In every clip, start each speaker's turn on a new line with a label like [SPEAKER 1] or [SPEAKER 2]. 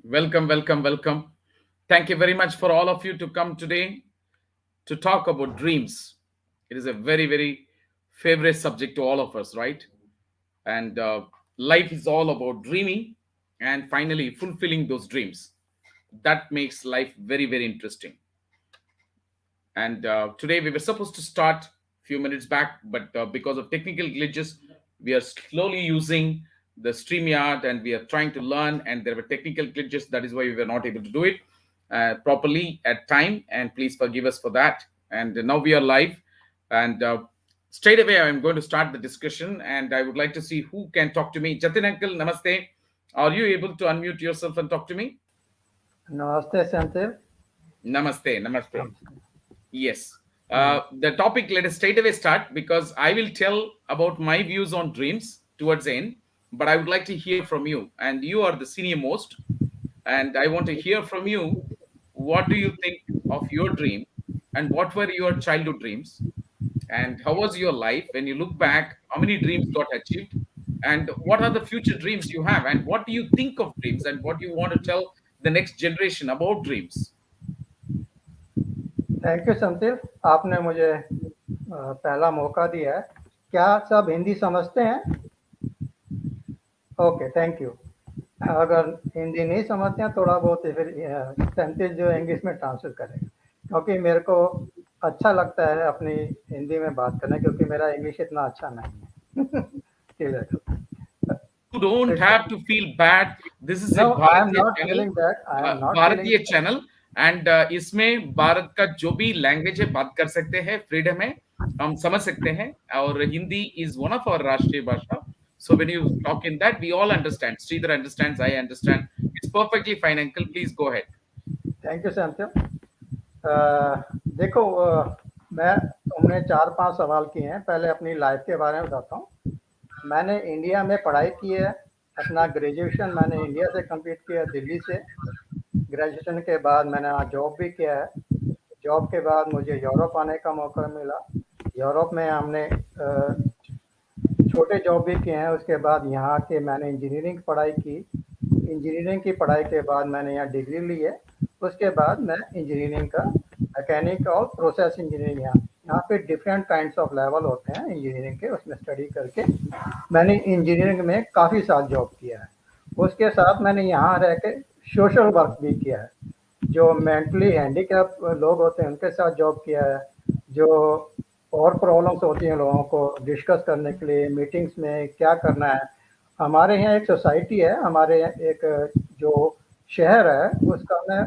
[SPEAKER 1] Welcome, welcome, welcome. Thank you very much for all of you to come today to talk about dreams. It is a very, very favorite subject to all of us, right? And life is all about dreaming and finally fulfilling those dreams. That makes life very, very interesting. And today we were supposed to start a few minutes back, but because of technical glitches, we are slowly using the StreamYard and we are trying to learn. And there were technical glitches. That is why we were not able to do it properly at time. And please forgive us for that. And now we are live. And straight away, I'm going to start the discussion. And I would like to see who can talk to me. Jatin Uncle, namaste. Are you able to unmute yourself and talk to me?
[SPEAKER 2] नमस्ते Senthil
[SPEAKER 1] Namaste, namaste.
[SPEAKER 2] हम
[SPEAKER 1] Yes. The topic, let us straight away start because I will tell about my views on dreams towards the end, but I would like to hear from you. And you are the senior most, and I want to hear from you. What do you think of your dream, and what were your childhood dreams, and how was your life when you look back? How many dreams got achieved, and what are the future dreams you have, and what do you think of dreams, and what you want to tell the next generation about dreams?
[SPEAKER 2] Thank you Senthil आपने मुझे पहला मौका दिया है क्या सब हिंदी समझते हैं ओके थैंक यू अगर हिंदी नहीं समझते हैं थोड़ा बहुत ही फिर सेंथिल जो इंग्लिश में ट्रांसफर करेगा क्योंकि मेरे को अच्छा लगता है अपनी हिंदी में बात करना क्योंकि मेरा इंग्लिश इतना अच्छा नहीं है ठीक है
[SPEAKER 1] You don't have to feel bad. This is a
[SPEAKER 2] no I am
[SPEAKER 1] Bharatiya
[SPEAKER 2] not
[SPEAKER 1] channel,
[SPEAKER 2] feeling that I am not feeling
[SPEAKER 1] Bharatiya channel and इसमें भारत का जो भी लैंग्वेज है बात कर सकते हैं, फ्रीडम है, हम समझ सकते हैं और Hindi is one of our राष्ट्रीय भाषा. So when you talk in that, we all understand. Sridhar understands, I understand. It's perfectly fine, uncle. Please go ahead.
[SPEAKER 2] Thank you Senthil देखो मैं तुमने 4-5 सवाल किए हैं पहले अपनी लाइफ के बारे में बताता हूँ मैंने इंडिया में पढ़ाई की है अपना ग्रेजुएशन मैंने इंडिया से कंप्लीट किया दिल्ली से ग्रेजुएशन के बाद मैंने वहाँ जॉब भी किया है जॉब के बाद मुझे यूरोप आने का मौका मिला यूरोप में हमने छोटे जॉब भी किए हैं उसके बाद यहाँ के मैंने इंजीनियरिंग पढ़ाई की इंजीनियरिंग की पढ़ाई के बाद मैंने यहाँ डिग्री ली है उसके बाद मैं इंजीनियरिंग का मैकेनिक और प्रोसेस इंजीनियरिंग यहाँ पे डिफरेंट काइंड्स ऑफ लेवल होते हैं इंजीनियरिंग के उसमें स्टडी करके मैंने इंजीनियरिंग में काफ़ी साल जॉब किया है उसके साथ मैंने यहाँ रह के सोशल वर्क भी किया है जो मेंटली हैंडीकैप लोग होते हैं उनके साथ जॉब किया है जो और प्रॉब्लम्स होती हैं लोगों को डिस्कस करने के लिए मीटिंग्स में क्या करना है हमारे यहाँ एक सोसाइटी है हमारे यहाँ एक जो शहर है उसका मैं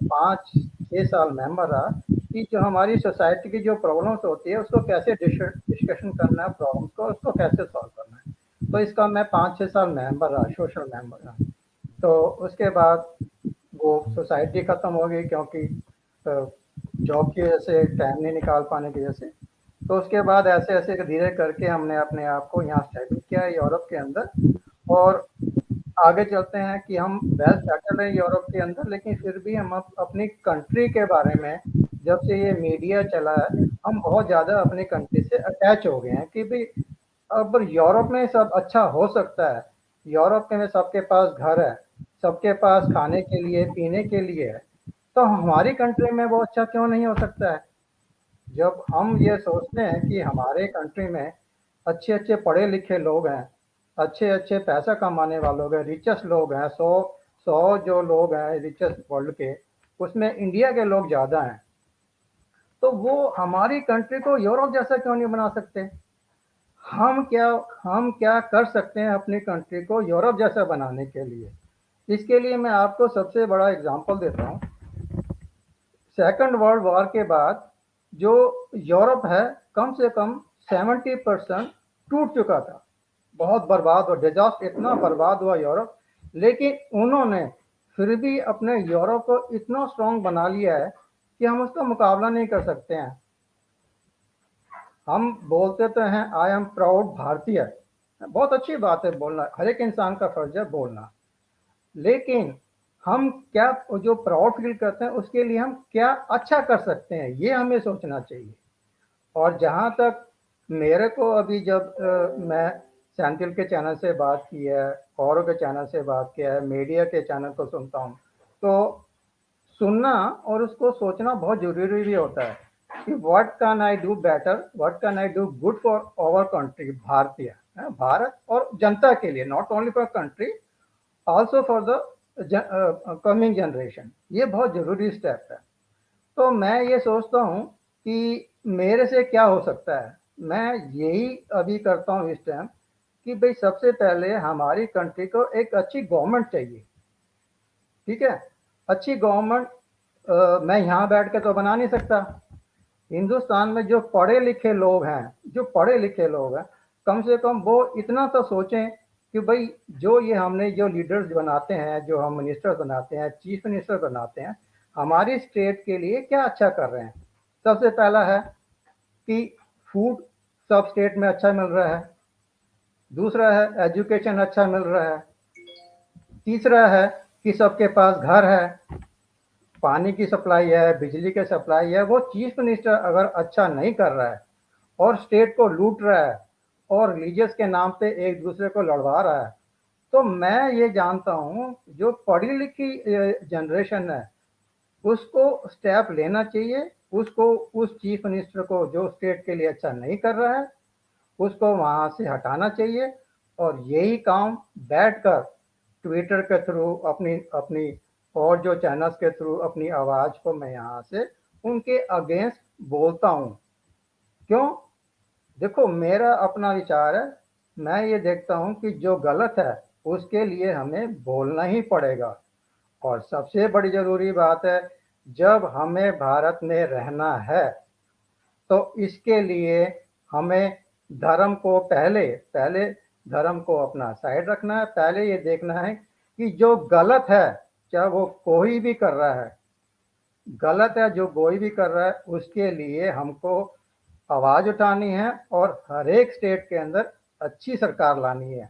[SPEAKER 2] 5-6 साल मेंबर रहा कि जो हमारी सोसाइटी की जो प्रॉब्लम्स होती है उसको कैसे डिस्कशन करना है प्रॉब्लम्स को उसको कैसे सॉल्व करना है तो इसका मैं 5-6 साल मेंबर रहा सोशल मेंबर रहा तो उसके बाद वो सोसाइटी ख़त्म हो गई क्योंकि जॉब की वजह से टाइम नहीं निकाल पाने की वजह से तो उसके बाद ऐसे ऐसे धीरे करके हमने अपने आप को यहाँ स्टेबल किया है यूरोप के अंदर और आगे चलते हैं कि हम वेल सेटल हैं यूरोप के अंदर लेकिन फिर भी हम अपनी कंट्री के बारे में जब से ये मीडिया चला है हम बहुत ज़्यादा अपनी कंट्री से अटैच हो गए हैं कि भाई अब यूरोप में सब अच्छा हो सकता है यूरोप में सबके पास घर है सबके पास खाने के लिए पीने के लिए है तो हमारी कंट्री में वो अच्छा क्यों नहीं हो सकता है जब हम ये सोचते हैं कि हमारे कंट्री में अच्छे अच्छे पढ़े लिखे लोग हैं अच्छे अच्छे पैसा कमाने वाले लोग हैं रिचेस्ट लोग हैं 100 जो लोग हैं रिचेस्ट वर्ल्ड के उसमें इंडिया के लोग ज़्यादा हैं तो वो हमारी कंट्री को यूरोप जैसा क्यों नहीं बना सकते हम क्या कर सकते हैं अपनी कंट्री को यूरोप जैसा बनाने के लिए इसके लिए मैं आपको सबसे बड़ा एग्जांपल देता हूँ सेकंड वर्ल्ड वॉर के बाद जो यूरोप है कम से कम 70% टूट चुका था बहुत बर्बाद हुआ डिजास्टर इतना बर्बाद हुआ यूरोप लेकिन उन्होंने फिर भी अपने यूरोप को इतना स्ट्रांग बना लिया है कि हम उसका मुकाबला नहीं कर सकते हैं हम बोलते तो हैं आई एम प्राउड भारतीय बहुत अच्छी बात है बोलना हर एक इंसान का फर्ज है बोलना लेकिन हम क्या जो प्राउड फील करते हैं उसके लिए हम क्या अच्छा कर सकते हैं ये हमें सोचना चाहिए और जहाँ तक मेरे को अभी जब मैं सेंथिल के चैनल से बात की है, औरों के चैनल से बात किया है, मीडिया के चैनल को सुनता हूँ। तो सुनना और उसको सोचना बहुत ज़रूरी भी होता है कि what can I do better, what can I do good for our country, भारतीय, भारत और जनता के लिए, not only for country, also for the coming generation. ये बहुत ज़रूरी स्टेप है। तो मैं ये सोचता हूँ कि मेरे से क्या हो सकता है। मैं यही अभी करता हूँ इस टाइम कि भाई सबसे पहले हमारी कंट्री को एक अच्छी गवर्नमेंट चाहिए। ठीक है, अच्छी गवर्नमेंट मैं यहाँ बैठ के तो बना नहीं सकता। हिंदुस्तान में जो पढ़े लिखे लोग हैं, जो पढ़े लिखे लोग हैं, कम से कम वो इतना तो सोचें कि भाई जो ये हमने जो लीडर्स बनाते हैं, जो हम मिनिस्टर बनाते हैं, चीफ मिनिस्टर बनाते हैं, हमारी स्टेट के लिए क्या अच्छा कर रहे हैं। सबसे पहला है कि फूड सब स्टेट में अच्छा मिल रहा है। दूसरा है एजुकेशन अच्छा मिल रहा है। तीसरा है कि सबके पास घर है, पानी की सप्लाई है, बिजली की सप्लाई है। वो चीफ मिनिस्टर अगर अच्छा नहीं कर रहा है और स्टेट को लूट रहा है और रिलीजियस के नाम पे एक दूसरे को लड़वा रहा है, तो मैं ये जानता हूँ जो पढ़ी लिखी जनरेशन है उसको स्टेप लेना चाहिए। उसको, उस चीफ मिनिस्टर को जो स्टेट के लिए अच्छा नहीं कर रहा है, उसको वहाँ से हटाना चाहिए। और यही काम बैठकर ट्विटर के थ्रू, अपनी अपनी और जो चैनल्स के थ्रू अपनी आवाज़ को मैं यहाँ से उनके अगेंस्ट बोलता हूँ। क्यों? देखो, मेरा अपना विचार है। मैं ये देखता हूँ कि जो गलत है उसके लिए हमें बोलना ही पड़ेगा। और सबसे बड़ी ज़रूरी बात है, जब हमें भारत में रहना है तो इसके लिए हमें धर्म को पहले पहले धर्म को अपना साइड रखना है। पहले ये देखना है कि जो गलत है, चाहे वो कोई भी कर रहा है, गलत है जो कोई भी कर रहा है, उसके लिए हमको आवाज़ उठानी है और हर एक स्टेट के अंदर अच्छी सरकार लानी है।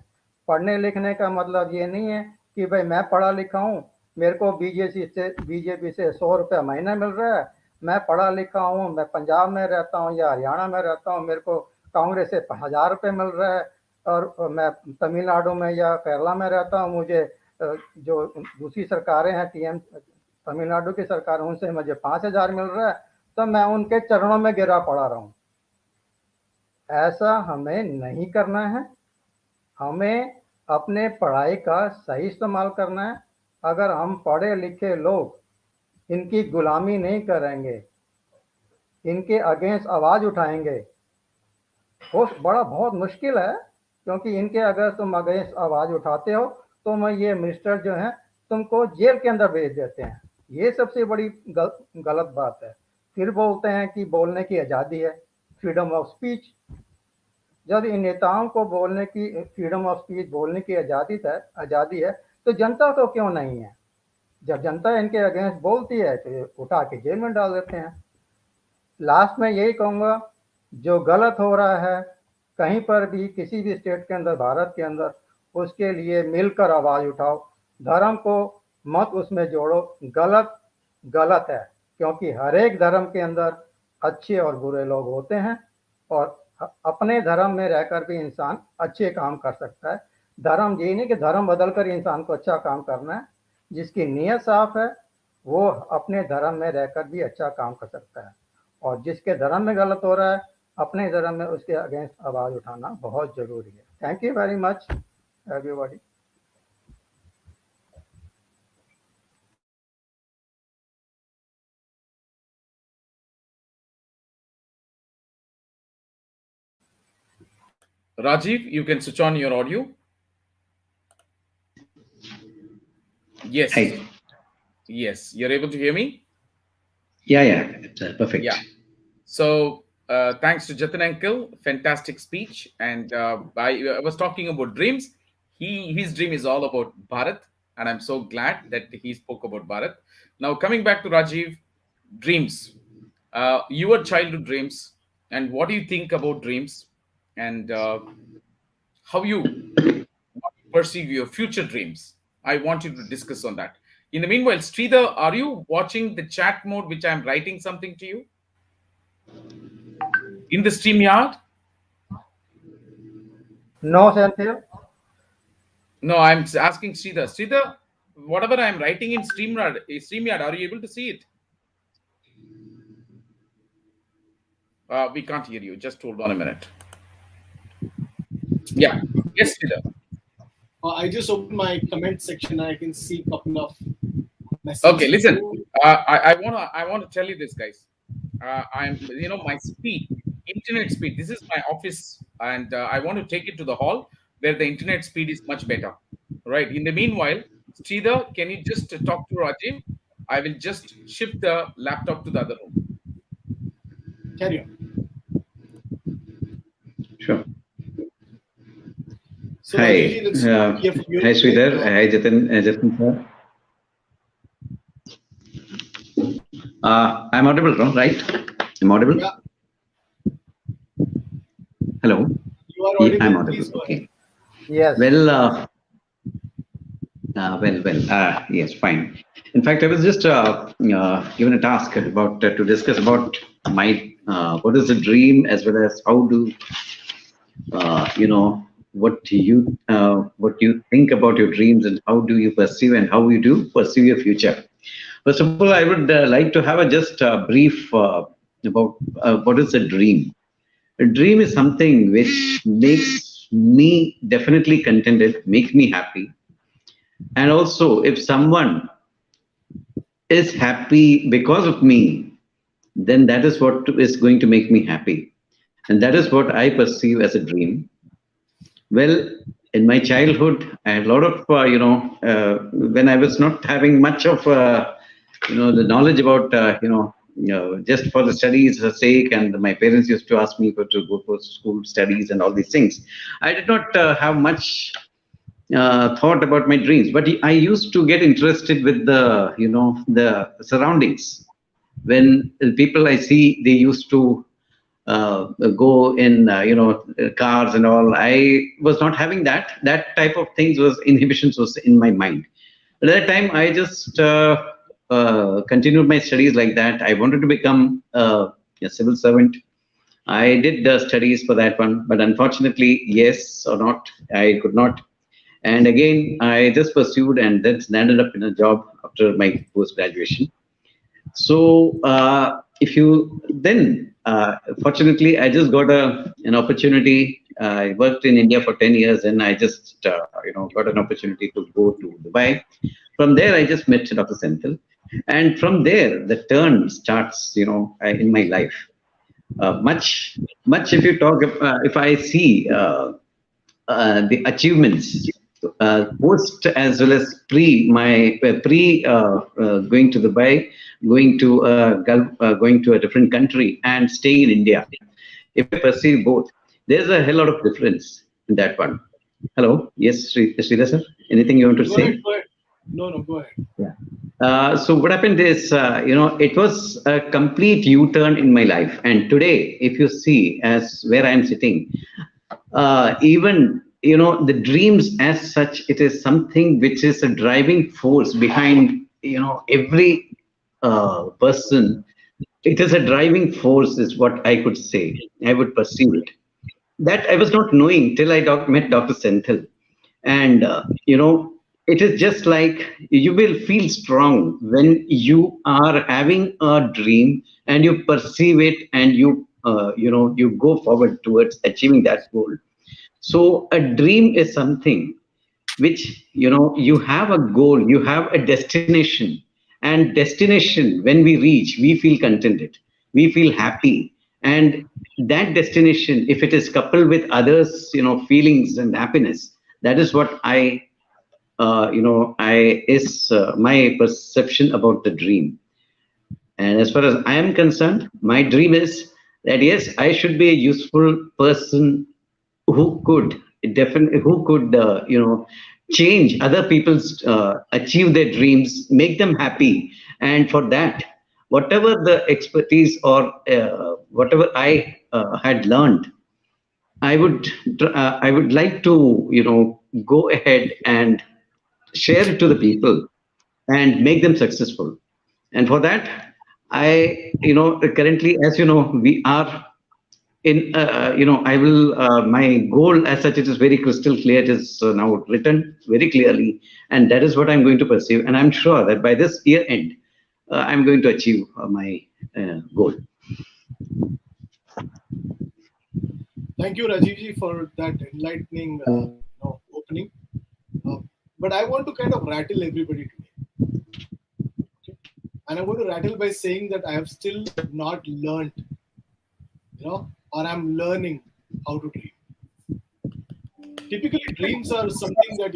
[SPEAKER 2] पढ़ने लिखने का मतलब ये नहीं है कि भाई मैं पढ़ा लिखा हूँ, मेरे को बीजेपी से 100 रुपया महीना मिल रहा है, मैं पढ़ा लिखा हूँ, मैं पंजाब में रहता हूँ या हरियाणा में रहता हूँ, मेरे को कांग्रेस से 1000 रुपये मिल रहा है, और मैं तमिलनाडु में या केरला में रहता हूँ, मुझे जो दूसरी सरकारें हैं, टीएम तमिलनाडु की सरकार, उनसे मुझे 5000 मिल रहा है, तो मैं उनके चरणों में गिरा पड़ा रहा हूँ। ऐसा हमें नहीं करना है। हमें अपने पढ़ाई का सही इस्तेमाल करना है। अगर हम पढ़े लिखे लोग इनकी गुलामी नहीं करेंगे, इनके अगेंस्ट आवाज़ उठाएंगे, वो बड़ा बहुत मुश्किल है। क्योंकि इनके अगर तुम अगेंस्ट आवाज़ उठाते हो तो मैं ये मिनिस्टर जो हैं तुमको जेल के अंदर भेज देते हैं। ये सबसे बड़ी गलत बात है। फिर बोलते हैं कि बोलने की आज़ादी है, फ्रीडम ऑफ स्पीच। जब इन नेताओं को बोलने की, फ्रीडम ऑफ स्पीच, बोलने की आज़ादी है, तो जनता को क्यों नहीं है? जब जनता इनके अगेंस्ट बोलती है तो ये उठा के जेल में डाल देते हैं। लास्ट में यही कहूँगा, जो गलत हो रहा है कहीं पर भी, किसी भी स्टेट के अंदर, भारत के अंदर, उसके लिए मिलकर आवाज़ उठाओ। धर्म को मत उसमें जोड़ो। गलत गलत है, क्योंकि हर एक धर्म के अंदर अच्छे और बुरे लोग होते हैं, और अपने धर्म में रहकर भी इंसान अच्छे काम कर सकता है। धर्म ये नहीं कि धर्म बदल कर इंसान को अच्छा काम करना है। जिसकी नीयत साफ है वो अपने धर्म में रहकर भी अच्छा काम कर सकता है। और जिसके धर्म में गलत हो रहा है, अपने धर्म में उसके अगेंस्ट आवाज़ उठाना बहुत ज़रूरी है। Thank you very much everybody.
[SPEAKER 1] Rajiv, you can switch on your audio. Yes,
[SPEAKER 3] Hi.
[SPEAKER 1] yes, you're able to hear me?
[SPEAKER 3] Yeah, it's
[SPEAKER 1] Yeah.
[SPEAKER 3] perfect.
[SPEAKER 1] So, thanks to Jatin Uncle, fantastic speech. And I was talking about dreams. His dream is all about Bharat, and I'm so glad that he spoke about Bharat. Now, coming back to Rajiv, dreams, your childhood dreams, and what do you think about dreams, and how you perceive your future dreams? I want you to discuss on that. In the meanwhile, Sridhar, are you watching the chat mode, which I'm writing something to you in the StreamYard?
[SPEAKER 2] No, Senthil.
[SPEAKER 1] No, I'm asking Sridhar. Sridhar, whatever I'm writing in StreamYard, are you able to see it? We can't hear you. Just hold on a minute. Yeah. Yes, Sridhar.
[SPEAKER 4] I just opened my comment section and I can see a couple of
[SPEAKER 1] Okay,
[SPEAKER 4] messages.
[SPEAKER 1] listen. I want to tell you this, guys. My speed, internet speed. This is my office, and I want to take it to the hall where the internet speed is much better. Right. In the meanwhile, Sridhar, can you just talk to Rajiv? I will just shift the laptop to the other room.
[SPEAKER 4] Carry on.
[SPEAKER 3] Sure.
[SPEAKER 4] So
[SPEAKER 3] Hi.
[SPEAKER 4] Rajivji, let's hear from you
[SPEAKER 3] Hi,
[SPEAKER 4] today.
[SPEAKER 3] Sridhar. Hi, Jatin sir. I'm audible, no? Right? I'm audible?
[SPEAKER 4] Yeah,
[SPEAKER 3] Hello?
[SPEAKER 4] you are
[SPEAKER 3] Yeah, I'm
[SPEAKER 4] audible.
[SPEAKER 3] audible.
[SPEAKER 4] Please go ahead.
[SPEAKER 3] Okay.
[SPEAKER 2] Yes.
[SPEAKER 3] Well, yes, fine. In fact, I was just given a task about to discuss about my what is the dream, as well as how do what you think about your dreams, and how do you pursue, and how you do pursue your future. First of all, I would like to have a just brief about what is a dream. A dream is something which makes me definitely contented, make me happy, and also if someone is happy because of me, then that is what is going to make me happy. And that is what I perceive as a dream. Well, in my childhood, I had a lot of, when I was not having much of, the knowledge about, just for the studies' sake, and my parents used to ask me to go for school studies and all these things. I did not have much thought about my dreams, but I used to get interested with the surroundings. When people I see, they used to go in cars and all. I was not having that type of things. Was inhibitions was in my mind. At that time, I just continued my studies like that. I wanted to become a civil servant. I did the studies for that one, but unfortunately, yes or not, I could not. And again, I just pursued and then landed up in a job after my post graduation. So if you then, fortunately, I just got an opportunity. I worked in India for 10 years, and I just got an opportunity to go to Dubai. From there, I just met Dr. Senthil, and from there, the turn starts. In my life, much if you talk, if I see the achievements post as well as pre going to Dubai, going to a different country and staying in India. If I perceive both, there's a hell lot of difference in that one. Hello, yes, Sridhar sir, anything you want to
[SPEAKER 4] Go ahead,
[SPEAKER 3] say?
[SPEAKER 4] go ahead. No, go ahead.
[SPEAKER 3] Yeah. So what happened is, it was a complete U-turn in my life. And today, if you see as where I am sitting, even the dreams as such, it is something which is a driving force behind every person. It is a driving force, is what I could say. I would perceive it. That I was not knowing till I met Dr. Senthil. And it is just like you will feel strong when you are having a dream and you perceive it, and you go forward towards achieving that goal. So a dream is something which you have a goal, you have a destination, and destination, when we reach, we feel contented, we feel happy. And that destination, if it is coupled with others feelings and happiness, that is what I is my perception about the dream. And as far as I am concerned, my dream is that yes, I should be a useful person who could definitely, who could change other people's achieve their dreams, make them happy. And for that, whatever the expertise or whatever I had learned, I would like to go ahead and share it to the people and make them successful. And for that, I currently, as we are in I will my goal as such, it is very crystal clear. It is now written very clearly, and that is what I'm going to pursue. And I'm sure that by this year end, I'm going to achieve my goal.
[SPEAKER 4] Thank you, Rajivji, for that enlightening opening. Uh, but I want to kind of rattle everybody today. Okay? And I want to rattle by saying that I have still not learned, or I'm learning how to dream. Typically, dreams are something that,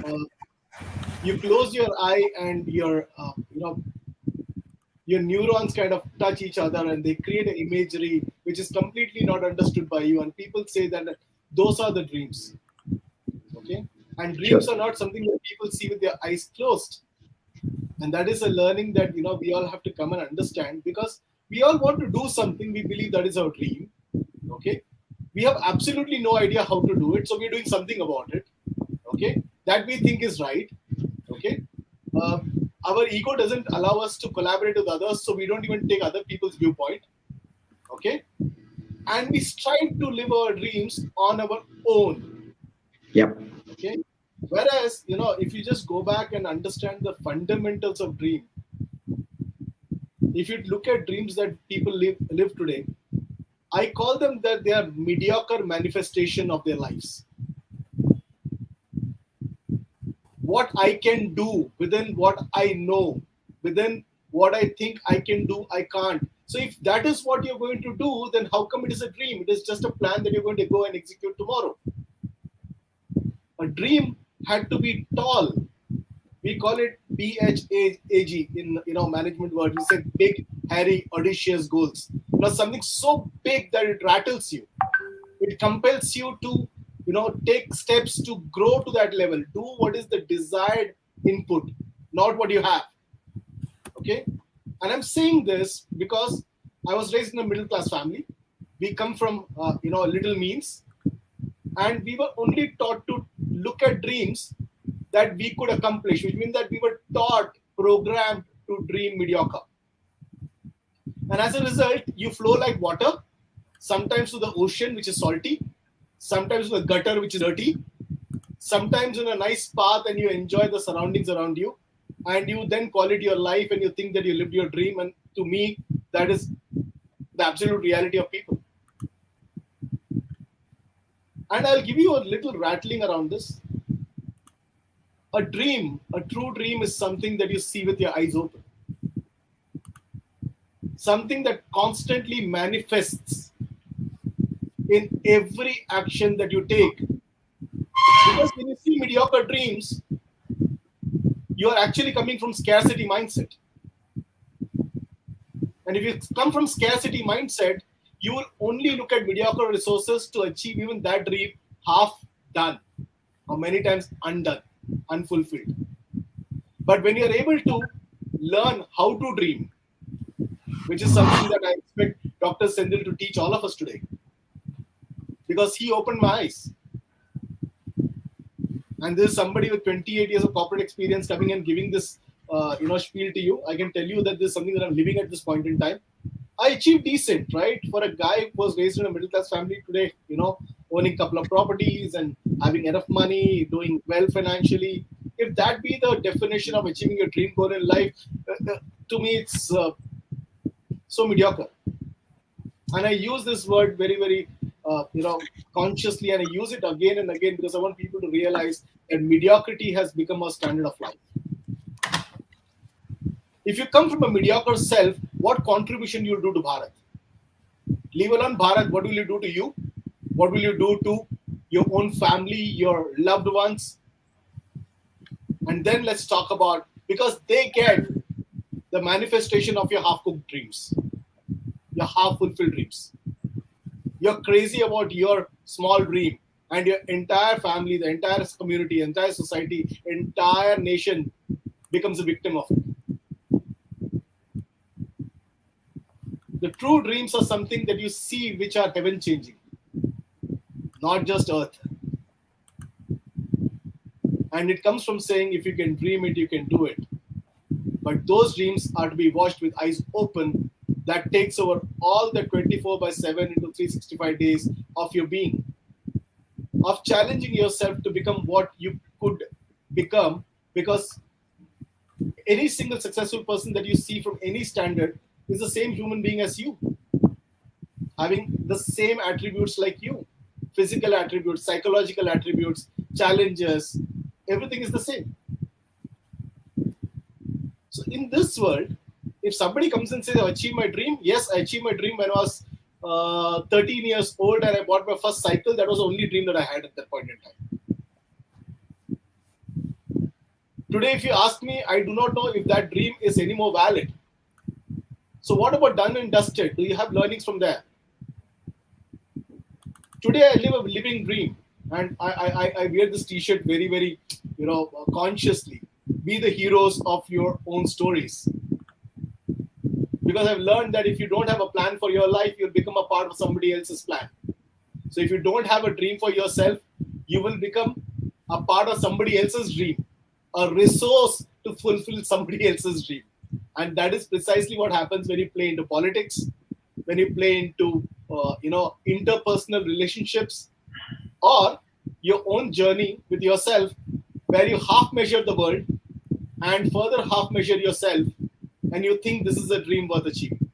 [SPEAKER 4] uh, you close your eye and your neurons kind of touch each other and they create an imagery which is completely not understood by you. And people say that those are the dreams. Okay. And dreams
[SPEAKER 3] Sure.
[SPEAKER 4] are not something that people see with their eyes closed. And that is a learning that we all have to come and understand, because we all want to do something. We believe that is our dream. Okay. We have absolutely no idea how to do it, so we're doing something about it. Okay. That we think is right. Okay. uh, our ego doesn't allow us to collaborate with others, so we don't even take other people's viewpoint. Okay. And we strive to live our dreams on our own.
[SPEAKER 3] Yep.
[SPEAKER 4] Okay. Whereas, if you just go back and understand the fundamentals of dream, if you look at dreams that people live today, I call them that they are mediocre manifestation of their lives. What I can do within what I know, within what I think I can do, I can't. So if that is what you're going to do, then how come it is a dream? It is just a plan that you're going to go and execute tomorrow. A dream had to be tall. We call it BHAG in management word. We said big, hairy, audacious goals. Something so big that it rattles you. It compels you to take steps to grow to that level. Do what is the desired input, not what you have. Okay. And I'm saying this because I was raised in a middle class family. We come from little means, and we were only taught to look at dreams that we could accomplish, which means that we were taught, programmed to dream mediocre. And as a result, you flow like water, sometimes to the ocean, which is salty, sometimes to the gutter, which is dirty, sometimes in a nice path and you enjoy the surroundings around you, and you then call it your life and you think that you lived your dream. And to me, that is the absolute reality of people. And I'll give you a little rattling around this. A dream, a true dream, is something that you see with your eyes open. Something that constantly manifests in every action that you take. Because when you see mediocre dreams, you are actually coming from scarcity mindset. And if you come from scarcity mindset, you will only look at mediocre resources to achieve even that dream half done, or many times undone, unfulfilled. But when you are able to learn how to dream, which is something that I expect Dr. Sendil to teach all of us today, because he opened my eyes. And this is somebody with 28 years of corporate experience coming and giving this spiel to you. I can tell you that this is something that I'm living at this point in time. I achieved decent, right? For a guy who was raised in a middle class family today, owning a couple of properties and having enough money, doing well financially. If that be the definition of achieving your dream goal in life, to me it's so mediocre. And I use this word very, very, consciously, and I use it again and again because I want people to realize that mediocrity has become a standard of life. If you come from a mediocre self, what contribution you'll do to Bharat? Leave alone Bharat, what will you do to you? What will you do to your own family, your loved ones? And then let's talk about, because they get the manifestation of your half-cooked dreams, your half-fulfilled dreams. You're crazy about your small dream, and your entire family, the entire community, entire society, entire nation becomes a victim of it. The true dreams are something that you see which are heaven changing, not just earth. And it comes from saying, if you can dream it, you can do it. But those dreams are to be watched with eyes open that takes over all the 24 by 7 into 365 days of your being, of challenging yourself to become what you could become, because any single successful person that you see from any standard is the same human being as you, having the same attributes like you, physical attributes, psychological attributes, challenges, everything is the same. So in this world, if somebody comes and says, I've achieved my dream, yes, I achieved my dream when I was 13 years old and I bought my first cycle. That was the only dream that I had at that point in time. Today, if you ask me, I do not know if that dream is any more valid. So what about done and dusted? Do you have learnings from there? Today, I live a living dream, and I wear this T-shirt very, very, consciously. Be the heroes of your own stories. Because I've learned that if you don't have a plan for your life, you'll become a part of somebody else's plan. So if you don't have a dream for yourself, you will become a part of somebody else's dream, a resource to fulfill somebody else's dream. And that is precisely what happens when you play into politics, when you play into interpersonal relationships, or your own journey with yourself, where you half measure the world and further half measure yourself, and you think this is a dream worth achieving.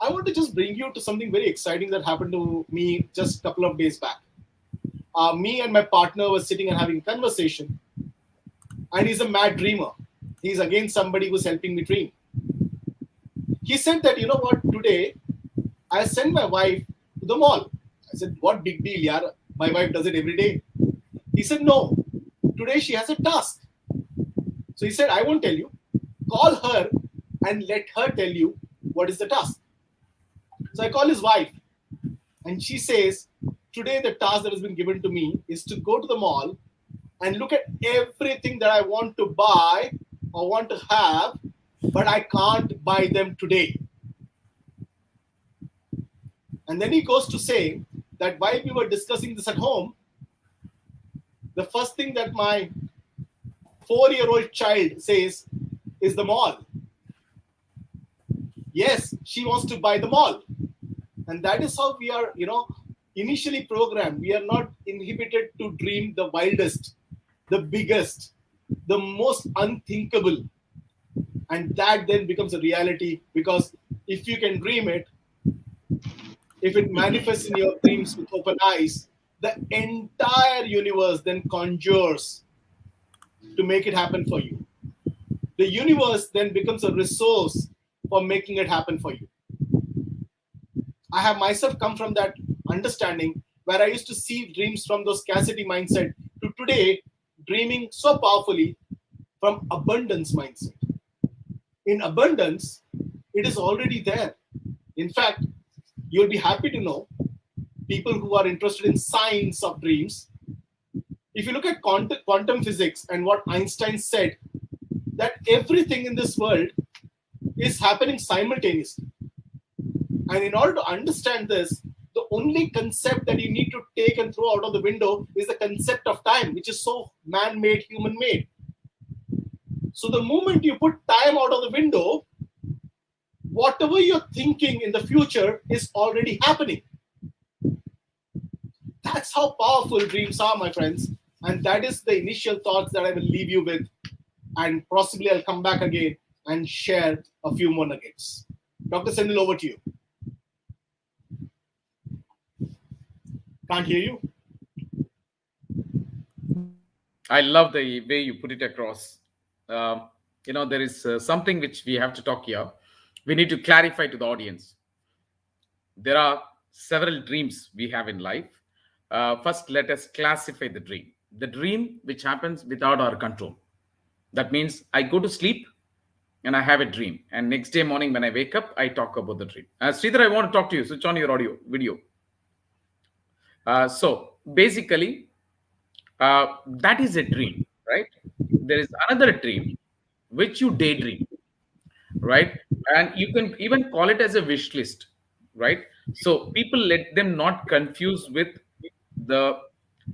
[SPEAKER 4] I want to just bring you to something very exciting that happened to me just a couple of days back. Me and my partner were sitting and having a conversation, and he's a mad dreamer. He's again somebody who's helping me dream. He said that, you know what, today I sent my wife to the mall. I said, what big deal, yaar? My wife does it every day. He said, no, today she has a task. So he said, I won't tell you. Call her and let her tell you what is the task. So I call his wife, and she says, today the task that has been given to me is to go to the mall and look at everything that I want to buy or want to have, but I can't buy them today. And then he goes to say that while we were discussing this at home, the first thing that my 4-year-old child says is the mall. Yes, she wants to buy the mall. And that is how we are, initially programmed. We are not inhibited to dream the wildest, the biggest, the most unthinkable. And that then becomes a reality, because if you can dream it, if it manifests in your dreams with open eyes, the entire universe then conjures to make it happen for you. The universe then becomes a resource for making it happen for you. I have myself come from that understanding where I used to see dreams from those scarcity mindset to today dreaming so powerfully from abundance mindset. In abundance, it is already there. In fact, you'll be happy to know, people who are interested in science of dreams, if you look at quantum physics and what Einstein said, that everything in this world is happening simultaneously. And in order to understand this, the only concept that you need to take and throw out of the window is the concept of time, which is so man-made, human-made. So the moment you put time out of the window, whatever you're thinking in the future is already happening. That's how powerful dreams are, my friends. And that is the initial thoughts that I will leave you with. And possibly I'll come back again and share a few more nuggets. Dr. Senil, over to you. Can't hear you.
[SPEAKER 1] I love the way you put it across. There is something which we have to talk here. We need to clarify to the audience. There are several dreams we have in life. First, let us classify the dream. The dream which happens without our control. That means I go to sleep and I have a dream. And next day morning when I wake up, I talk about the dream. Sridhar, I want to talk to you. Switch on your audio, video. So basically, that is a dream, right? There is another dream which you daydream, right? And you can even call it as a wish list, right? So people, let them not confuse with the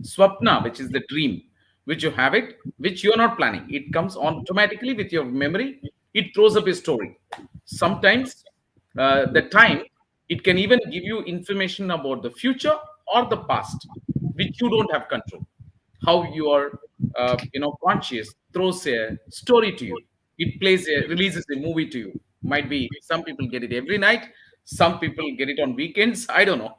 [SPEAKER 1] swapna, which is the dream, which you have it, which you're not planning. It comes on automatically with your memory, it throws up a story. Sometimes the time, it can even give you information about the future or the past, which you don't have control. How your conscious throws a story to you. It releases a movie to you. Might be some people get it every night, some people get it on weekends, I don't know.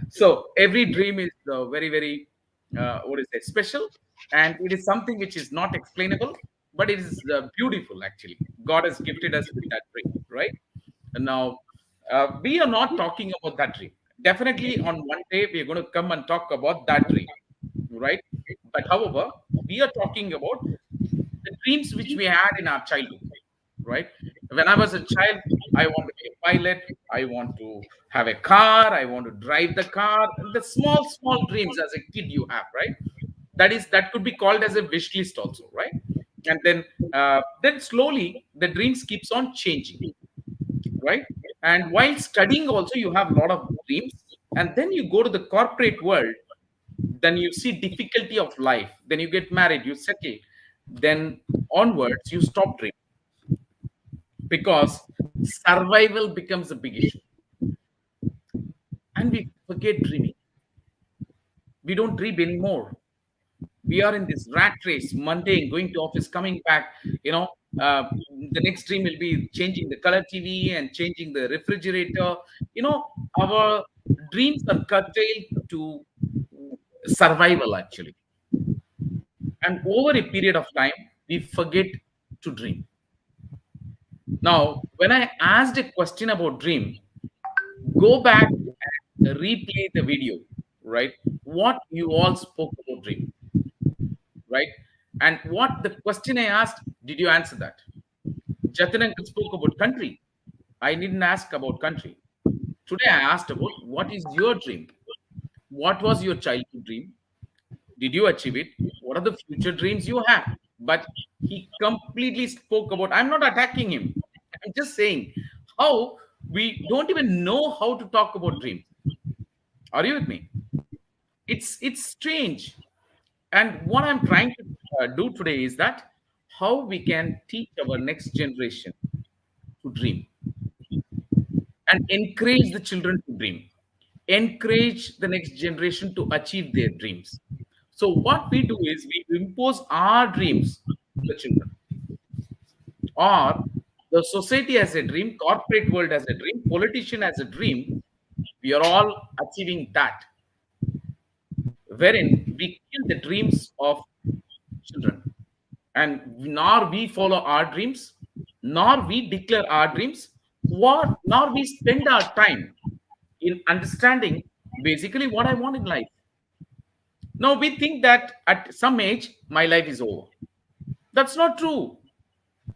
[SPEAKER 1] So every dream is very very what is it, special, and it is something which is not explainable, but it is beautiful. Actually, God has gifted us with that dream, right? And now we are not talking about that dream. Definitely on one day we are going to come and talk about that dream, right? But however, we are talking about the dreams which we had in our childhood, right? When I was a child, I want to be a pilot, I want to have a car, I want to drive the car. The small small dreams as a kid you have, right? That could be called as a wish list also, right? And then slowly the dreams keeps on changing, right? And while studying also you have a lot of dreams, and then you go to the corporate world, then you see difficulty of life, then you get married, you settle, then onwards you stop dreaming, because survival becomes a big issue, and we forget dreaming. We don't dream anymore. We are in this rat race, mundane, going to office, coming back, you know. The next dream will be changing the color TV and changing the refrigerator. You know, our dreams are curtailed to survival actually, and over a period of time we forget to dream. Now when I asked a question about dream, go back and replay the video, right? What you all spoke about dream, right? And what the question I asked, did you answer that? Jatin uncle spoke about country. I didn't ask about country. Today I asked about what is your dream? What was your childhood dream? Did you achieve it? What are the future dreams you have? But he completely spoke about, I'm not attacking him. I'm just saying how we don't even know how to talk about dreams. Are you with me? It's strange. And what I'm trying to do today is that how we can teach our next generation to dream and encourage the children to dream, encourage the next generation to achieve their dreams. So what we do is we impose our dreams to the children, or the society has a dream, corporate world has a dream, politician has a dream. We are all achieving that, wherein we kill the dreams of children, and nor we follow our dreams, nor we declare our dreams, nor we spend our time in understanding basically what I want in life. Now we think that at some age my life is over. That's not true.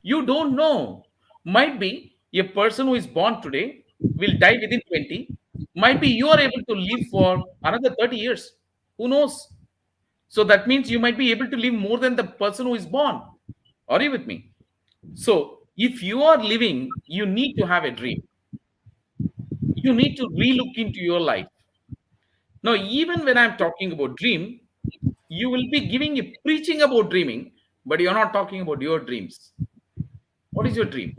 [SPEAKER 1] You don't know. Might be a person who is born today will die within 20. Might be you are able to live for another 30 years. Who knows? So that means you might be able to live more than the person who is born. Are you with me? So if you are living, you need to have a dream. You need to relook into your life. Now, even when I'm talking about dream, you will be giving a preaching about dreaming, but you're not talking about your dreams. What is your dream?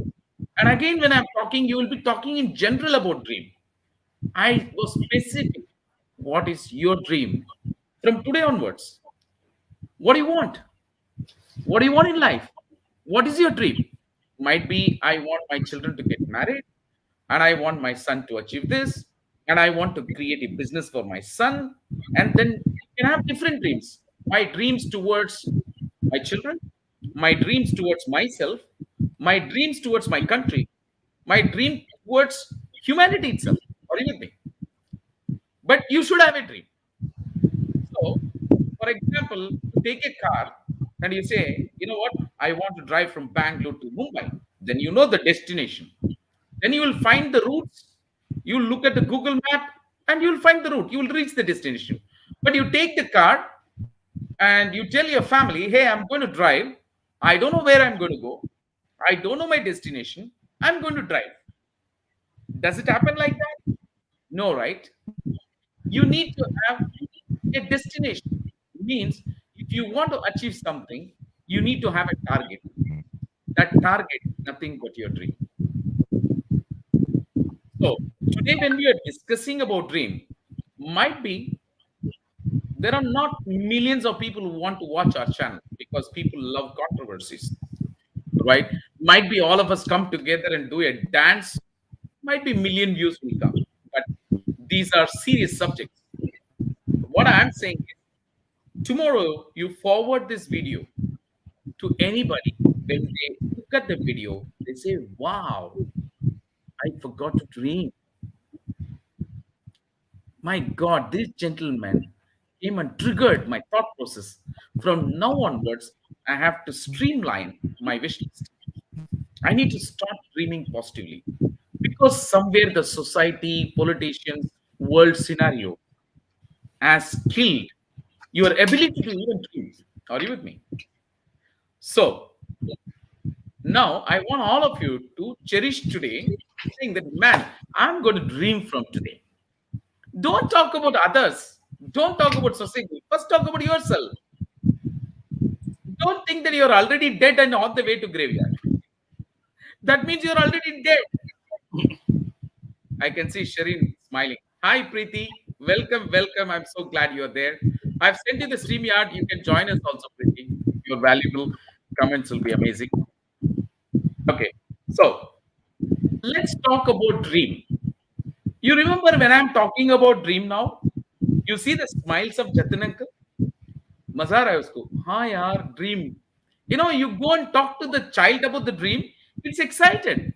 [SPEAKER 1] And again, when I'm talking, you will be talking in general about dream. I was specific. What is your dream? From today onwards, what do you want? What do you want in life? What is your dream? Might be I want my children to get married, and I want my son to achieve this, and I want to create a business for my son. And then you can have different dreams. My dreams towards my children, my dreams towards myself, my dreams towards my country, my dream towards humanity itself. Or anything. But you should have a dream. So, for example, you take a car and you say, you know what, I want to drive from Bangalore to Mumbai. Then you know the destination. Then you will find the routes. You will look at the Google map and you will find the route. You will reach the destination. But you take the car and you tell your family, hey, I'm going to drive. I don't know where I'm going to go. I don't know my destination. I'm going to drive. Does it happen like that? No, right? You need to have a destination. Means if you want to achieve something, you need to have a target. That target nothing but your dream. So today, when we are discussing about dream, might be there are not millions of people who want to watch our channel because people love controversies, right? Might be all of us come together and do a dance, might be million views will come, but these are serious subjects. What I'm saying is, tomorrow you forward this video to anybody, when they look at the video, they say, wow, I forgot to dream. My God, this gentleman came and triggered my thought process. From now onwards, I have to streamline my wish list. I need to start dreaming positively because somewhere the society, politicians, world scenario has killed your ability to even dream. Are you with me? So now I want all of you to cherish today, saying that, man, I'm going to dream from today. Don't talk about others. Don't talk about society. First, talk about yourself. Don't think that you're already dead and on the way to graveyard. That means you're already dead. I can see Shireen smiling. Hi, Preeti. Welcome, welcome. I'm so glad you're there. I've sent you the StreamYard. You can join us also, Preeti. Your valuable comments will be amazing. Okay, so let's talk about dream. You remember when I'm talking about dream now? You see the smiles of Jatin uncle? मजा आ रहा है उसको हाँ यार dream you go and talk to the child about the dream, it's excited,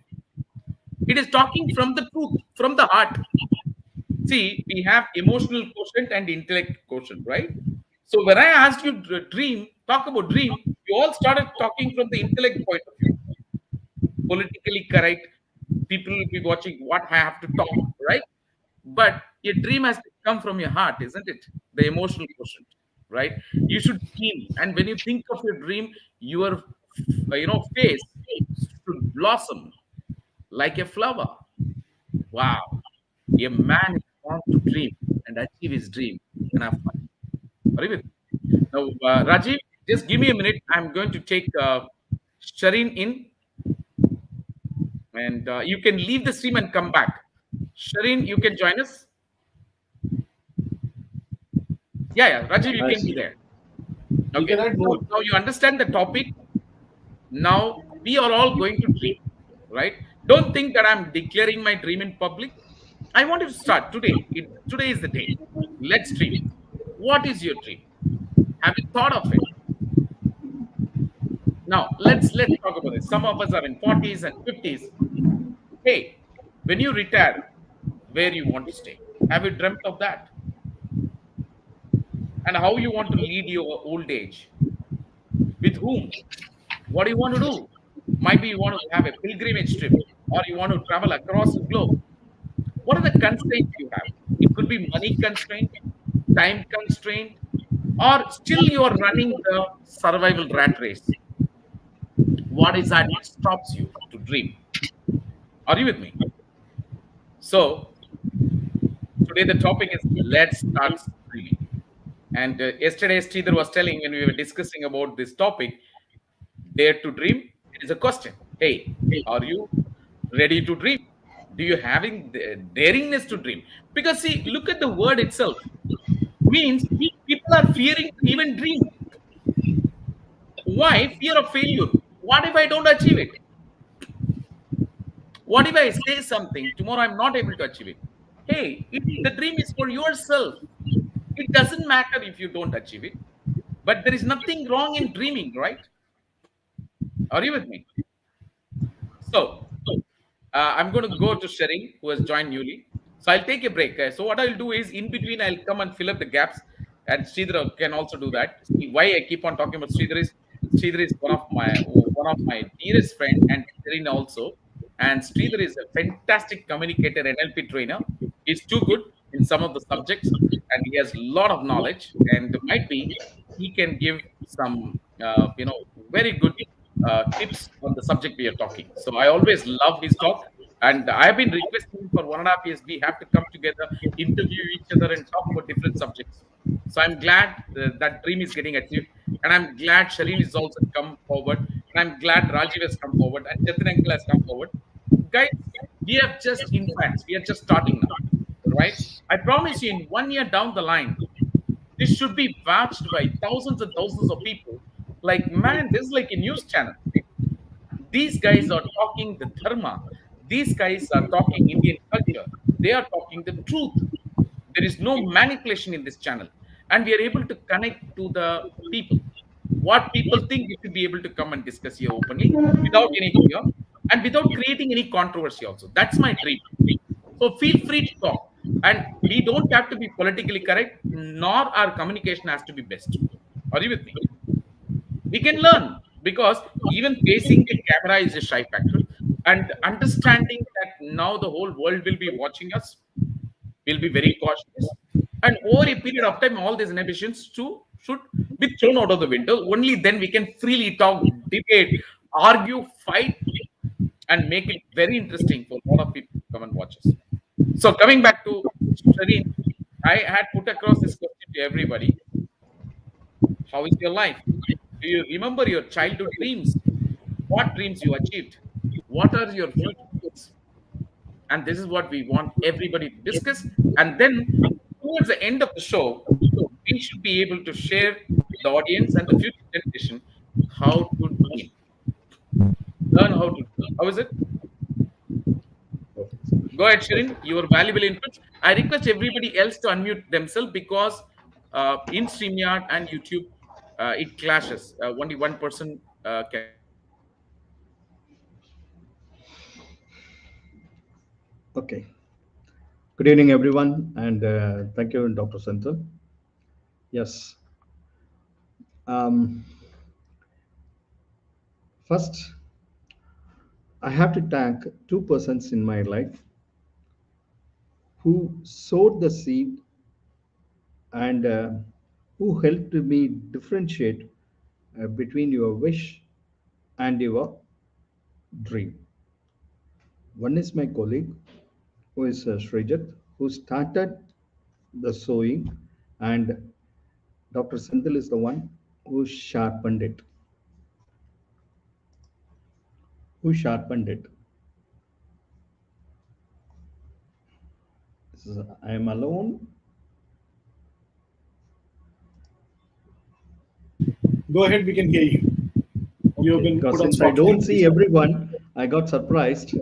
[SPEAKER 1] it is talking from the truth, from the heart. See, we have emotional quotient and intellect quotient, right? So when I asked you dream, talk about dream, you all started talking from the intellect point of view, politically correct, people will be watching what I have to talk, right? But your dream has to come from your heart, isn't it? The emotional quotient, right? You should dream, and when you think of your dream, your face should blossom like a flower. Wow, a man is born to dream and achieve his dream and have fun. Are you with me? Now, Rajiv, just give me a minute. I'm going to take Shireen in, and you can leave the stream and come back. Shireen, you can join us. Yeah, yeah, Rajiv, you
[SPEAKER 3] I
[SPEAKER 1] can be
[SPEAKER 3] see.
[SPEAKER 1] there.
[SPEAKER 4] You
[SPEAKER 1] Okay,
[SPEAKER 4] can add
[SPEAKER 1] so
[SPEAKER 4] more.
[SPEAKER 1] now you understand the topic. Now we are all going to dream, right? Don't think that I'm declaring my dream in public. I want you to start today. Today is the day. Let's dream. What is your dream? Have you thought of it? Now let's talk about this. Some of us are in 40s and 50s. Hey, when you retire, where you want to stay? Have you dreamt of that? And how you want to lead your old age? With whom? What do you want to do? Might be you want to have a pilgrimage trip or you want to travel across the globe. What are the constraints you have? It could be money constraint, time constraint, or still you are running the survival rat race. What is that which stops you to dream? Are you with me? So today the topic is let's start dreaming. And yesterday Sridhar was telling when we were discussing about this topic, dare to dream, it is a question. Hey, are you ready to dream? Do you having the daringness to dream? Because see, look at the word itself. Means people are fearing to even dream. Why? Fear of failure. What if I don't achieve it? What if I say something tomorrow I'm not able to achieve it? Hey, the dream is for yourself. It doesn't matter if you don't achieve it. But there is nothing wrong in dreaming, right? Are you with me? So I'm going to go to Shering, who has joined newly. So I'll take a break. So what I'll do is in between, I'll come and fill up the gaps, and Sridhar can also do that. See, why I keep on talking about Sridhar is one of my dearest friend, and Shering also. And Sridhar is a fantastic communicator, NLP trainer. He's too good in some of the subjects, and he has a lot of knowledge. And might be he can give some, very good tips on the subject we are talking. So I always love his talk, and I've been requesting for 1.5 years we have to come together, interview each other, and talk about different subjects. So I'm glad that dream is getting achieved, and I'm glad Shalini is also come forward And I'm glad Rajiv has come forward and Chetan Uncle has come forward. Guys, we have just infants. We are just starting now, right? I promise you, in 1 year down the line, this should be watched by thousands and thousands of people. Like, man, this is like a news channel. These guys are talking the dharma. These guys are talking Indian culture. They are talking the truth. There is no manipulation in this channel. And we are able to connect to the people. What people think, we should be able to come and discuss here openly without any fear and without creating any controversy also. That's my dream. So feel free to talk. And we don't have to be politically correct, nor our communication has to be best. Are you with me? We can learn because even facing the camera is a shy factor. And understanding that now the whole world will be watching us, we'll be very cautious. And over a period of time, all these inhibitions too should be thrown out of the window. Only then we can freely talk, debate, argue, fight, and make it very interesting for a lot of people to come and watch us. So coming back to Shireen, I had put across this question to everybody. How is your life? Do you remember your childhood dreams? What dreams you achieved? What are your future goals? And this is what we want everybody to discuss. And then towards the end of the show, we should be able to share with the audience and the future generation how to dream. Learn how to dream. How is it? Go ahead, Shirin. Your valuable inputs. I request everybody else to unmute themselves because in StreamYard and YouTube, it clashes. Only one person can speak.
[SPEAKER 5] Okay. Good evening, everyone, and thank you, Dr. Senthil. Yes. Um, First, I have to thank two persons in my life who sowed the seed and who helped me differentiate between your wish and your dream. One is my colleague, who is Srijat, who started the sowing, and Dr. Senthil is the one who sharpened it. Who sharpened it? I am alone.
[SPEAKER 4] Go ahead, we can hear you. You have
[SPEAKER 5] Okay,
[SPEAKER 4] been
[SPEAKER 5] because
[SPEAKER 4] put on
[SPEAKER 5] since I don't
[SPEAKER 4] spotlight.
[SPEAKER 5] see everyone, I got surprised.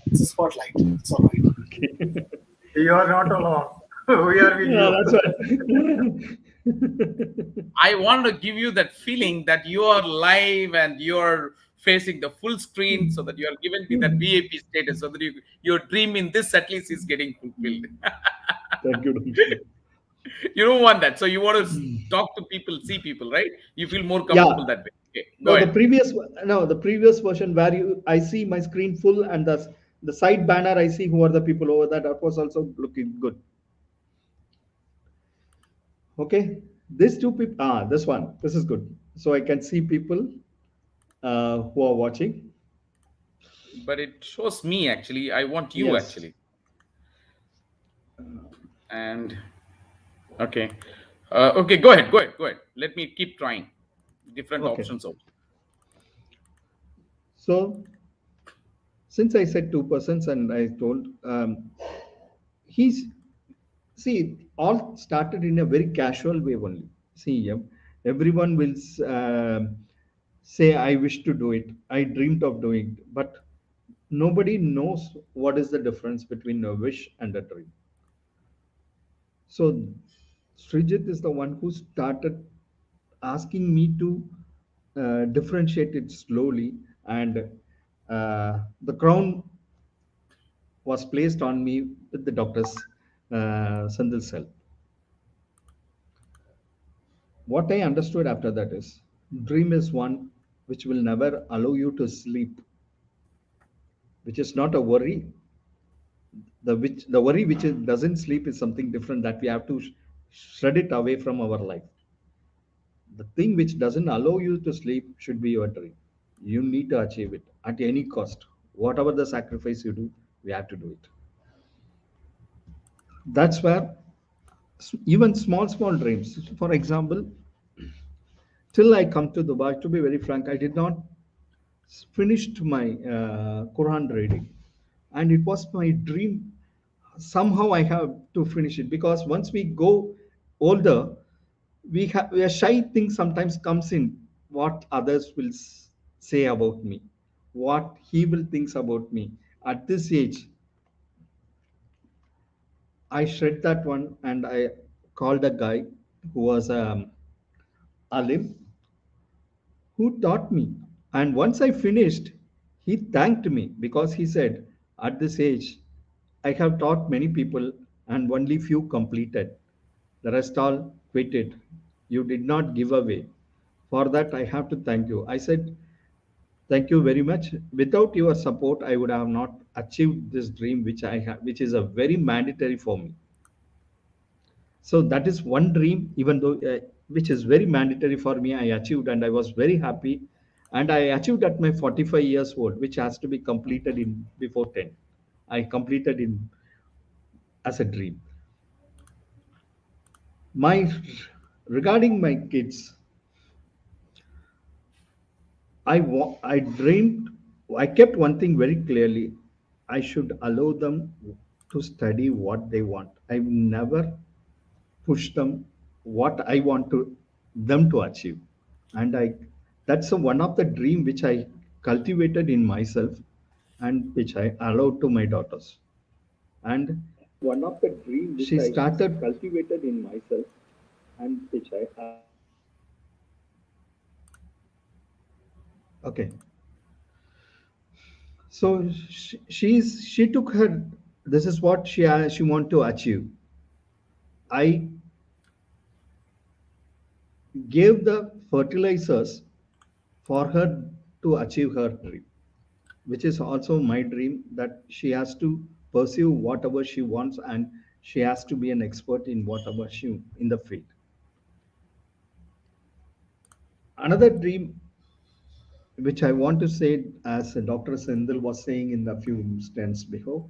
[SPEAKER 4] It's a spotlight. It's all right.
[SPEAKER 5] Okay.
[SPEAKER 2] You are not alone. We are with
[SPEAKER 5] Yeah,
[SPEAKER 2] you.
[SPEAKER 5] that's right.
[SPEAKER 1] I want to give you that feeling that you are live and you're facing the full screen so that you are given me that VIP status so that your dream in this at least is getting fulfilled.
[SPEAKER 5] Thank you, Dr.
[SPEAKER 1] You don't want that. So you want to talk to people, see people, right? You feel more comfortable
[SPEAKER 5] Yeah.
[SPEAKER 1] that way. Okay, go
[SPEAKER 5] No,
[SPEAKER 1] ahead.
[SPEAKER 5] the previous version where I see my screen full and the side banner I see who are the people over that. That was also looking good. Okay, these two people. This one. This is good. So I can see people who are watching.
[SPEAKER 1] But it shows me actually. I want you
[SPEAKER 5] Yes.
[SPEAKER 1] actually. And okay. Okay, go ahead. Go ahead. Go ahead. Let me keep trying different
[SPEAKER 5] Okay.
[SPEAKER 1] options out.
[SPEAKER 5] So since I said two persons and I told he's see all started in a very casual way only. See, everyone will say I wish to do it. I dreamed of doing it, but nobody knows what is the difference between a wish and a dream. So Srijit is the one who started asking me to differentiate it slowly, and the crown was placed on me with the doctor's Sandil cell. What I understood after that is dream is one which will never allow you to sleep, which is not a worry. The worry which doesn't sleep is something different that we have to shred it away from our life. The thing which doesn't allow you to sleep should be your dream. You need to achieve it at any cost. Whatever the sacrifice you do, we have to do it. That's where even small dreams. For example, till I come to Dubai, to be very frank, I did not finished my Quran reading, and it was my dream. Somehow I have to finish it, because once we go older, we a shy thing sometimes comes in. What others will say about me, what he will thinks about me. At this age, I shred that one, and I called a guy who was alim, who taught me. And once I finished, he thanked me because he said, at this age, I have taught many people and only few completed. The rest all quitted. You did not give away. For that, I have to thank you. I said, thank you very much. Without your support, I would have not achieved this dream, which I have, which is a very mandatory for me. So that is one dream, even though which is very mandatory for me. I achieved, and I was very happy, and I achieved at my 45 years old, which has to be completed in before 10. I completed in as a dream. My regarding my kids, I dreamed. I kept one thing very clearly. I should allow them to study what they want. I never push them what I want to them to achieve. And I that's one of the dream which I cultivated in myself, and which I allowed to my daughters. And
[SPEAKER 6] One of the dream which
[SPEAKER 5] she
[SPEAKER 6] I
[SPEAKER 5] started.
[SPEAKER 6] cultivated in myself and which I
[SPEAKER 5] Okay, so she took her. This is what she want to achieve. I gave the fertilizers for her to achieve her dream, which is also my dream, that she has to pursue whatever she wants, and she has to be an expert in whatever she in the field. Another dream which I want to say, as Dr. Sendil was saying in the few instants before,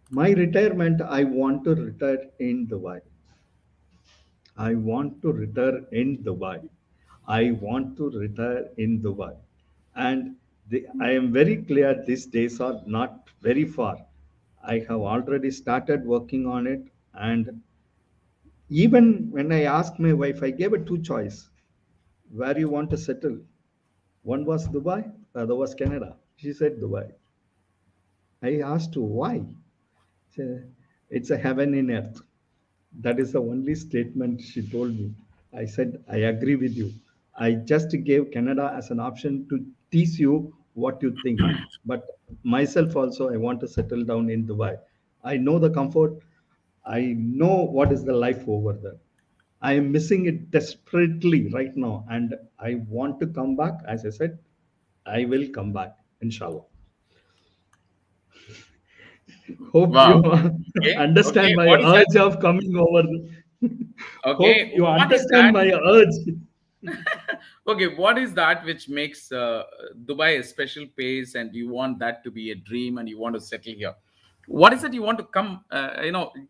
[SPEAKER 5] my retirement, I want to retire in Dubai. I want to retire in Dubai. I want to retire in Dubai. And I am very clear these days are not very far. I have already started working on it. And even when I asked my wife, I gave her two choice. Where you want to settle? One was Dubai, the other was Canada. She said Dubai. I asked her why. She said, it's a heaven in earth. That is the only statement she told me. I said, I agree with you. I just gave Canada as an option to tease you what you think. But myself also, I want to settle down in Dubai. I know the comfort. I know what is the life over there. I am missing it desperately right now. And I want to come back. As I said, I will come back, inshallah. Hope you
[SPEAKER 1] Wow. Okay. Okay.
[SPEAKER 5] understand my
[SPEAKER 1] What is that?
[SPEAKER 5] urge of coming over. Hope
[SPEAKER 1] Okay.
[SPEAKER 5] you
[SPEAKER 1] What is
[SPEAKER 5] understand
[SPEAKER 1] that?
[SPEAKER 5] my urge.
[SPEAKER 1] Okay. What is that which makes Dubai a special place, and you want that to be a dream, and you want to settle here? What is it you want to come?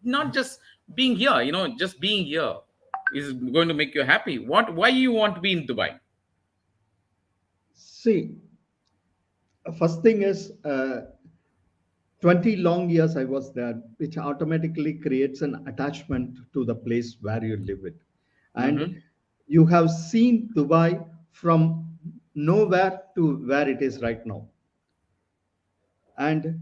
[SPEAKER 1] Not just being here. Just being here is going to make you happy. What? Why you want to be in Dubai?
[SPEAKER 5] See, first thing is 20 long years I was there, which automatically creates an attachment to the place where you live it. And
[SPEAKER 1] Hmm.
[SPEAKER 5] you have seen Dubai from nowhere to where it is right now. And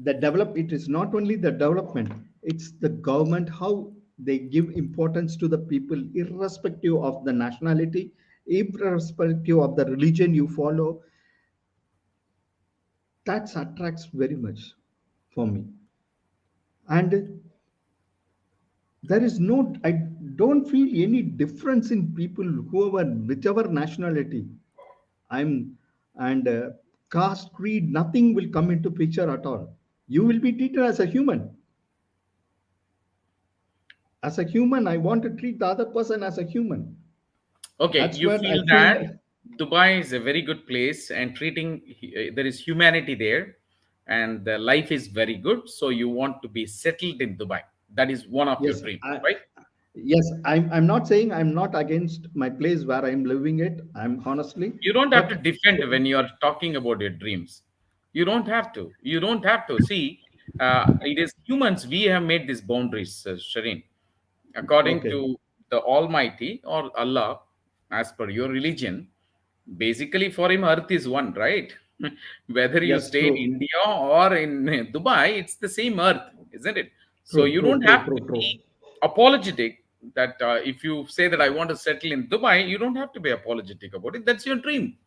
[SPEAKER 5] the develop it is not only the development, it's the government, how they give importance to the people irrespective of the nationality, irrespective of the religion you follow. That attracts very much for me. And there is no, I don't feel any difference in people, whoever, whichever nationality I'm. And caste, creed, nothing will come into picture at all. You will be treated as a human. As a human, I want to treat the other person as a human.
[SPEAKER 1] Okay,
[SPEAKER 5] That's
[SPEAKER 1] you
[SPEAKER 5] where I
[SPEAKER 1] feel
[SPEAKER 5] feel.
[SPEAKER 1] that Dubai is a very good place, and there is humanity there, and the life is very good. So you want to be settled in Dubai. That is one of your
[SPEAKER 5] Yes,
[SPEAKER 1] dreams,
[SPEAKER 5] I,
[SPEAKER 1] right?
[SPEAKER 5] Yes, I'm not saying I'm not against my place where I'm living it. I'm honestly,
[SPEAKER 1] You don't have to
[SPEAKER 5] but
[SPEAKER 1] defend when you are talking about your dreams. You don't have to. You don't have to. See, it is humans. We have made these boundaries, Shireen. According
[SPEAKER 5] okay.
[SPEAKER 1] to the Almighty or Allah, as per your religion, basically for him, Earth is one, right? Whether you
[SPEAKER 5] Yes,
[SPEAKER 1] stay in
[SPEAKER 5] true,
[SPEAKER 1] India or in Dubai, it's the same Earth, isn't it? So
[SPEAKER 5] true,
[SPEAKER 1] you
[SPEAKER 5] true,
[SPEAKER 1] don't
[SPEAKER 5] true,
[SPEAKER 1] have to
[SPEAKER 5] true, true.
[SPEAKER 1] be apologetic that if you say that I want to settle in Dubai, you don't have to be apologetic about it. That's your dream.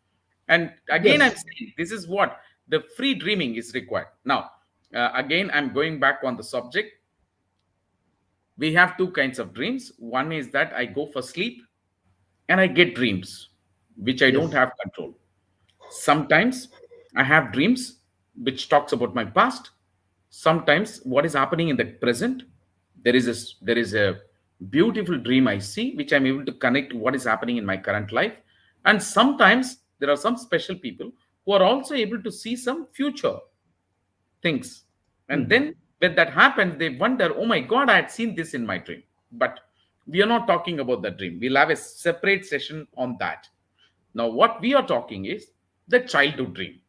[SPEAKER 1] And again, I'm
[SPEAKER 5] Yes,
[SPEAKER 1] saying this is what the free dreaming is required. Now, again, I'm going back on the subject. We have two kinds of dreams. One is that I go for sleep and I get dreams, which I don't
[SPEAKER 5] yes.
[SPEAKER 1] have control. Sometimes I have dreams which talks about my past. Sometimes what is happening in the present. There is a beautiful dream I see, which I'm able to connect to what is happening in my current life. And sometimes there are some special people who are also able to see some future things. And
[SPEAKER 5] Hmm.
[SPEAKER 1] then when that happens, they wonder, oh my God, I had seen this in my dream. But we are not talking about the dream. We'll have a separate session on that. Now, what we are talking is the childhood dream.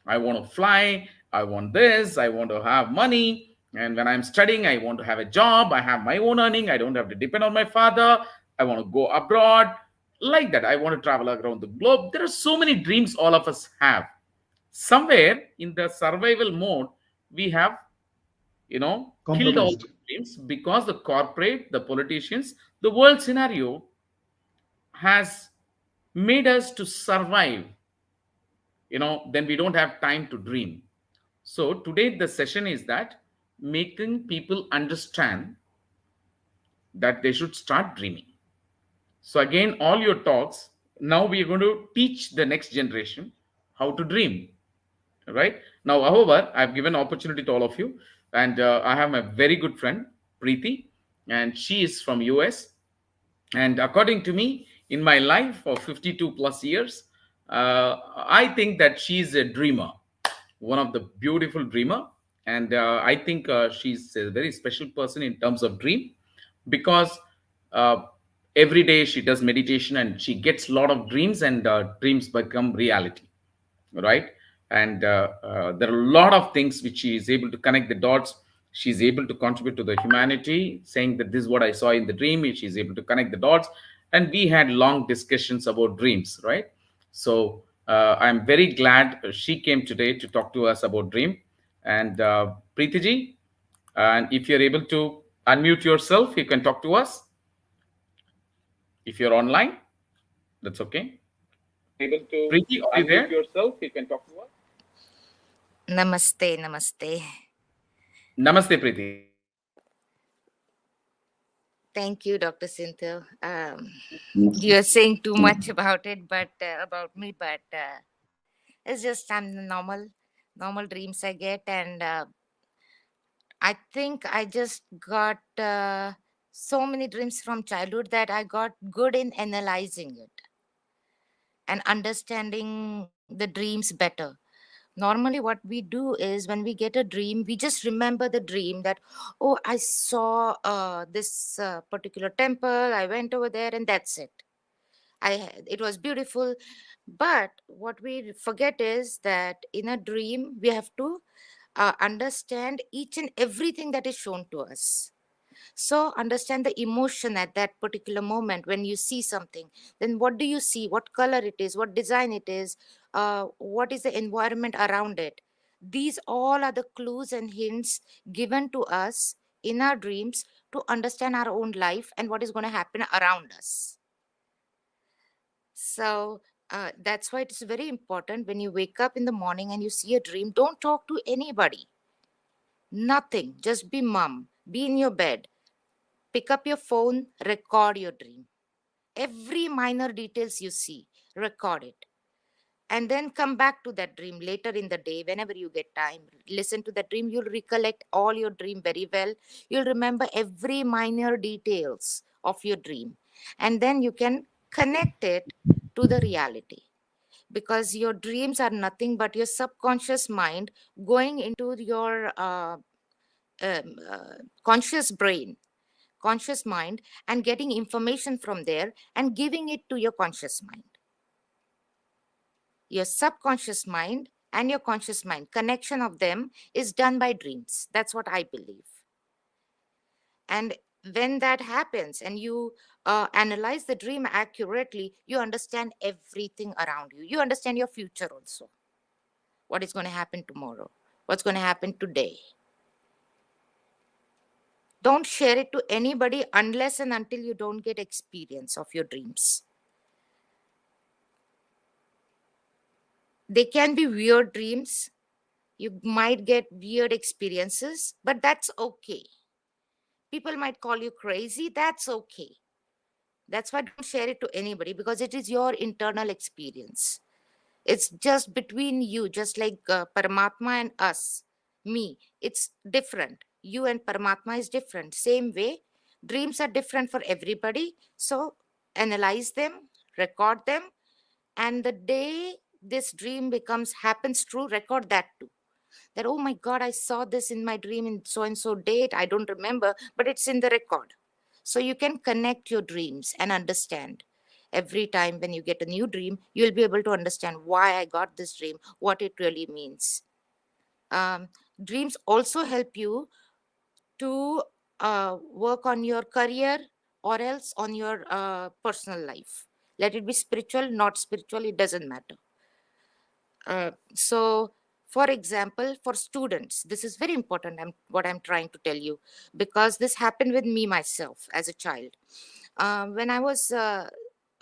[SPEAKER 1] I want to fly. I want this. I want to have money. And when I'm studying, I want to have a job. I have my own earning. I don't have to depend on my father. I want to go abroad. Like that. I want to travel around the globe. There are so many dreams all of us have. Somewhere in the survival mode, we have, killed all
[SPEAKER 5] Compromised.
[SPEAKER 1] those dreams because the corporate, the politicians, the world scenario has made us to survive. Then we don't have time to dream. So today the session is that making people understand that they should start dreaming. So again, all your talks, now we are going to teach the next generation how to dream. Right now, however, I've given opportunity to all of you, and I have my very good friend Preeti, and she is from US. And according to me, in my life of 52 plus years, I think that she's a dreamer, one of the beautiful dreamer. And I think she's a very special person in terms of dream, because uh, every day she does meditation and she gets a lot of dreams, and dreams become reality, right? And there are a lot of things which she is able to connect the dots. She's able to contribute to the humanity, saying that this is what I saw in the dream. She's able to connect the dots, and we had long discussions about dreams, right? So I'm very glad she came today to talk to us about dream. And Preeti ji, and if you're able to unmute yourself, you can talk to us. If you're online, that's okay. Preeti, are you there?
[SPEAKER 7] Namaste, namaste.
[SPEAKER 1] Namaste, Preeti.
[SPEAKER 7] Thank you, Dr. Cynthia. You're saying too much about it, but about me, but it's just I'm the normal dreams I get, and I think I just got so many dreams from childhood that I got good in analyzing it and understanding the dreams better. Normally what we do is when we get a dream, we just remember the dream that, oh, I saw this particular temple, I went over there, and that's it. It was beautiful. But what we forget is that in a dream we have to understand each and everything that is shown to us. So understand the emotion at that particular moment when you see something. Then what do you see? What color it is? What design it is? What is the environment around it? These all are the clues and hints given to us in our dreams to understand our own life and what is going to happen around us. So that's why it's very important when you wake up in the morning and you see a dream, don't talk to anybody. Nothing. Just be mum. Be in your bed. Pick up your phone, record your dream. Every minor details you see, record it. And then come back to that dream later in the day, whenever you get time. Listen to that dream. You'll recollect all your dream very well. You'll remember every minor details of your dream. And then you can connect it to the reality. Because your dreams are nothing but your subconscious mind going into your conscious brain, conscious mind and getting information from there and giving it to your conscious mind. Your subconscious mind and your conscious mind, connection of them is done by dreams. That's what I believe. And when that happens and you analyze the dream accurately, you understand everything around you. You understand your future also. What is going to happen tomorrow? What's going to happen today? Don't share it to anybody unless and until you don't get experience of your dreams. They can be weird dreams. You might get weird experiences, but that's okay. People might call you crazy. That's okay. That's why don't share it to anybody, because it is your internal experience. It's just between you, just like Paramatma and us, me. It's different. You and Paramatma is different. Same way, dreams are different for everybody. So analyze them, record them, and the day this dream happens true, record that too. That, oh my God, I saw this in my dream in so and so date. I don't remember, but it's in the record. So you can connect your dreams and understand. Every time when you get a new dream, you'll be able to understand why I got this dream, what it really means. Um, Dreams also help you to work on your career or else on your personal life. Let it be spiritual, not spiritual, it doesn't matter. So, for example, for students, this is very important. What I'm trying to tell you, because this happened with me myself as a child. When I was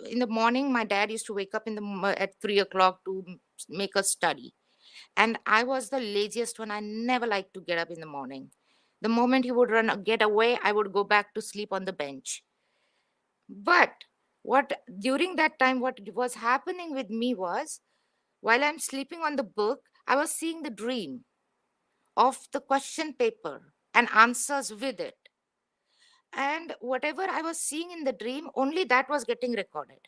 [SPEAKER 7] in the morning, my dad used to wake up at 3 o'clock to make us study, and I was the laziest one. I never liked to get up in the morning. The moment he would get away, I would go back to sleep on the bench. But what during that time, what was happening with me was, while I'm sleeping on the book, I was seeing the dream of the question paper and answers with it. And whatever I was seeing in the dream, only that was getting recorded.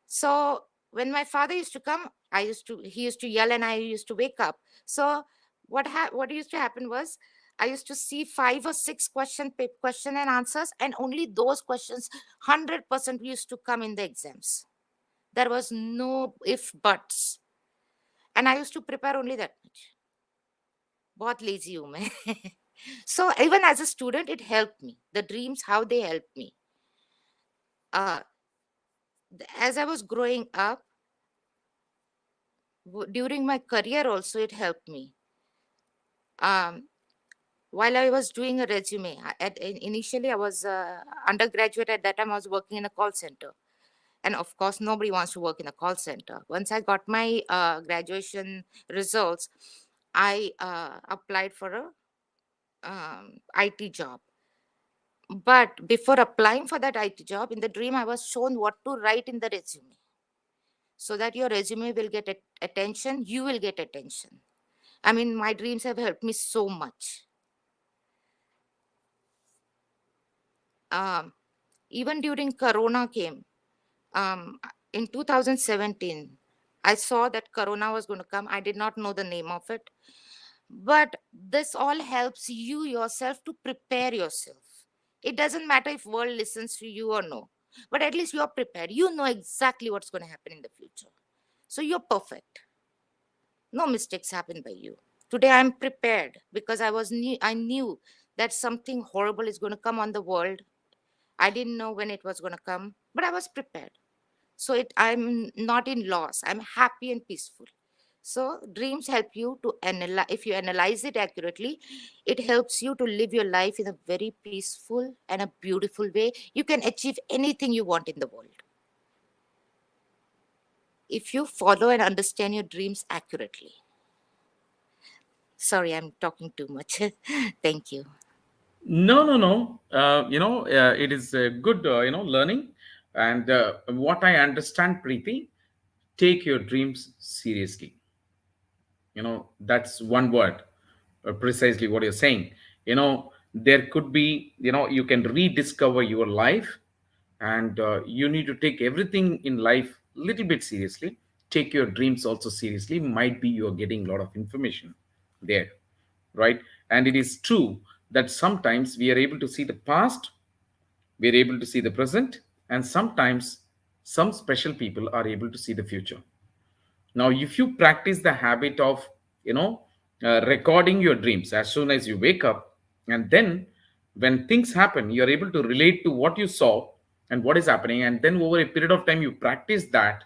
[SPEAKER 7] So when my father used to come, he used to yell and I used to wake up. So what used to happen was, I used to see 5 or 6 question and answers, and only those questions 100% used to come in the exams. There was no if buts. And I used to prepare only that much. बहुत lazy हूँ मैं. So even as a student, it helped me. The dreams, how they helped me. Uh, as I was growing up, during my career also, it helped me. Um, while I was doing a resume, initially I was undergraduate. At that time, I was working in a call center. And of course, nobody wants to work in a call center. Once I got my graduation results, I applied for a IT job. But before applying for that IT job, in the dream, I was shown what to write in the resume, so that your resume will get attention, you will get attention. I mean, my dreams have helped me so much. Um, Even during Corona came, um, in 2017, I saw that Corona was going to come. I did not know the name of it. But this all helps you yourself to prepare yourself. It doesn't matter if world listens to you or no, but at least you're prepared. You know exactly what's going to happen in the future. So you're perfect. No mistakes happen by you. Today I'm prepared because I knew that something horrible is going to come on the world. I didn't know when it was going to come, but I was prepared. So I'm not in loss. I'm happy and peaceful. So dreams help you to analyze. If you analyze it accurately, it helps you to live your life in a very peaceful and a beautiful way. You can achieve anything you want in the world if you follow and understand your dreams accurately. Sorry, I'm talking too much. Thank you.
[SPEAKER 1] No, no, no. It is good, learning. And what I understand, Preeti, take your dreams seriously. That's one word, precisely what you're saying. There could be, you can rediscover your life, and you need to take everything in life a little bit seriously. Take your dreams also seriously. Might be you're getting a lot of information there, right? And it is true, that sometimes we are able to see the past, we are able to see the present, and sometimes some special people are able to see the future. Now, if you practice the habit of, you know, recording your dreams as soon as you wake up, and then when things happen, you're able to relate to what you saw and what is happening, and then over a period of time, you practice that,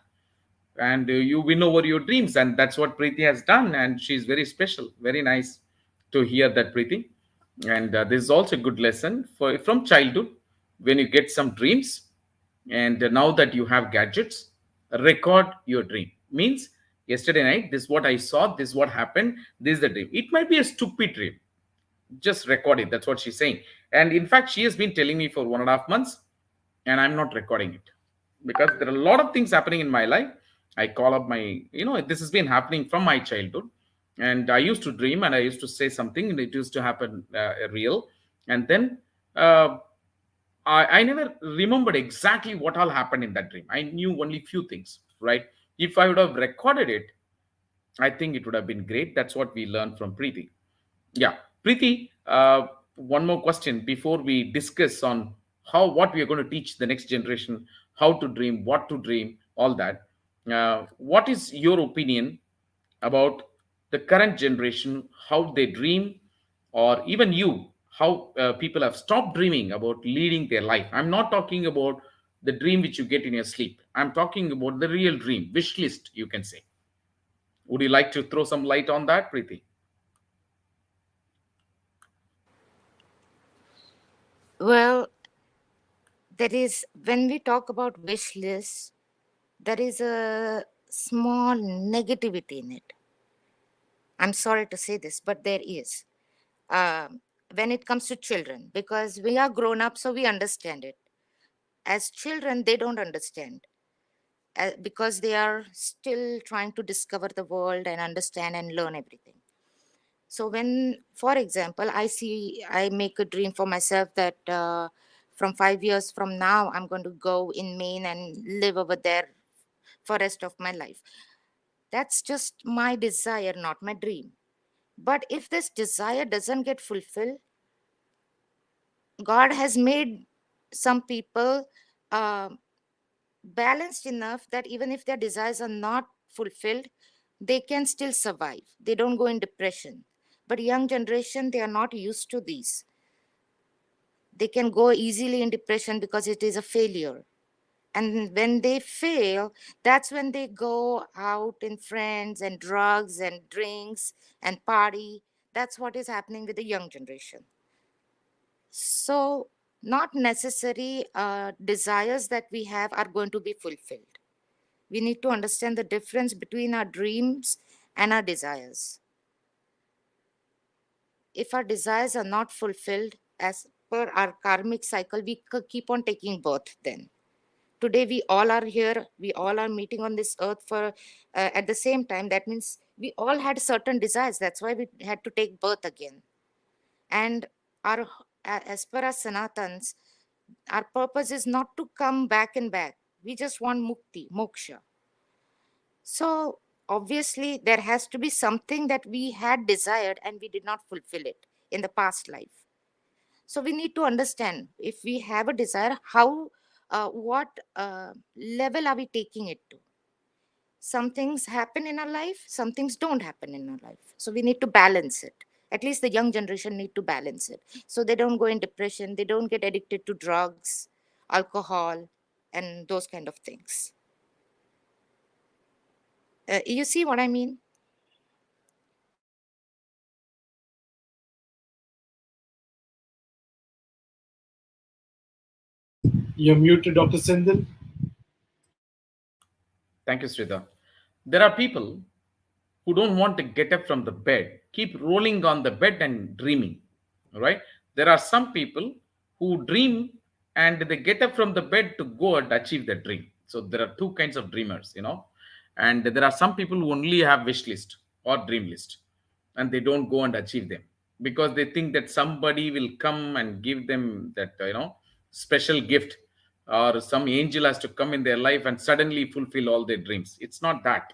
[SPEAKER 1] and you win over your dreams. And that's what Preeti has done, and she's very special. Very nice to hear that, Preeti. And this is also a good lesson for from childhood. When you get some dreams, and now that you have gadgets, record your dream. Means yesterday night, this is what I saw, this is what happened, this is the dream. It might be a stupid dream, just record it. That's what she's saying. And in fact, she has been telling me for 1.5 months, and I'm not recording it because there are a lot of things happening in my life. I call up my, this has been happening from my childhood. And I used to dream and I used to say something, and it used to happen real. And then uh, I never remembered exactly what all happened in that dream. I knew only few things, right? If I would have recorded it, I think it would have been great. That's what we learned from Preeti. Yeah, Preeti, one more question before we discuss on how what we are going to teach the next generation, how to dream, what to dream, all that. What is your opinion about the current generation, how they dream, or even you, how people have stopped dreaming about leading their life? I'm not talking about the dream which you get in your sleep. I'm talking about the real dream, wish list, you can say. Would you like to throw some light on that, Preeti?
[SPEAKER 7] Well, there is, when we talk about wish list, there is a small negativity in it. I'm sorry to say this, but there is. Um, when it comes to children, because we are grown up, so we understand it. As children, they don't understand, because they are still trying to discover the world and understand and learn everything. So when, for example, I make a dream for myself that from 5 years from now, I'm going to go in Maine and live over there for rest of my life. That's just my desire, not my dream. But if this desire doesn't get fulfilled, God has made some people uh, balanced enough that even if their desires are not fulfilled, they can still survive. They don't go in depression. But young generation, they are not used to these. They can go easily in depression because it is a failure. And when they fail, that's when they go out in friends and drugs and drinks and party. That's what is happening with the young generation. So, not necessary desires that we have are going to be fulfilled. We need to understand the difference between our dreams and our desires. If our desires are not fulfilled as per our karmic cycle, we keep on taking birth then. Today, we all are here, we all are meeting on this earth for at the same time. That means we all had certain desires. That's why we had to take birth again. And our, as per our Sanatans, our purpose is not to come back and back. We just want mukti, moksha. So obviously, there has to be something that we had desired and we did not fulfill it in the past life. So we need to understand, if we have a desire, how, what level are we taking it to? Some things happen in our life, some things don't happen in our life. So we need to balance it. At least the young generation need to balance it, so they don't go in depression, they don't get addicted to drugs, alcohol, and those kind of things. You see what I mean?
[SPEAKER 4] You're muted, Dr. Sindhu.
[SPEAKER 1] Thank you, Sridhar. There are people who don't want to get up from the bed, keep rolling on the bed and dreaming. Right? There are some people who dream and they get up from the bed to go and achieve their dream. So there are two kinds of dreamers. And there are some people who only have wish list or dream list, and they don't go and achieve them because they think that somebody will come and give them that special gift, or some angel has to come in their life and suddenly fulfill all their dreams. It's not that.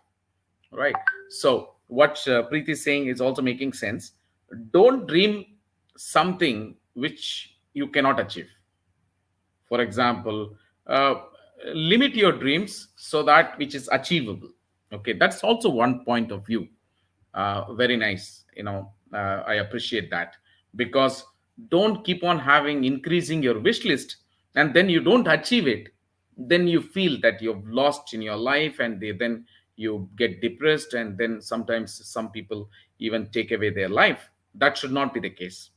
[SPEAKER 1] Right. So what Preeti is saying is also making sense. Don't dream something which you cannot achieve. For example, uh, limit your dreams so that which is achievable. Okay, that's also one point of view. Very nice, I appreciate that. Because don't keep on having increasing your wish list and then you don't achieve it, then you feel that you've lost in your life, and then you get depressed, and then sometimes some people even take away their life. That should not be the case.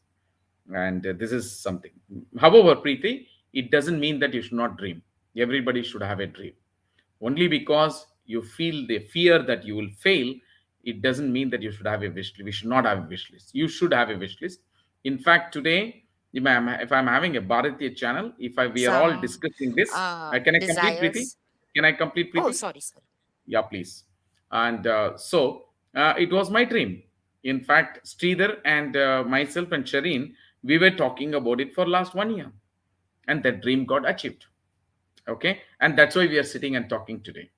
[SPEAKER 1] And this is something. However, Preeti, it doesn't mean that you should not dream. Everybody should have a dream. Only because you feel the fear that you will fail, it doesn't mean that you should have a wish list. We should not have a wish list. You should have a wish list. In fact, today, if I'm having a Bharatiya channel, we are all
[SPEAKER 7] Some
[SPEAKER 1] discussing this, can I complete, Preeti?
[SPEAKER 7] desires.
[SPEAKER 1] Can I complete,
[SPEAKER 7] Oh,
[SPEAKER 1] Preeti?
[SPEAKER 7] sorry, sorry.
[SPEAKER 1] Yeah, please. And it was my dream. In fact, Sridhar and myself and Shireen, we were talking about it for last 1 year, and that dream got achieved. Okay, and that's why we are sitting and talking today.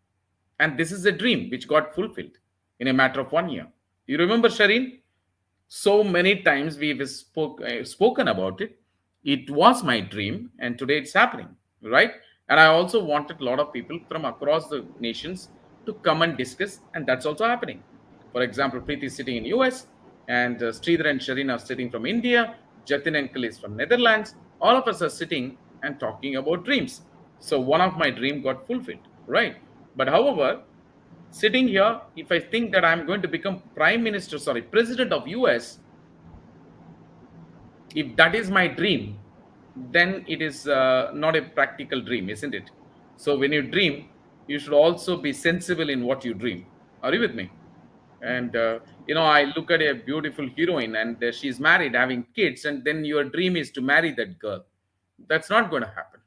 [SPEAKER 1] And this is a dream which got fulfilled in a matter of 1 year. You remember, Shireen? So many times we've spoken about it. It was my dream, and today it's happening, right? And I also wanted a lot of people from across the nations to come and discuss, and that's also happening. For example, Preeti is sitting in US, and Sridhar and Sharin are sitting from India. Jatin uncle is from Netherlands. All of us are sitting and talking about dreams. So one of my dream got fulfilled, right? But however, sitting here, if I think that I'm going to become president of US, if that is my dream, then it is not a practical dream, isn't it? So when you dream, you should also be sensible in what you dream. Are you with me? And I look at a beautiful heroine, and she's married, having kids, and then your dream is to marry that girl. That's not going to happen.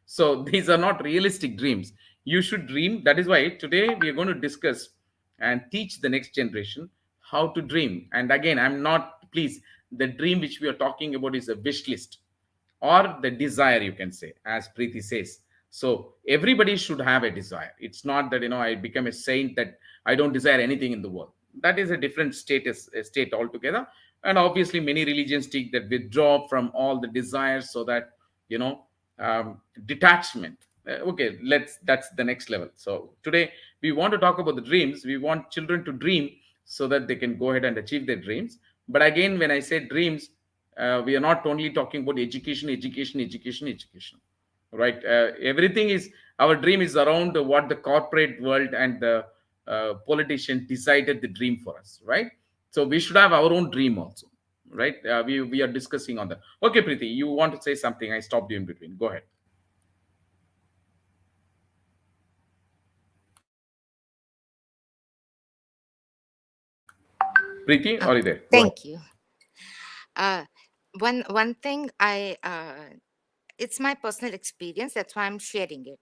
[SPEAKER 1] So these are not realistic dreams. You should dream. That is why today we are going to discuss and teach the next generation how to dream. And again, I'm not, please, the dream which we are talking about is a wish list or the desire, you can say, as Preeti says. So everybody should have a desire. It's not that I become a saint that I don't desire anything in the world. That is a different state altogether. And obviously many religions take that withdraw from all the desires, so that you know detachment. Okay, that's the next level. So today we want to talk about the dreams. We want children to dream so that they can go ahead and achieve their dreams. But again, when I say dreams, we are not only talking about education, education, education, education, right? Everything is, our dream is around what the corporate world and the politician decided the dream for us, right? So we should have our own dream also, right? We are discussing on that. Okay, Preeti, you want to say something? I stopped you in between. Go ahead. Preeti, are you there? Go ahead.
[SPEAKER 7] Thank you. Uh, one thing it's my personal experience. That's why I'm sharing it.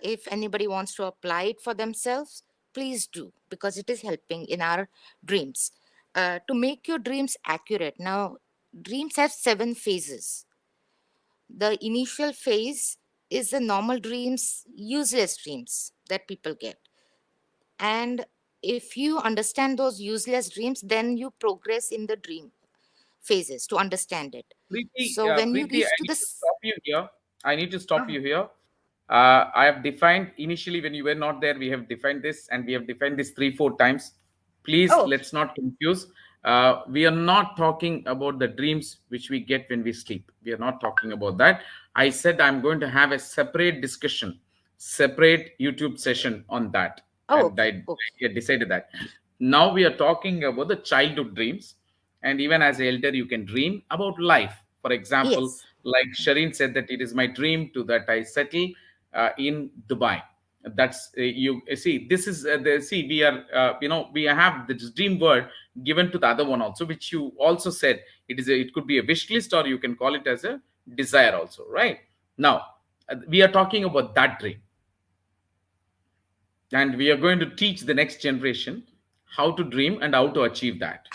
[SPEAKER 7] If anybody wants to apply it for themselves, please do, because it is helping in our dreams. To make your dreams accurate, now dreams have 7 phases. The initial phase is the normal dreams, useless dreams that people get. And if you understand those useless dreams, then you progress in the dream phases to understand it. So when you
[SPEAKER 1] Preeti,
[SPEAKER 7] reach
[SPEAKER 1] I
[SPEAKER 7] to
[SPEAKER 1] need to
[SPEAKER 7] this,
[SPEAKER 1] stop you here. I need to stop
[SPEAKER 7] uh,
[SPEAKER 1] you here. I have defined initially when you were not there. We have defined this, and we have defined this three, four times. Please,
[SPEAKER 7] oh,
[SPEAKER 1] let's not confuse. We are not talking about the dreams which we get when we sleep. We are not talking about that. I said I'm going to have a separate discussion, separate YouTube session on that,
[SPEAKER 7] oh,
[SPEAKER 1] and
[SPEAKER 7] okay, okay,
[SPEAKER 1] I decided that. Now we are talking about the childhood dreams, and even as an elder, you can dream about life. For example,
[SPEAKER 7] yes,
[SPEAKER 1] like Shireen said, that it is my dream to that I settle in Dubai. That's see, this is the see, we are we have this dream word given to the other one also, which you also said, it could be a wish list, or you can call it as a desire also, right? Now we are talking about that dream, and we are going to teach the next generation how to dream and how to achieve that.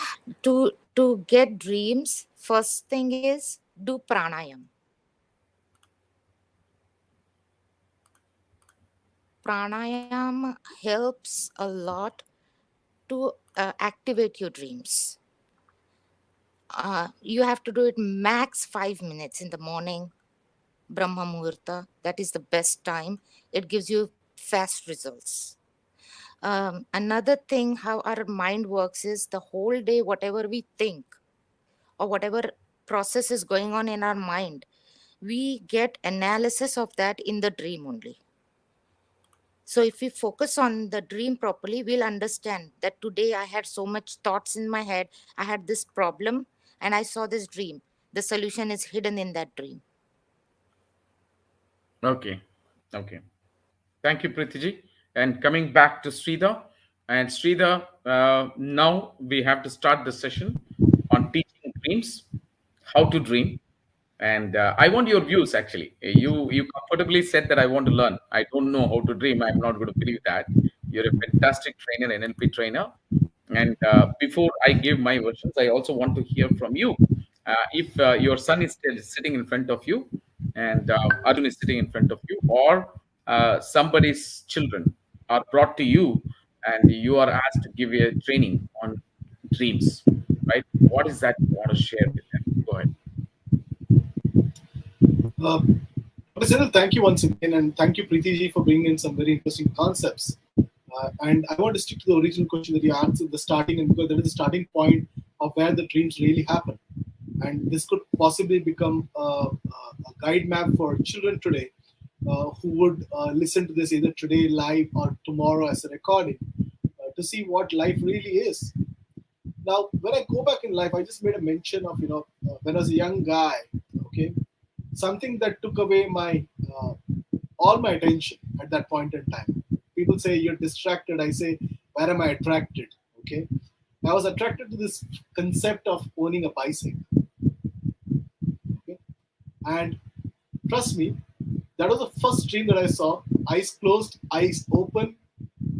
[SPEAKER 7] to get dreams, first thing is do pranayam. Pranayam helps a lot to activate your dreams. You have to do it max 5 minutes in the morning, Brahma Muhurta. That is the best time. It gives you fast results. Another thing, how our mind works is the whole day, whatever we think or whatever process is going on in our mind, we get analysis of that in the dream only. So if we focus on the dream properly, we'll understand that today I had so much thoughts in my head, I had this problem, and I saw this dream. The solution is hidden in that dream.
[SPEAKER 1] Okay. Okay. Thank you, Pritiji. And coming back to Sridhar. And Sridhar, now we have to start the session on teaching dreams, how to dream. And I want your views actually. You comfortably said that I want to learn. I don't know how to dream. I'm not going to believe that. You're a fantastic trainer, NLP trainer. And before I give my versions, I also want to hear from you. If your son is still sitting in front of you, and Arjun is sitting in front of you, or somebody's children are brought to you, and you are asked to give a training on dreams, right? What is that you want to share with them? Go ahead.
[SPEAKER 4] Uh, Dr. Senthil, thank you once again, and thank you, Preeti ji, for bringing in some very interesting concepts. And I want to stick to the original question that you answered at the starting, and because that is the starting point of where the dreams really happen. And this could possibly become a guide map for children today who would listen to this either today live or tomorrow as a recording to see what life really is. Now, when I go back in life, I just made a mention of, when I was a young guy, okay, something that took away my all my attention at that point in time. People say you're distracted. I say, where am I attracted? Okay, I was attracted to this concept of owning a bicycle. Okay, and trust me, that was the first dream that I saw. Eyes closed, eyes open.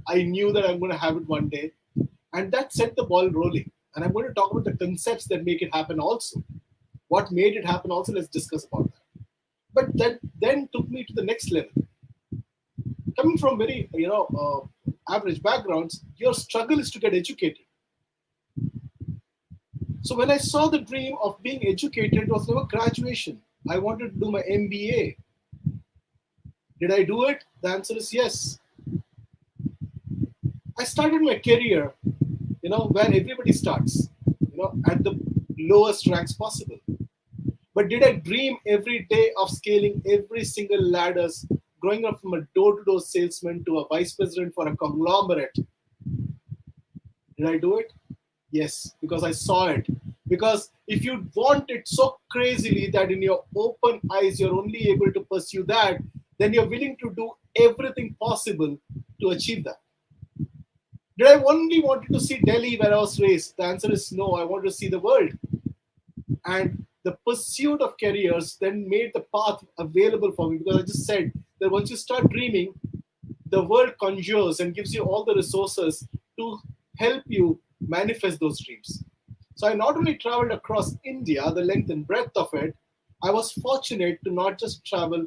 [SPEAKER 4] I knew that I'm going to have it one day, and that set the ball rolling. And I'm going to talk about the concepts that make it happen also. What made it happen also? Let's discuss about that. But that then took me to the next level. Coming from very average backgrounds, your struggle is to get educated. So when I saw the dream of being educated, it was never graduation. I wanted to do my MBA. Did I do it? The answer is yes. I started my career, where everybody starts, at the lowest ranks possible. But did I dream every day of scaling every single ladders, growing up from a door-to-door salesman to a vice president for a conglomerate? Did I do it? Yes, because I saw it. Because if you want it so crazily that in your open eyes you're only able to pursue that, then you're willing to do everything possible to achieve that. Did I only wanted to see Delhi where I was raised? The answer is no. I wanted to see the world. And the pursuit of careers then made the path available for me, because I just said that once you start dreaming, the world conjures and gives you all the resources to help you manifest those dreams. So I not only traveled across India, the length and breadth of it, I was fortunate to not just travel,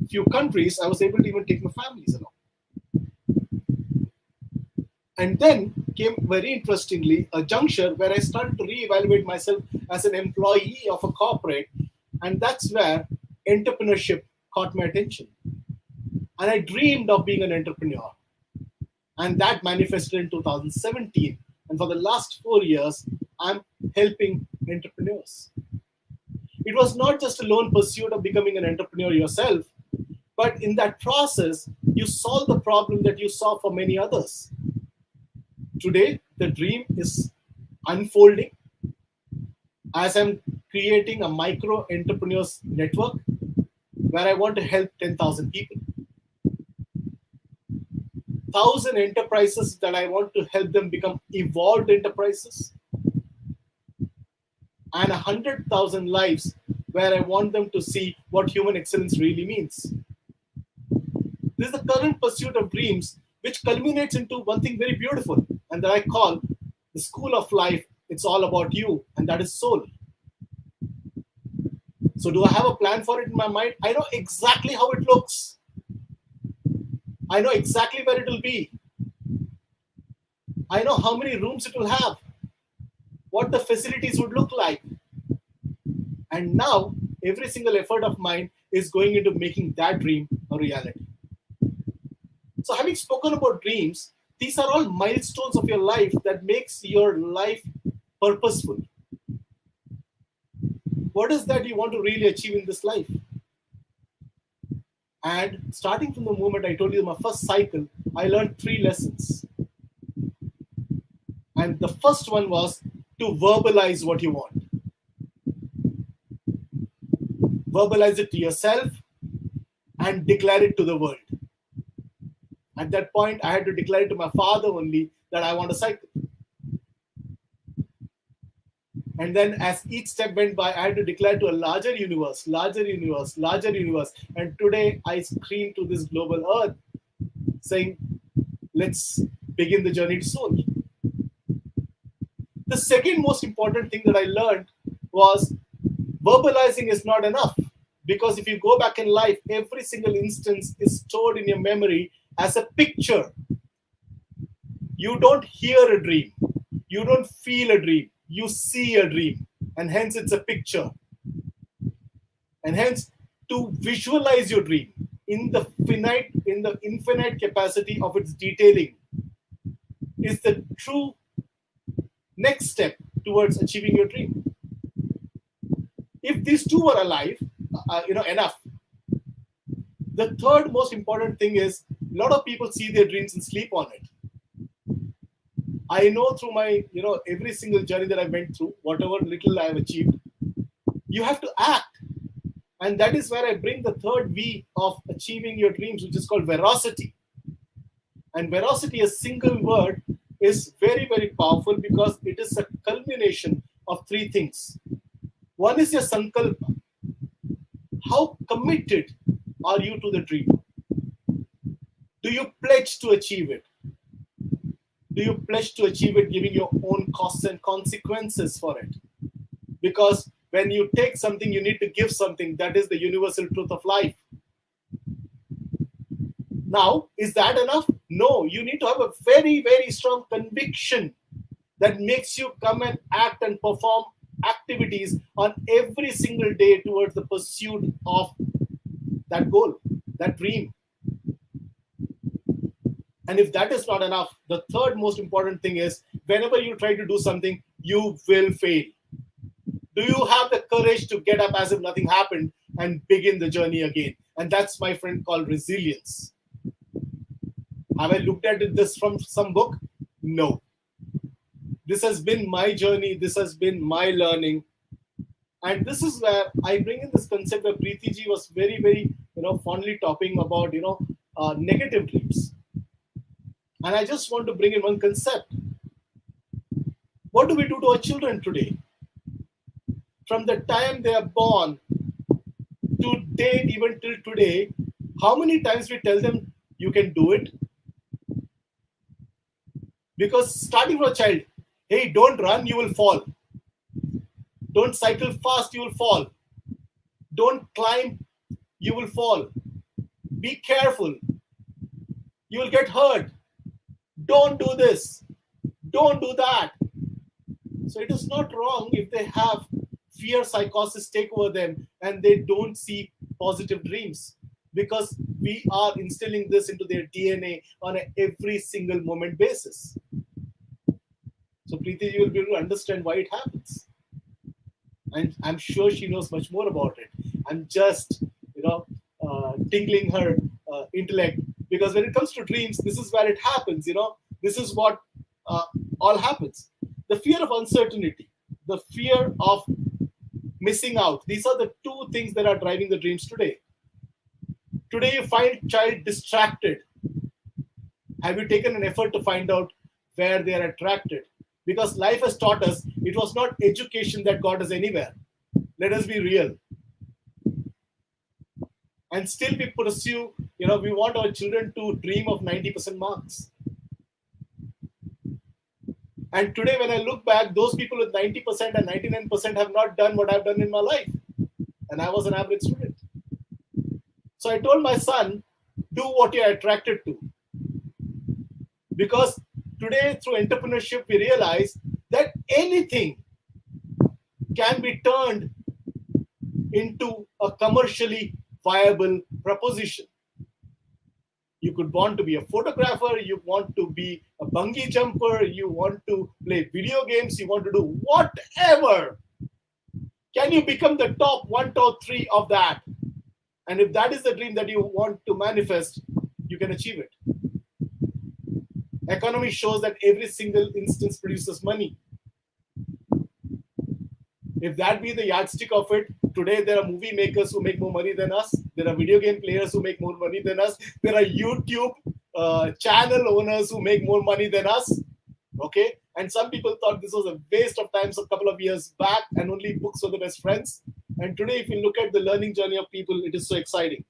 [SPEAKER 4] few countries. I was able to even take my families along. And then came, very interestingly, a juncture where I started to reevaluate myself as an employee of a corporate. And that's where entrepreneurship caught my attention. And I dreamed of being an entrepreneur. And that manifested in 2017. And for the last 4 years, I'm helping entrepreneurs. It was not just a lone pursuit of becoming an entrepreneur yourself, but in that process, you solve the problem that you saw for many others. Today, the dream is unfolding as I'm creating a micro entrepreneurs network where I want to help 10,000 people. 1,000 enterprises that I want to help them become evolved enterprises. And 100,000 lives where I want them to see what human excellence really means. This is the current pursuit of dreams, which culminates into one thing very beautiful, and that I call the school of life. It's all about you, and that is soul. So do I have a plan for it in my mind? I know exactly how it looks. I know exactly where it will be. I know how many rooms it will have. what the facilities would look like. And now every single effort of mine is going into making that dream a reality. So having spoken about dreams, these are all milestones of your life that makes your life purposeful. What is that you want to really achieve in this life? And starting from the moment I told you my first cycle, I learned 3 lessons. And the first one was to verbalize what you want. Verbalize it to yourself and declare it to the world. At that point, I had to declare it to my father only that I want a cycle. And then as each step went by, I had to declare to a larger universe, larger universe, larger universe. And today I scream to this global earth saying, let's begin the journey to soul. The second most important thing that I learned was verbalizing is not enough. Because if you go back in life, every single instance is stored in your memory as a picture. You don't hear a dream. You don't feel a dream. You see a dream. And hence it's a picture. And hence to visualize your dream in the infinite capacity of its detailing is the true next step towards achieving your dream. If these two are alive, enough. The third most important thing is a lot of people see their dreams and sleep on it. I know through my, every single journey that I went through, whatever little I have achieved, you have to act. And that is where I bring the third V of achieving your dreams, which is called veracity. And veracity, a single word, is very, very powerful because it is a culmination of 3 things. One is your sankalpa. How committed are you to the dream? Do you pledge to achieve it? Do you pledge to achieve it giving your own costs and consequences for it? Because when you take something, you need to give something. That is the universal truth of life. Now, is that enough? No, you need to have a very, very strong conviction that makes you come and act and perform activities on every single day towards the pursuit of that goal, that dream. And if that is not enough, the third most important thing is whenever you try to do something, you will fail. Do you have the courage to get up as if nothing happened and begin the journey again? And that's, my friend, called resilience. Have I looked at this from some book? No. This has been my journey. This has been my learning. And this is where I bring in this concept where Preeti ji was very, very, fondly talking about, negative dreams. And I just want to bring in one concept. What do we do to our children today? From the time they are born to date, even till today, how many times we tell them, you can do it? Because starting from a child, hey, don't run, you will fall. Don't cycle fast, you will fall. Don't climb, you will fall. Be careful. You will get hurt. Don't do this. Don't do that. So it is not wrong if they have fear psychosis take over them and they don't see positive dreams, because we are instilling this into their DNA on an every single moment basis. So Preeti, you will be able to understand why it happens. And I'm sure she knows much more about it. I'm just, tingling her intellect, because when it comes to dreams, this is where it happens. This is what all happens. The fear of uncertainty, the fear of missing out. These are the 2 things that are driving the dreams today. Today, you find child distracted. Have you taken an effort to find out where they are attracted? Because life has taught us it was not education that got us anywhere. Let us be real. And still we pursue, we want our children to dream of 90% marks. And today when I look back, those people with 90% and 99% have not done what I've done in my life. And I was an average student. So I told my son, do what you're attracted to. Because today through entrepreneurship, we realize that anything can be turned into a commercially viable proposition. You could want to be a photographer, you want to be a bungee jumper, you want to play video games, you want to do whatever. Can you become the top 1, top 3 of that? And if that is the dream that you want to manifest, you can achieve it. Economy shows that every single instance produces money. If that be the yardstick of it, today there are movie makers who make more money than us. There are video game players who make more money than us. There are YouTube channel owners who make more money than us. Okay? And some people thought this was a waste of time a couple of years back and only books were the best friends. And today, if you look at the learning journey of people, it is so exciting.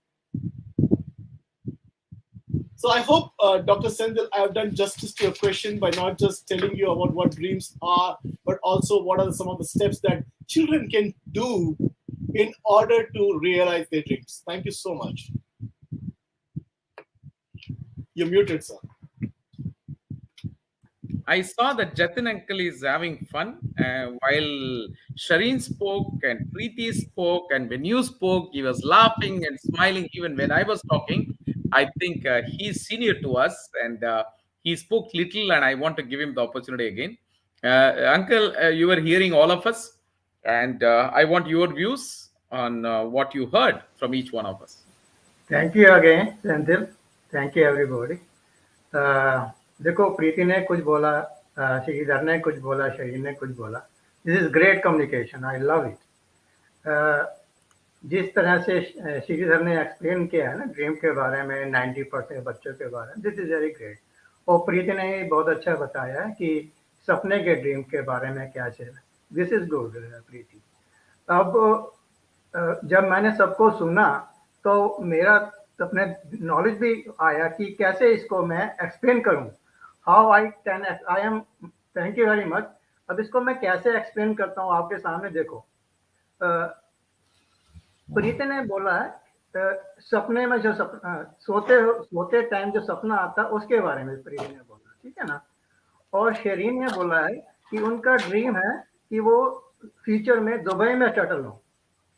[SPEAKER 4] So I hope, Dr. Sendil, I have done justice to your question by not just telling you about what dreams are, but also what are some of the steps that children can do in order to realize their dreams. Thank you so much. You're muted, sir.
[SPEAKER 1] I saw that Jatin uncle is having fun while Shireen spoke and Preeti spoke, and when you spoke, he was laughing and smiling. Even when I was talking, I think he's senior to us, and he spoke little, and I want to give him the opportunity again. Uncle, you were hearing all of us, and I want your views on what you heard from each one of us.
[SPEAKER 2] Thank you again, Senthil. Thank you, everybody. देखो प्रीति ने कुछ बोला, श्रीधर ने कुछ बोला, शरीन ने कुछ बोला. This is great communication, I love it. जिस तरह से श्रीधर ने एक्सप्लेन किया है ना ड्रीम के बारे में, 90% बच्चों के बारे में, दिस इज वेरी ग्रेट. और प्रीति ने बहुत अच्छा बताया कि सपने के ड्रीम के बारे में क्या चल. दिस इज गुड प्रीति. अब जब मैंने सबको सुना तो मेरा अपने नॉलेज भी आया कि कैसे इसको मैं एक्सप्लेन करूं. How I am. Thank you very much. अब इसको मैं कैसे एक्सप्लेन करता हूं आपके सामने. देखो प्रीति ने बोला है सपने में जो सोते टाइम जो सपना आता है उसके बारे में प्रीति ने बोला, ठीक है ना. और शेरीन ने बोला है कि उनका ड्रीम है कि वो फ्यूचर में दुबई में सेटल हो,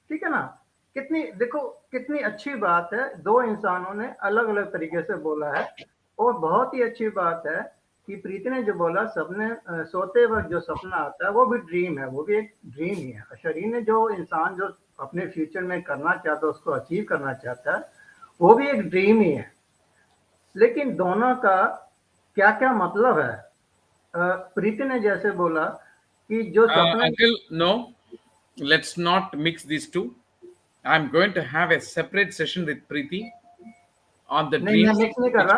[SPEAKER 2] ठीक है ना. कितनी अच्छी बात है. दो इंसानों ने अलग अलग तरीके से बोला है. और बहुत ही अच्छी बात है कि प्रीति ने जो बोला सपने सोते वक्त जो सपना आता है वो भी ड्रीम है, वो भी एक ड्रीम ही है. शरीर ने जो इंसान जो अपने फ्यूचर में करना चाहता है, उसको अचीव करना चाहता है, वो भी एक ड्रीम ही है. लेकिन दोनों का क्या क्या मतलब है. प्रीति ने जैसे बोला कि जो सपना.
[SPEAKER 1] Uncle, no, let's not mix these two. I'm going to have a separate session with Preeti on the
[SPEAKER 2] नहीं,
[SPEAKER 1] dreams.
[SPEAKER 2] मैं मिक्स नहीं कर रहा.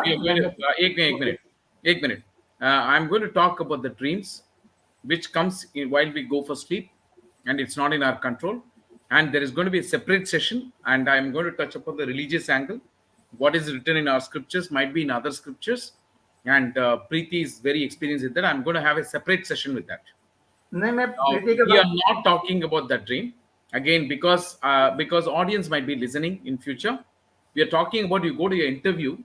[SPEAKER 1] एक minute. I'm going to talk about the dreams, which comes while we go for sleep, and it's not in our control. And there is going to be a separate session, and I'm going to touch upon the religious angle. What is written in our scriptures might be in other scriptures, and Preeti is very experienced in that. I'm going to have a separate session with that.
[SPEAKER 2] नहीं, मैं
[SPEAKER 1] Now,
[SPEAKER 2] प्रीति के
[SPEAKER 1] we are
[SPEAKER 2] बाद.
[SPEAKER 1] not talking about that dream again because audience might be listening in future. We are talking about you go to your interview,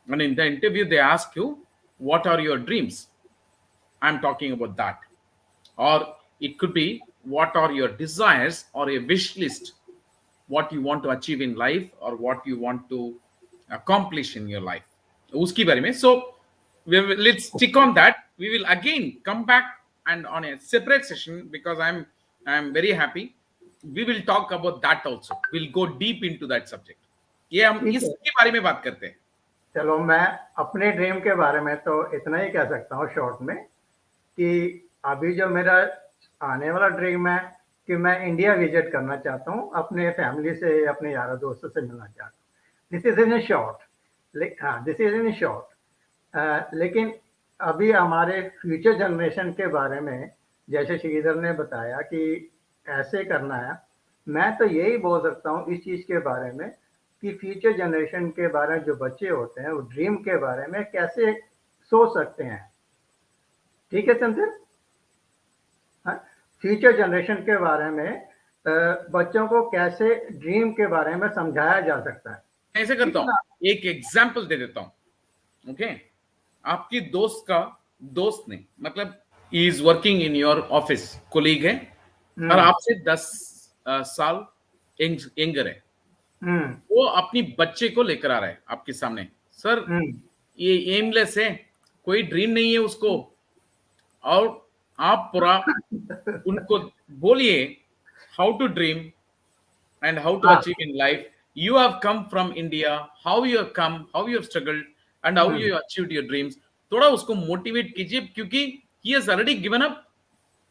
[SPEAKER 1] and in the interview they ask you what are your dreams. I'm talking about that. Or it could be what are your desires or a wish list, what you want to achieve in life or what you want to accomplish in your life. Uski bare mein. So let's stick on that. We will again come back and on a separate session because I'm very happy. We will talk about that also. We'll go deep into that subject. ये हम इसके बारे में बात करते हैं.
[SPEAKER 2] चलो मैं अपने ड्रीम के बारे में तो इतना ही कह सकता हूँ शॉर्ट में कि अभी जो मेरा आने वाला ड्रीम है कि मैं इंडिया विजिट करना चाहता हूँ, अपने फैमिली से, अपने यारों दोस्तों से मिलना चाहता हूँ. This is in short. हाँ, दिस इज इन शॉर्ट. लेकिन अभी हमारे फ्यूचर जनरेशन के बारे में जैसे श्रीधर ने बताया कि ऐसे करना है, मैं तो यही बोल सकता हूँ इस चीज़ के बारे में कि फ्यूचर जनरेशन के बारे में जो बच्चे होते हैं वो ड्रीम के बारे में कैसे सोच सकते हैं. ठीक है संतोष. फ्यूचर जनरेशन के बारे में बच्चों को कैसे ड्रीम के बारे में समझाया जा सकता है.
[SPEAKER 1] ऐसे करता हूँ, एक एग्जाम्पल दे देता हूँ. ओके, आपकी दोस्त ने मतलब he is working in your office, colleague है, और
[SPEAKER 2] हम्म
[SPEAKER 1] आपसे 10 साल यंगर है।
[SPEAKER 2] हम्म
[SPEAKER 1] वो अपनी बच्चे को लेकर आ रहा है आपके सामने, सर
[SPEAKER 2] हम्म
[SPEAKER 1] ये एमलेस है, कोई ड्रीम नहीं है उसको, और आप पूरा उनको बोलिए how to dream and how to
[SPEAKER 2] हाँ
[SPEAKER 1] achieve in life. You have come from India, how you have come, how you have struggled, and how
[SPEAKER 2] hmm
[SPEAKER 1] you achieved your dreams. थोड़ा उसको मोटिवेट कीजिए, क्योंकि he has already given up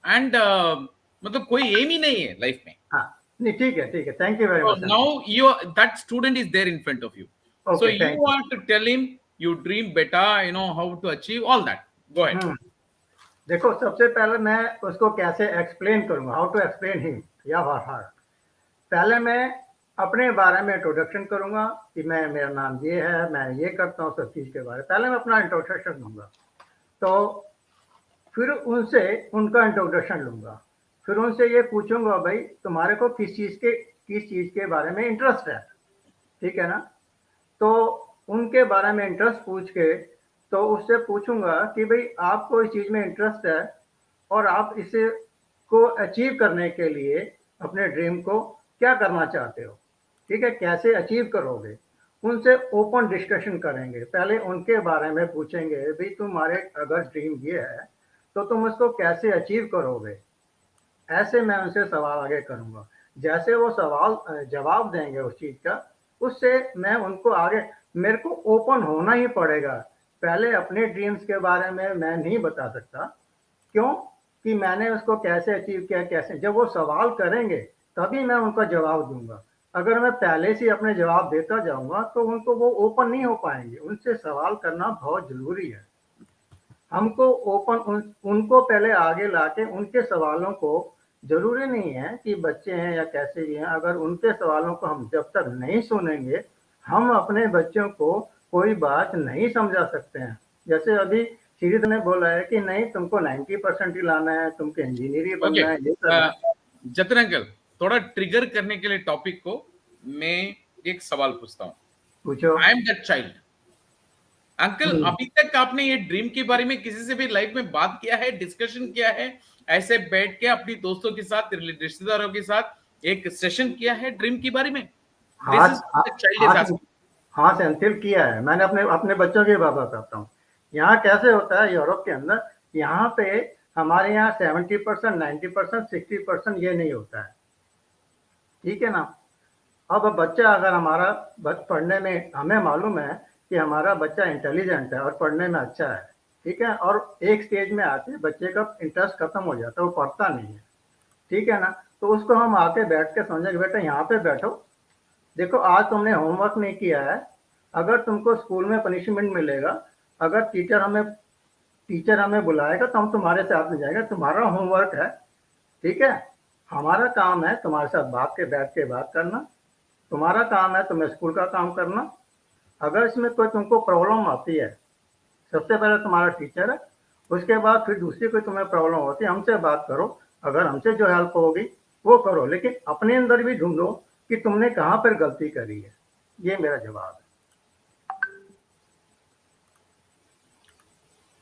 [SPEAKER 1] and मतलब कोई M ही नहीं है life में।
[SPEAKER 2] हाँ नहीं ठीक है, thank you very
[SPEAKER 1] So
[SPEAKER 2] much
[SPEAKER 1] now
[SPEAKER 2] Ankit.
[SPEAKER 1] you that student is there in front of you. So
[SPEAKER 2] okay,
[SPEAKER 1] you
[SPEAKER 2] thank you.
[SPEAKER 1] want to tell him you dream better, you know how to achieve all that. Go ahead.
[SPEAKER 2] हम्म देखो, सबसे पहले मैं उसको कैसे explain करूंगा, how to explain him या हर। पहले मैं अपने बारे में इंट्रोडक्शन करूंगा कि मैं, मेरा नाम ये है, मैं ये करता हूँ, सब चीज़ के बारे में पहले मैं अपना इंट्रोडक्शन दूंगा। तो फिर उनसे उनका इंट्रोडक्शन लूंगा, फिर उनसे ये पूछूंगा, भाई तुम्हारे को किस चीज़ के बारे में इंटरेस्ट है, ठीक है ना। तो उनके बारे में इंटरेस्ट पूछ के, तो उससे पूछूंगा कि भाई आपको इस चीज़ में इंटरेस्ट है और आप इसे को अचीव करने के लिए अपने ड्रीम को क्या करना चाहते हो, ठीक है, कैसे अचीव करोगे। उनसे ओपन डिस्कशन करेंगे, पहले उनके बारे में पूछेंगे, भाई तुम्हारे अगर ड्रीम ये है तो तुम उसको कैसे अचीव करोगे। ऐसे मैं उनसे सवाल आगे करूंगा, जैसे वो सवाल जवाब देंगे उस चीज़ का, उससे मैं उनको आगे, मेरे को ओपन होना ही पड़ेगा। पहले अपने ड्रीम्स के बारे में मैं नहीं बता सकता, क्यों कि मैंने उसको कैसे अचीव किया, कैसे, जब वो सवाल करेंगे तभी मैं उनका जवाब दूंगा। अगर मैं पहले से अपने जवाब देता जाऊंगा तो उनको वो ओपन नहीं हो पाएंगे। उनसे सवाल करना बहुत जरूरी है। हमको उनको पहले आगे लाके उनके सवालों को, जरूरी नहीं है कि बच्चे हैं या कैसे भी हैं, अगर उनके सवालों को हम जब तक नहीं सुनेंगे, हम अपने बच्चों को कोई बात नहीं समझा सकते हैं। जैसे अभी श्रीध ने बोला है कि नहीं, तुमको 90% ही लाना है, तुमको इंजीनियर
[SPEAKER 1] ओके,
[SPEAKER 2] बनना है, ये करना है।
[SPEAKER 1] जतिन अंकल, थोड़ा ट्रिगर करने के लिए टॉपिक को मैं एक सवाल पूछता हूँ।
[SPEAKER 2] पूछो।
[SPEAKER 1] I am that child. Uncle,
[SPEAKER 2] हम्म,
[SPEAKER 1] अभी तक आपने ये ड्रीम के बारे में किसी से भी लाइफ में बात किया है, डिस्कशन किया है, ऐसे बैठ के अपनी दोस्तों के साथ, रिश्तेदारों के साथ एक सेशन किया है ड्रीम के बारे में? दिस
[SPEAKER 2] हाथ
[SPEAKER 1] इज द चाइल्ड इज
[SPEAKER 2] हाथ
[SPEAKER 1] आस्किंग।
[SPEAKER 2] हाँ सेंथिल किया है मैंने, अपने अपने बच्चों की बात बताता हूँ। यहाँ कैसे होता है यूरोप के अंदर, यहाँ पे हमारे यहाँ 70%, 90%, 60% ये नहीं होता है, ठीक है ना। अब बच्चा अगर हमारा पढ़ने में, हमें मालूम है कि हमारा बच्चा इंटेलिजेंट है और पढ़ने में अच्छा है, ठीक है, और एक स्टेज में आके बच्चे का इंटरेस्ट खत्म हो जाता है, वो पढ़ता नहीं है, ठीक है ना। तो उसको हम आके बैठ के समझेंगे, बेटा यहाँ पे बैठो, देखो आज तुमने होमवर्क नहीं किया है, अगर तुमको स्कूल में पनिशमेंट मिलेगा, अगर टीचर हमें बुलाएगा तो हम तुम्हारे साथ में जाएंगे, तुम्हारा होमवर्क है, ठीक है। हमारा काम है तुम्हारे साथ बैठ के बात करना, तुम्हारा काम है तुम्हें स्कूल का काम करना। अगर इसमें कोई तुमको प्रॉब्लम आती है, सबसे पहले तुम्हारा टीचर है, उसके बाद फिर दूसरी कोई तुम्हें प्रॉब्लम होती है, हमसे बात करो, अगर हमसे जो हेल्प होगी वो करो, लेकिन अपने अंदर भी ढूंढो कि तुमने कहाँ पर गलती करी है। ये मेरा जवाब है।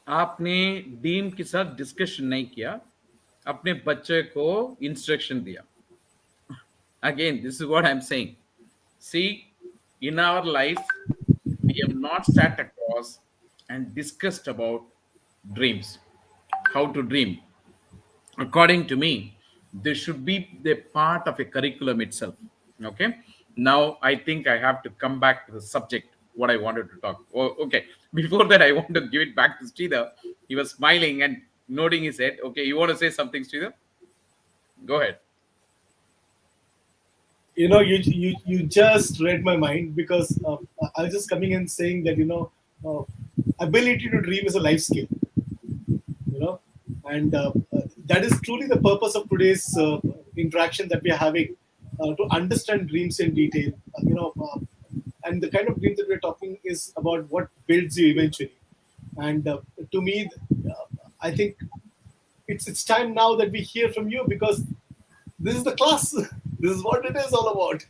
[SPEAKER 1] आपने डीन के साथ डिस्कशन नहीं किया, अपने बच्चे को इंस्ट्रक्शन दिया। Again, this is what I'm saying. See, in our life, we have not sat across and discussed about dreams, how to dream. According to me, this should be the part of a curriculum itself. Okay. Now, I think I have to come back to the subject, what I wanted to talk. Oh, okay. Before that, I want to give it back to Sridhar. He was smiling and nodding his head. Okay. You want to say something, Sridhar? Go ahead.
[SPEAKER 4] You just read my mind, because I was just coming and saying that uh, ability to dream is a life skill, you know and that is truly the purpose of today's interaction that we are having, to understand dreams in detail, and the kind of dreams that we're talking is about what builds you eventually. And to me, I think it's time now that we hear from you, because this is the class. This is what it is all about.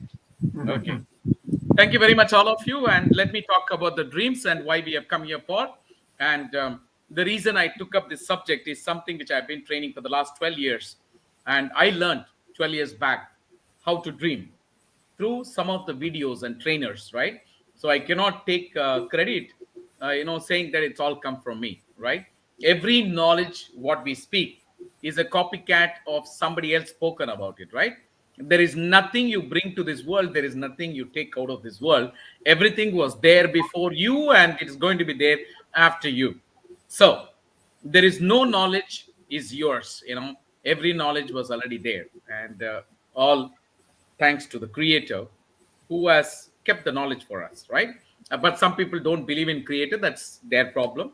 [SPEAKER 1] Okay. Thank you very much, all of you. And let me talk about the dreams and why we have come here for. And the reason I took up this subject is something which I've been training for the last 12 years. And I learned 12 years back how to dream through some of the videos and trainers, right? So I cannot take credit, saying that it's all come from me, right? Every knowledge what we speak is a copycat of somebody else spoken about it, right? There is nothing you bring to this world. There is nothing you take out of this world. Everything was there before you, and it is going to be there after you. So there is no knowledge is yours. Every knowledge was already there, and all thanks to the creator who has kept the knowledge for us, right? But some people don't believe in creator. That's their problem,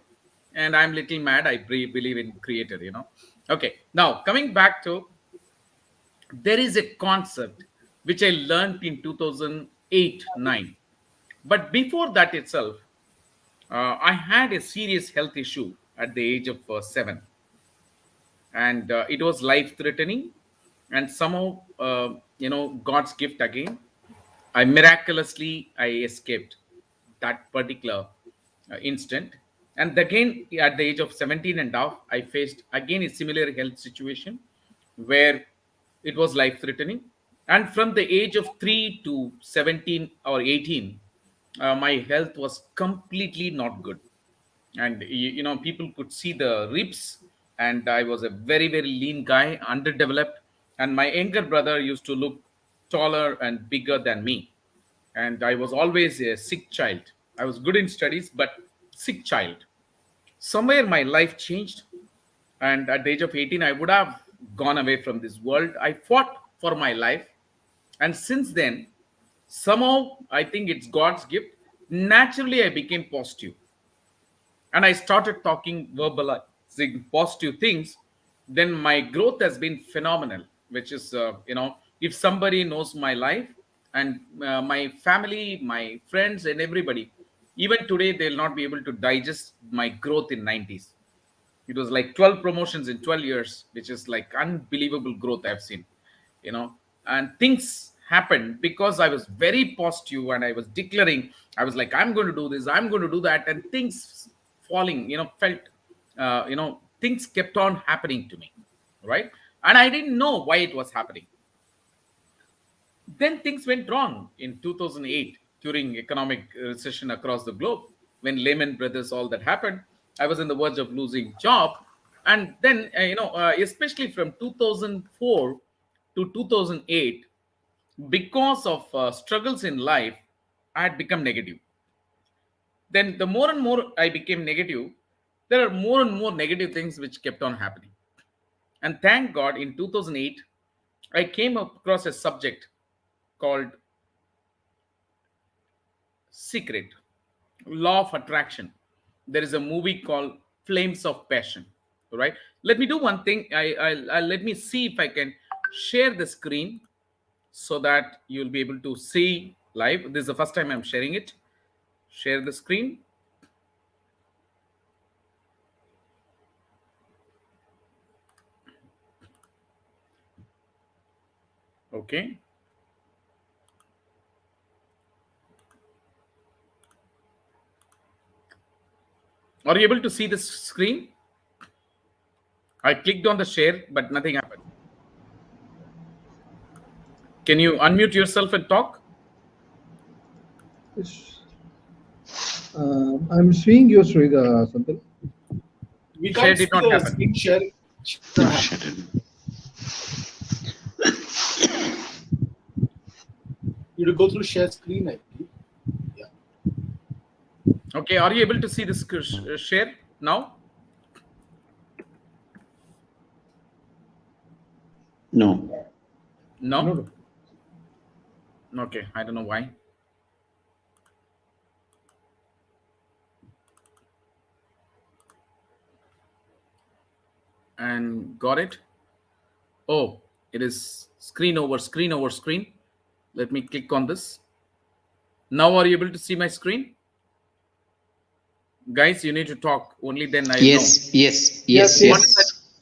[SPEAKER 1] and I'm little mad. I believe in creator. Okay, now coming back to, there is a concept which I learned in 2008 9. But before that itself, I had a serious health issue at the age of 7, and it was life threatening. And somehow, God's gift again, I escaped that particular instant. And again, at the age of 17 and half, I faced again a similar health situation where it was life threatening. And from the age of 3 to 17 or 18, my health was completely not good. And people could see the ribs, and I was a very, very lean guy, underdeveloped. And my younger brother used to look taller and bigger than me, and I was always a sick child. I was good in studies, but sick child. Somewhere my life changed, and at the age of 18 I would have gone away from this world. I fought for my life, and since then, somehow, I think it's God's gift, naturally I became positive, and I started talking, verbalizing positive things. Then my growth has been phenomenal, which is, if somebody knows my life, and my family, my friends, and everybody, even today, they'll not be able to digest my growth in 90s. It was like 12 promotions in 12 years, which is like unbelievable growth I've seen, you know. And things happened because I was very positive, and I was declaring, I was like, I'm going to do this, I'm going to do that, and things falling, felt, things kept on happening to me, right? And I didn't know why it was happening. Then things went wrong in 2008 during economic recession across the globe. When Lehman Brothers, all that happened, I was on the verge of losing job. And then, especially from 2004 to 2008, because of struggles in life, I had become negative. Then the more and more I became negative, there are more and more negative things which kept on happening. And thank God, in 2008, I came across a subject called secret, law of attraction. There is a movie called Flames of Passion. All right, let me do one thing. I let me see if I can share the screen so that you'll be able to see live. This is the first time I'm sharing it. Share the screen. Okay. Are you able to see the screen? I clicked on the share, but nothing happened. Can you unmute yourself and talk?
[SPEAKER 5] Yes. I'm seeing you, Santil.
[SPEAKER 4] We
[SPEAKER 1] Share
[SPEAKER 4] can't
[SPEAKER 1] did
[SPEAKER 4] see
[SPEAKER 1] not
[SPEAKER 4] the
[SPEAKER 1] happen.
[SPEAKER 4] screen share.
[SPEAKER 3] No, shut it.
[SPEAKER 4] You to go through share screen, I believe. Yeah.
[SPEAKER 1] Okay, are you able to see this share now?
[SPEAKER 3] No.
[SPEAKER 1] No?
[SPEAKER 5] No.
[SPEAKER 1] Okay, I don't know why. And got it? Oh, it is screen over screen over screen. Let me click on this. Now are you able to see my screen? Guys, you need to talk. Only then I know.
[SPEAKER 3] Yes.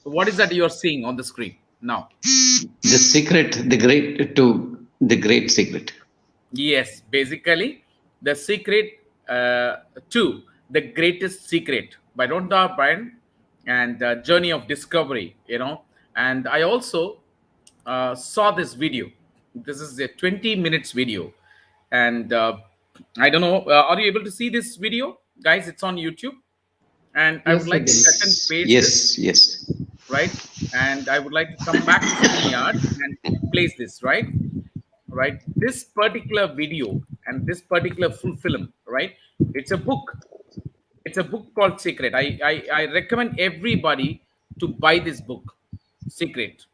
[SPEAKER 1] What is that you're seeing on the screen now?
[SPEAKER 3] The secret, the great secret.
[SPEAKER 1] Yes, basically the secret to the greatest secret. by Rhonda Byrne, and Journey of Discovery. And I also saw this video. This is a 20 minutes video, and I don't know. Are you able to see this video, guys? It's on YouTube, and I would
[SPEAKER 5] Yes,
[SPEAKER 1] like to
[SPEAKER 5] Cynthia.
[SPEAKER 1] cut and
[SPEAKER 3] Yes,
[SPEAKER 1] paste this,
[SPEAKER 3] yes, yes.
[SPEAKER 1] right? And I would like to come back to StreamYard and place this, right. This particular video and this particular full film, right? It's a book. It's a book called Secret. I recommend everybody to buy this book, Secret,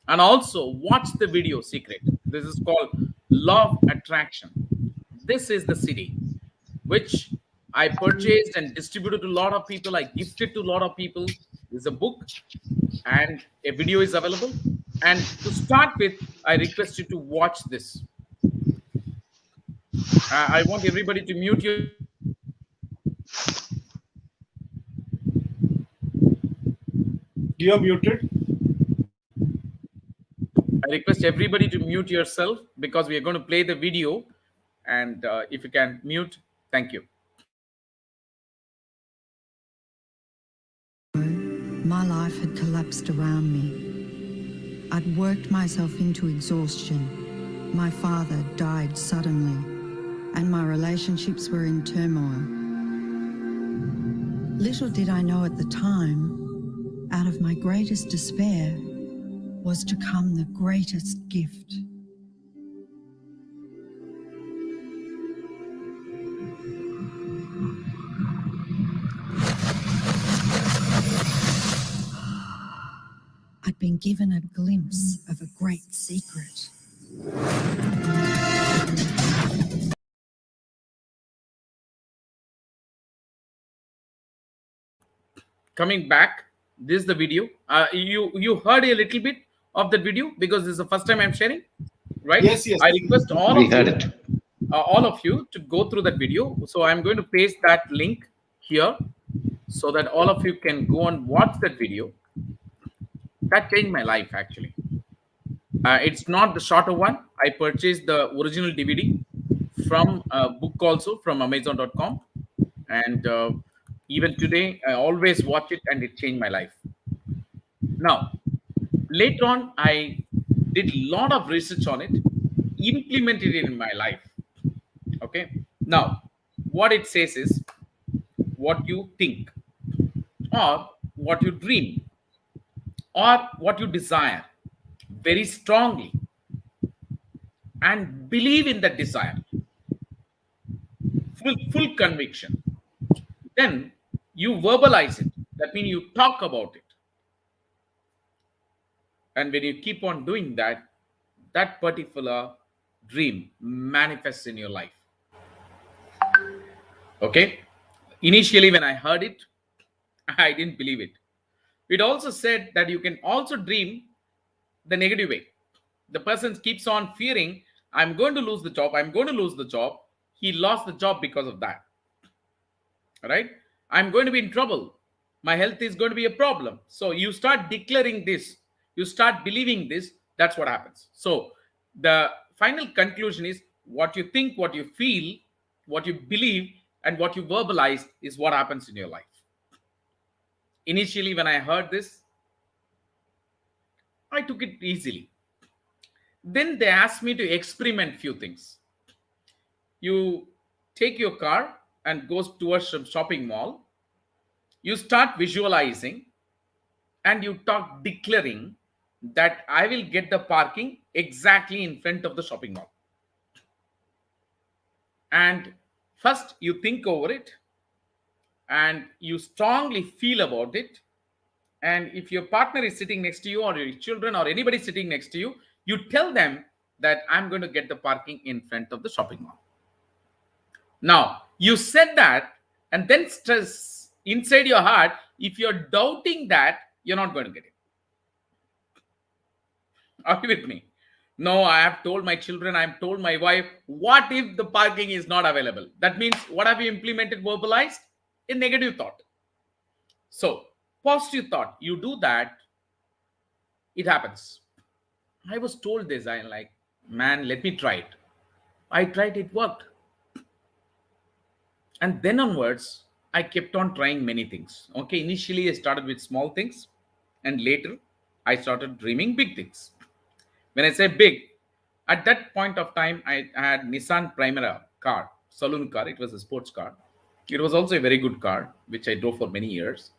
[SPEAKER 1] and also watch the video Secret. This is called Law of Attraction. This is the city which I purchased and distributed to a lot of people. I gifted to a lot of people. This is a book, and a video is available. And to start with, I request you to watch this. I want everybody to mute yourself.
[SPEAKER 4] You're muted.
[SPEAKER 1] I request everybody to mute yourself because we are going to play the video. And if you can mute, thank you.
[SPEAKER 8] My life had collapsed around me. I'd worked myself into exhaustion. My father died suddenly, and my relationships were in turmoil. Little did I know at the time, out of my greatest despair was to come the greatest gift. I'd been given a glimpse of a great secret.
[SPEAKER 1] Coming back, this is the video. You heard a little bit of the video because this is the first time I'm sharing, right?
[SPEAKER 4] Yes, yes.
[SPEAKER 1] I request
[SPEAKER 3] We heard it.
[SPEAKER 1] all of you to go through that video. So I'm going to paste that link here so that all of you can go and watch that video. That changed my life actually. It's not the shorter one. I purchased the original DVD from a book also from Amazon.com, and even today I always watch it, and it changed my life. Now, later on, I did a lot of research on it, implemented it in my life. Okay. Now, what it says is what you think, or what you dream, or what you desire very strongly, and believe in that desire, full conviction. Then you verbalize it. That means you talk about it. And when you keep on doing that, that particular dream manifests in your life. Okay. Initially, when I heard it, I didn't believe it. It also said that you can also dream the negative way. The person keeps on fearing, I'm going to lose the job, I'm going to lose the job. He lost the job because of that. Right? I'm going to be in trouble. My health is going to be a problem. So you start declaring this, you start believing this, that's what happens. So the final conclusion is what you think, what you feel, what you believe, and what you verbalize is what happens in your life. Initially, when I heard this, I took it easily. Then they asked me to experiment few things. You take your car and goes towards some shopping mall. You start visualizing and you talk declaring that I will get the parking exactly in front of the shopping mall. And first you think over it and you strongly feel about it. And if your partner is sitting next to you, or your children, or anybody sitting next to you, you tell them that I'm going to get the parking in front of the shopping mall. Now, you said that, and then stress inside your heart, if you're doubting that, you're not going to get it. Are you with me? No, I have told my children, I have told my wife, what if the parking is not available? That means what have you implemented, verbalized? A negative thought. So, positive thought, you do that, it happens. I was told this, I'm like, man, let me try it. I tried, it worked. And then onwards, I kept on trying many things. Okay, initially I started with small things, and later I started dreaming big things. When I say big, at that point of time, I had Nissan Primera car, saloon car. It was a sports car. It was also a very good car, which I drove for many years.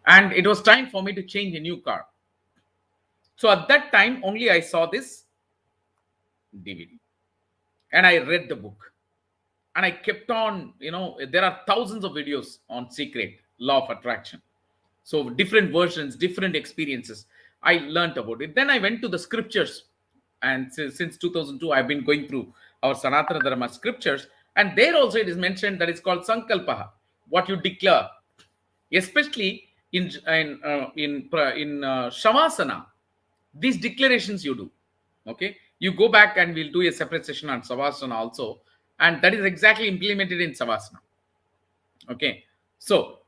[SPEAKER 1] And it was time for me to change a new car. So at that time, only I saw this DVD and I read the book. And I kept on, there are thousands of videos on secret law of attraction. So different versions, different experiences. I learned about it. Then I went to the scriptures, and since 2002, I've been going through our Sanatana Dharma scriptures, and there also it is mentioned that it's called Sankalpaha, what you declare, especially in Shavasana. These declarations you do, okay. You go back and we'll do a separate session on Savasana also, and that is exactly implemented in Savasana. Okay, so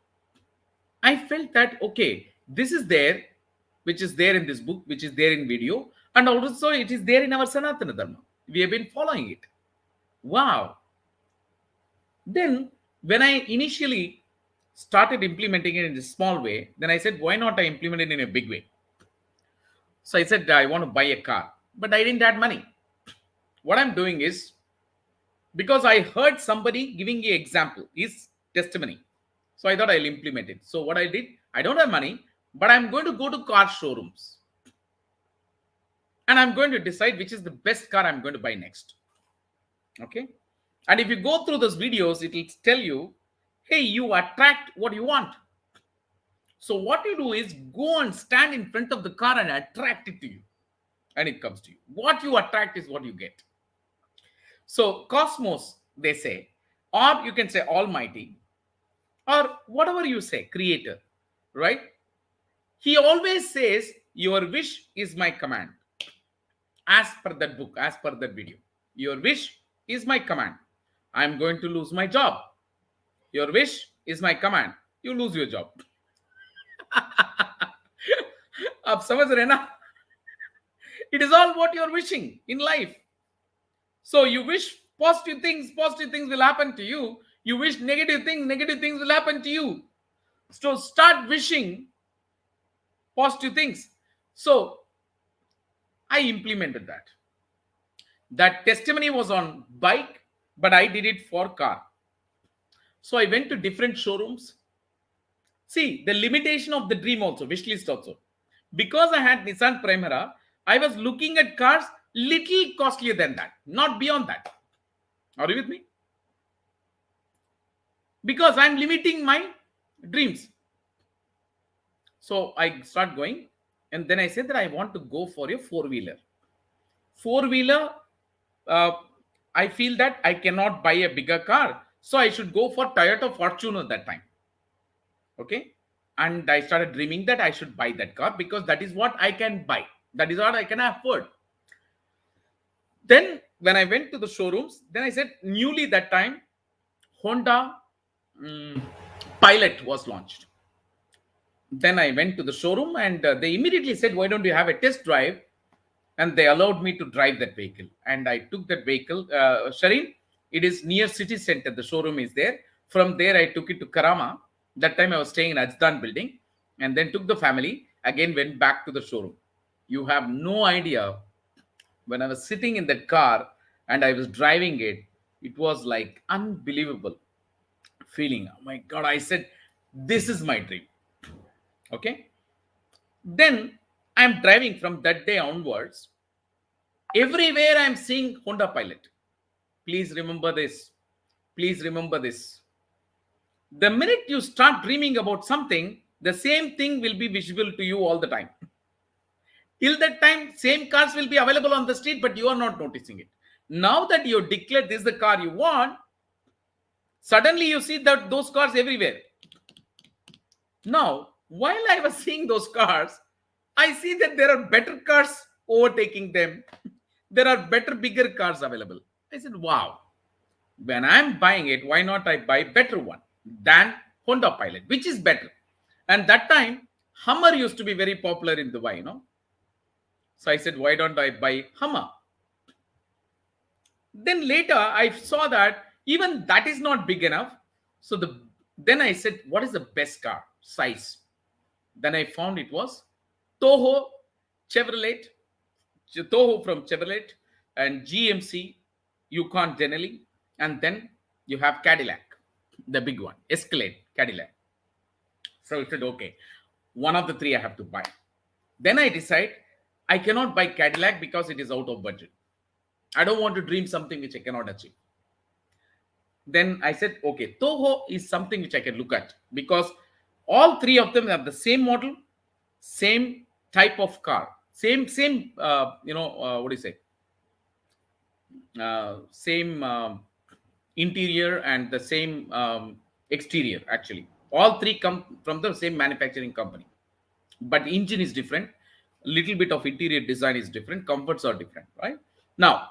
[SPEAKER 1] I felt that okay, this is there, which is there in this book, which is there in video, and also it is there in our Sanatana Dharma. We have been following it. Wow. Then when I initially started implementing it in a small way, then I said, why not I implement it in a big way? So I said, I want to buy a car, but I didn't have money. What I'm doing is, because I heard somebody giving an example, his testimony. So I thought I'll implement it. So what I did, I don't have money, but I'm going to go to car showrooms and I'm going to decide which is the best car I'm going to buy next. Okay. And if you go through those videos, it will tell you, hey, you attract what you want. So what you do is go and stand in front of the car and attract it to you. And it comes to you. What you attract is what you get. So cosmos, they say, or you can say almighty, or whatever you say, creator, right? He always says, your wish is my command. As per that book, as per that video, your wish is my command. I'm going to lose my job. Your wish is my command. You lose your job. आप समझ रहे ना? It is all what you're wishing in life. So you wish positive things will happen to you. You wish negative things will happen to you. So start wishing positive things. So I implemented that. That testimony was on bike, but I did it for car. So I went to different showrooms. See, the limitation of the dream also, wish list also. Because I had Nissan Primera, I was looking at cars little costlier than that, not beyond that. Are you with me? Because I'm limiting my dreams. So I start going, and then I said that I want to go for a four-wheeler. Four-wheeler, I feel that I cannot buy a bigger car, so I should go for Toyota Fortuner that time. Okay, and I started dreaming that I should buy that car because that is what I can buy. That is what I can afford. Then when I went to the showrooms, then I said newly that time Honda Pilot was launched. Then I went to the showroom and they immediately said, why don't you have a test drive? And they allowed me to drive that vehicle. And I took that vehicle. Shareen, it is near city center. The showroom is there. From there, I took it to Karama. That time I was staying in Ajdan building. And then took the family. Again, went back to the showroom. You have no idea. When I was sitting in that car and I was driving it, it was like unbelievable feeling. Oh my God, I said, this is my dream. Okay. Then I'm driving from that day onwards. Everywhere I'm seeing Honda Pilot. Please remember this. Please remember this. The minute you start dreaming about something, the same thing will be visible to you all the time. Till that time, same cars will be available on the street, but you are not noticing it. Now that you declare this is the car you want, suddenly you see that those cars everywhere. Now, while I was seeing those cars, I see that there are better cars overtaking them. There are better, bigger cars available. I said, wow, when I'm buying it, why not I buy better one than Honda Pilot, which is better. And that time, Hummer used to be very popular in Dubai, you know. So I said, why don't I buy Hummer? Then later, I saw that even that is not big enough. So the Then I said, what is the best car size? Then I found it was Toho, Chevrolet, Toho from Chevrolet, and GMC, Yukon Denali, and then you have Cadillac, the big one, Escalade, Cadillac. So I said, okay, one of the three I have to buy. Then I decide I cannot buy Cadillac because it is out of budget. I don't want to dream something which I cannot achieve. Then I said, okay, Toho is something which I can look at because all three of them have the same model, same type of car, same what do you say? Same interior and the same exterior. Actually, all three come from the same manufacturing company, but engine is different. Little bit of interior design is different. Comforts are different, right? Now,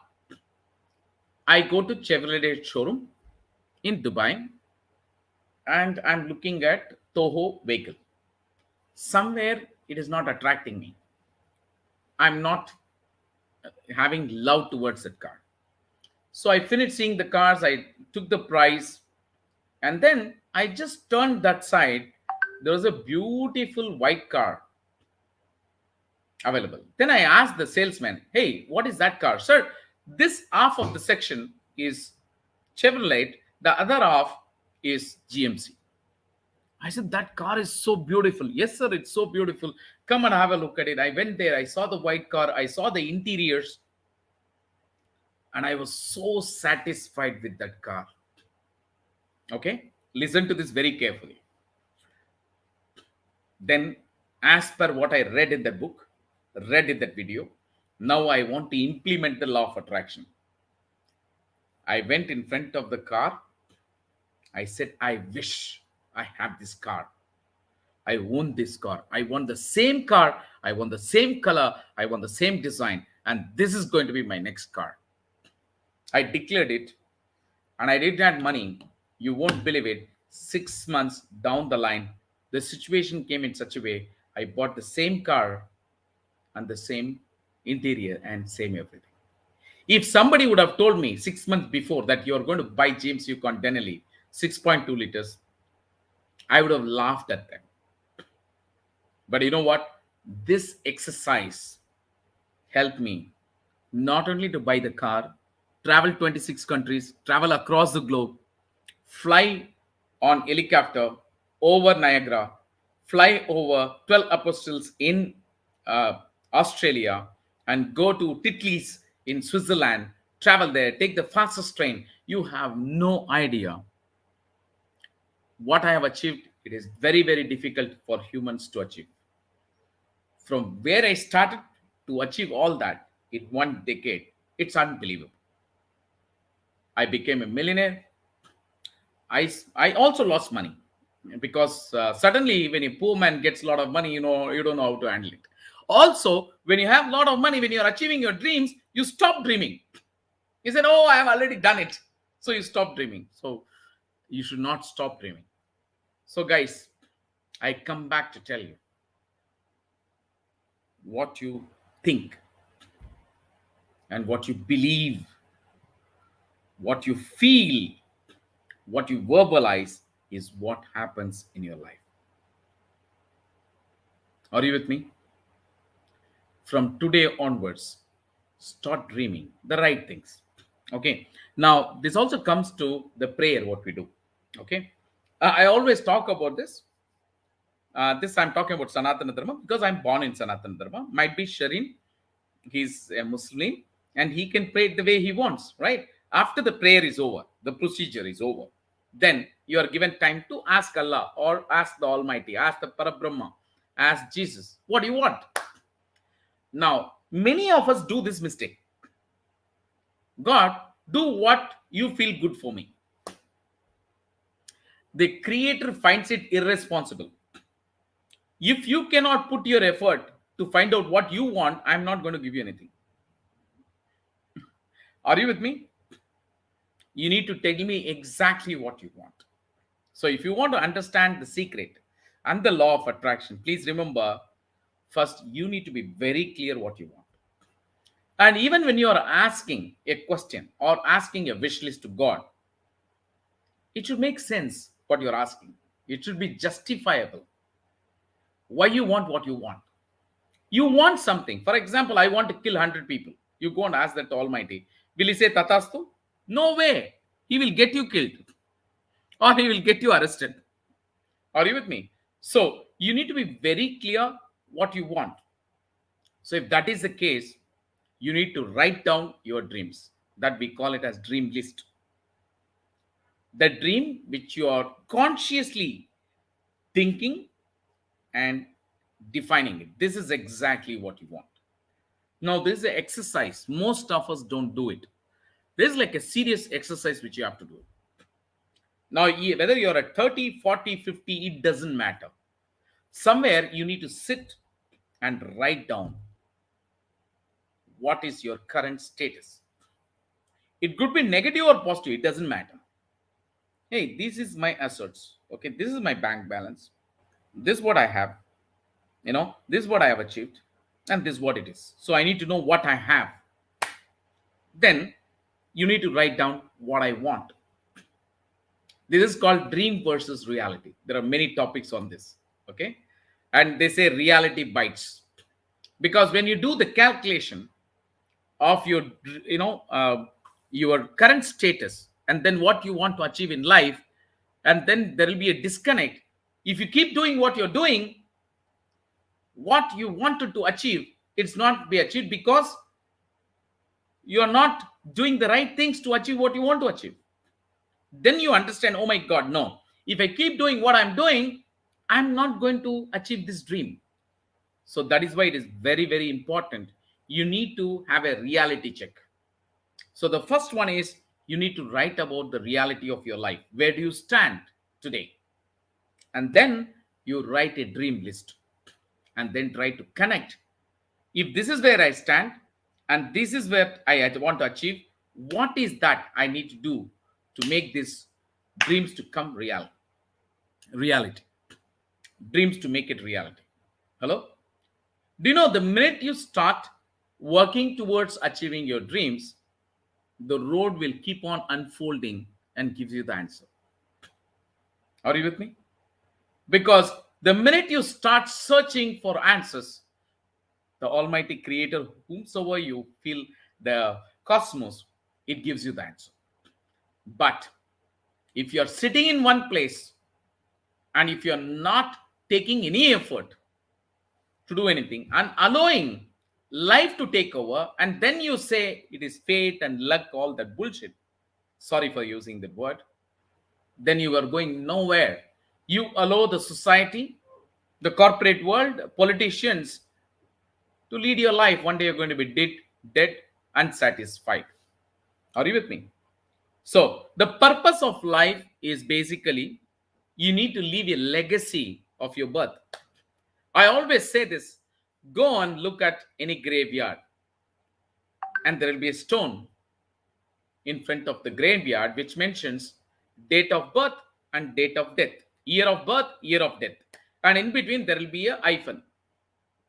[SPEAKER 1] I go to Chevrolet showroom in Dubai and I'm looking at Toho vehicle. Somewhere it is not attracting me. I'm not having love towards that car. So I finished seeing the cars, I took the price, and then I just turned that side. There was a beautiful white car available. Then I asked the salesman, hey, what is that car? Sir, this half of the section is Chevrolet, the other half is GMC. I said, that car is so beautiful. Yes, sir, it's so beautiful. Come and have a look at it. I went there. I saw the white car. I saw the interiors. And I was so satisfied with that car. Okay? Listen to this very carefully. Then, as per what I read in that book, read in that video, now I want to implement the law of attraction. I went in front of the car. I said, I wish I have this car. I own this car. I want the same car. I want the same color. I want the same design. And this is going to be my next car. I declared it and I didn't have money. You won't believe it. 6 months down the line, the situation came in such a way. I bought the same car and the same interior and same everything. If somebody would have told me 6 months before that you're going to buy James Yukon Denali 6.2 liters, I would have laughed at them. But you know what? This exercise helped me not only to buy the car, travel 26 countries, travel across the globe, fly on helicopter over Niagara, fly over 12 apostles in Australia, and go to Titlis in Switzerland, travel there, take the fastest train. You have no idea what I have achieved. It is very, very difficult for humans to achieve. From where I started to achieve all that in 1 decade, it's unbelievable. I became a millionaire. I also lost money because suddenly when a poor man gets a lot of money, you don't know how to handle it. Also, when you have a lot of money, when you're achieving your dreams, you stop dreaming. You said, oh, I have already done it. So you stop dreaming. So you should not stop dreaming. So guys, I come back to tell you what you think and what you believe, what you feel, what you verbalize is what happens in your life. Are you with me? From today onwards, start dreaming the right things. Okay. Now, this also comes to the prayer, what we do. Okay. I always talk about this. This I'm talking about Sanatana Dharma because I'm born in Sanatana Dharma. Might be Sharin, he's a Muslim and he can pray the way he wants, right? After the prayer is over, the procedure is over, then you are given time to ask Allah or ask the Almighty, ask the Parabrahma, ask Jesus, what do you want? Now, many of us do this mistake. God, do what you feel good for me. The Creator finds it irresponsible. If you cannot put your effort to find out what you want, I'm not going to give you anything. Are you with me? You need to tell me exactly what you want. So if you want to understand the secret and the law of attraction, please remember, first, you need to be very clear what you want. And even when you are asking a question or asking a wish list to God, it should make sense what you're asking. It should be justifiable. Why you want what you want? You want something. For example, I want to kill 100 people. You go and ask that to Almighty. Will he say Tatastu? No way. He will get you killed or he will get you arrested. Are you with me? So you need to be very clear what you want. So if that is the case, you need to write down your dreams. That we call it as dream list. The dream which you are consciously thinking and defining it. This is exactly what you want. Now, this is an exercise. Most of us don't do it. There's like a serious exercise which you have to do. Now, whether you're at 30, 40, 50, it doesn't matter. Somewhere you need to sit and write down what is your current status. It could be negative or positive, it doesn't matter. Hey, this is my assets. Okay, this is my bank balance. This is what I have. This is what I have achieved, and this is what it is. So I need to know what I have. Then you need to write down what I want. This is called dream versus reality. There are many topics on this. Okay, and they say reality bites, because when you do the calculation of your your current status and then what you want to achieve in life, and then there will be a disconnect. If you keep doing what you're doing, what you wanted to achieve, it's not be achieved because you are not doing the right things to achieve what you want to achieve. Then you understand, oh my God, no, if I keep doing what I'm doing, I'm not going to achieve this dream. So that is why it is very, very important. You need to have a reality check. So the first one is you need to write about the reality of your life. Where do you stand today? And then you write a dream list and then try to connect. If this is where I stand and this is where I want to achieve, what is that I need to do to make these dreams to come reality? Dreams to make it reality. Hello? Do you know the minute you start working towards achieving your dreams, the road will keep on unfolding and gives you the answer. Are you with me? Because the minute you start searching for answers, the Almighty Creator, whomsoever you feel, the cosmos, it gives you the answer. But if you're sitting in one place and if you're not taking any effort to do anything and allowing life to take over, and then you say it is fate and luck, all that bullshit, sorry for using that word, then you are going nowhere. You allow the society, the corporate world, politicians to lead your life. One day you're going to be dead, unsatisfied. Are you with me? So the purpose of life is basically you need to leave a legacy of your birth. I always say this: go and look at any graveyard, and there will be a stone in front of the graveyard which mentions date of birth and date of death, year of birth, year of death, and in between there will be a hyphen.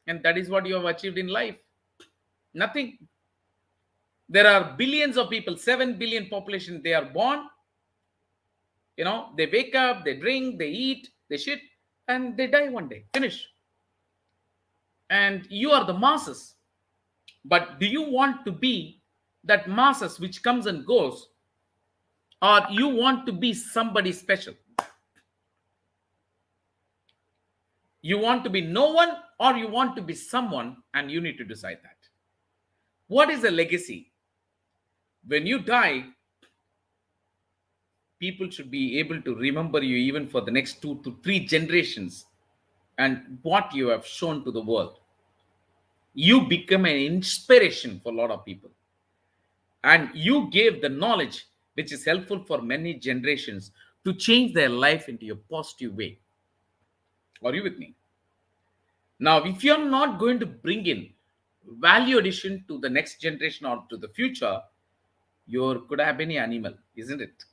[SPEAKER 1] And that is what you have achieved in life. Nothing. There are billions of people, 7 billion population. They are born, they wake up, they drink, they eat, they shit, and they die one day. Finish. And you are the masses. But do you want to be that masses which comes and goes, or you want to be somebody special? You want to be no one, or you want to be someone, and you need to decide that. What is a legacy? When you die, people should be able to remember you even for the next 2 to 3 generations and what you have shown to the world. You become an inspiration for a lot of people. And you gave the knowledge which is helpful for many generations to change their life into a positive way. Are you with me? Now, if you're not going to bring in value addition to the next generation or to the future, you could have any animal, isn't it?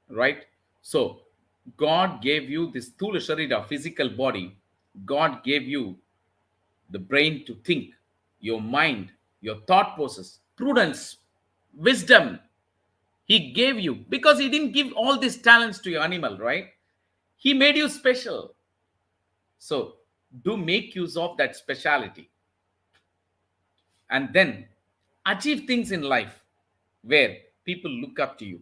[SPEAKER 1] Right? So, God gave you this Thula Sharira, physical body. God gave you the brain to think, your mind, your thought process, prudence, wisdom, He gave you, because he didn't give all these talents to your animal, right? He made you special. So do make use of that speciality, and then achieve things in life where people look up to you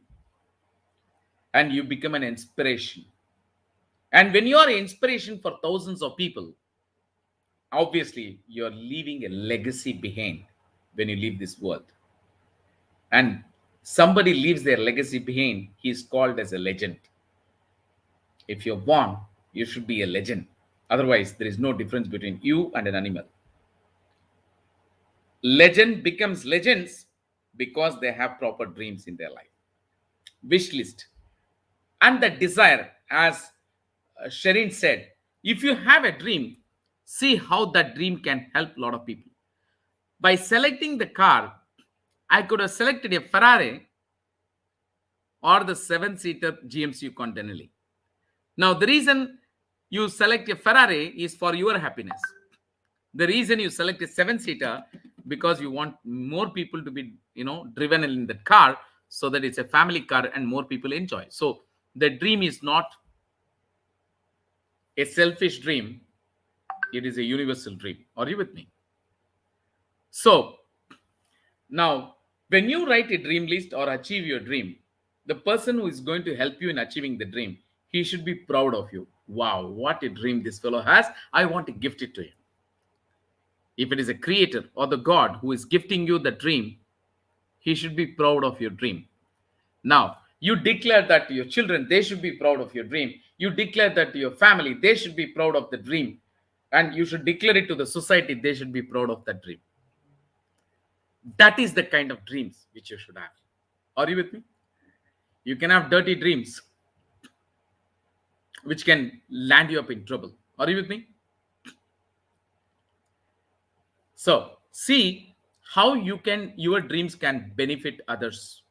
[SPEAKER 1] and you become an inspiration. And when you are an inspiration for thousands of people, obviously you're leaving a legacy behind when you leave this world. And somebody leaves their legacy behind, he is called as a legend. If you're born, you should be a legend. Otherwise, there is no difference between you and an animal. Legend becomes legends because they have proper dreams in their life. Wish list and the desire, as Sherin said, if you have a dream, see how that dream can help a lot of people. By selecting the car, I could have selected a Ferrari or the seven-seater GMC Continental. Now, the reason you select a Ferrari is for your happiness. The reason you select a seven-seater, because you want more people to be, driven in the car, so that it's a family car and more people enjoy. So the dream is not a selfish dream; it is a universal dream. Are you with me? So now, when you write a dream list or achieve your dream, the person who is going to help you in achieving the dream, he should be proud of you. Wow, what a dream this fellow has. I want to gift it to him. If it is a creator or the God who is gifting you the dream, he should be proud of your dream. Now, you declare that to your children, they should be proud of your dream. You declare that to your family, they should be proud of the dream. And you should declare it to the society, they should be proud of that dream. That is the kind of dreams which you should have. Are you with me? You can have dirty dreams which can land you up in trouble. Are you with me? So, see how your dreams can benefit others.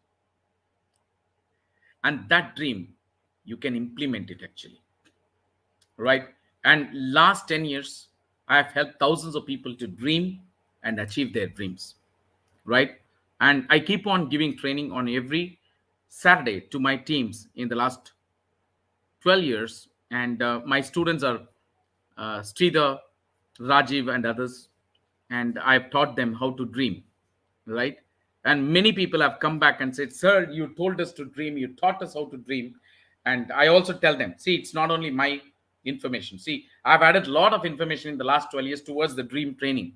[SPEAKER 1] And that dream, you can implement it actually. Right? And last 10 years, I have helped thousands of people to dream and achieve their dreams. Right? And I keep on giving training on every Saturday to my teams in the last 12 years. And my students are Sridhar, Rajiv, and others. And I've taught them how to dream, right? And many people have come back and said, Sir, you told us to dream, you taught us how to dream. And I also tell them, see, it's not only my information. See, I've added a lot of information in the last 12 years towards the dream training,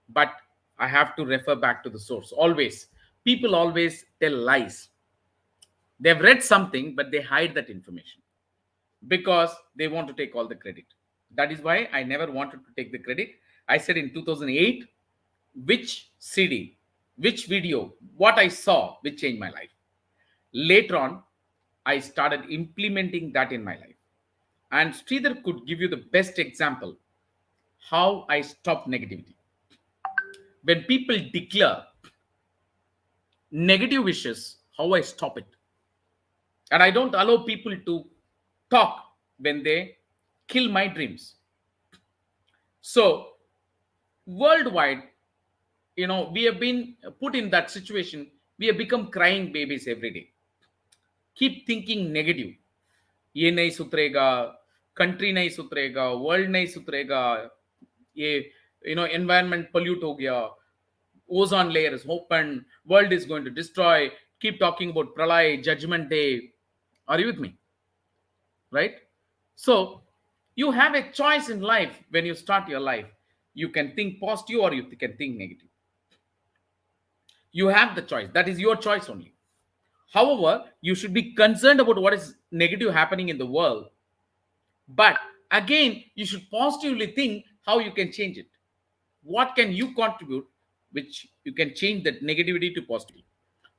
[SPEAKER 1] but I have to refer back to the source. Always. People always tell lies. They've read something, but they hide that information because they want to take all the credit. That is why I never wanted to take the credit. I said in 2008, which CD, which video, what I saw, which changed my life. Later on, I started implementing that in my life. And Sridhar could give you the best example how I stopped negativity. When people declare negative wishes, how I stop it. And I don't allow people to talk when they kill my dreams. So, worldwide, we have been put in that situation. We have become crying babies every day. Keep thinking negative. ये नहीं सुधरेगा, country नहीं सुधरेगा, world नहीं सुधरेगा, ये environment pollute हो गया, ozone layer is open, world is going to destroy. Keep talking about pralay, judgment day. Are you with me? Right? So you have a choice in life. When you start your life, you can think positive or you can think negative. You have the choice. That is your choice only. However, you should be concerned about what is negative happening in the world. But again, you should positively think how you can change it. What can you contribute which you can change that negativity to positivity?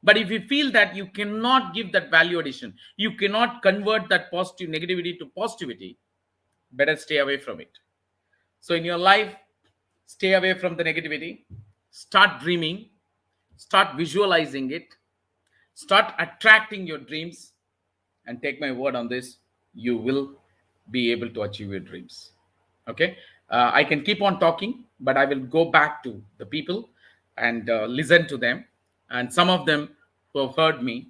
[SPEAKER 1] But if you feel that you cannot give that value addition, you cannot convert that positive negativity to positivity, better stay away from it. So in your life, stay away from the negativity. Start dreaming. Start visualizing it. Start attracting your dreams. And take my word on this, you will be able to achieve your dreams. Okay? I can keep on talking, but I will go back to the people and listen to them. And some of them who have heard me,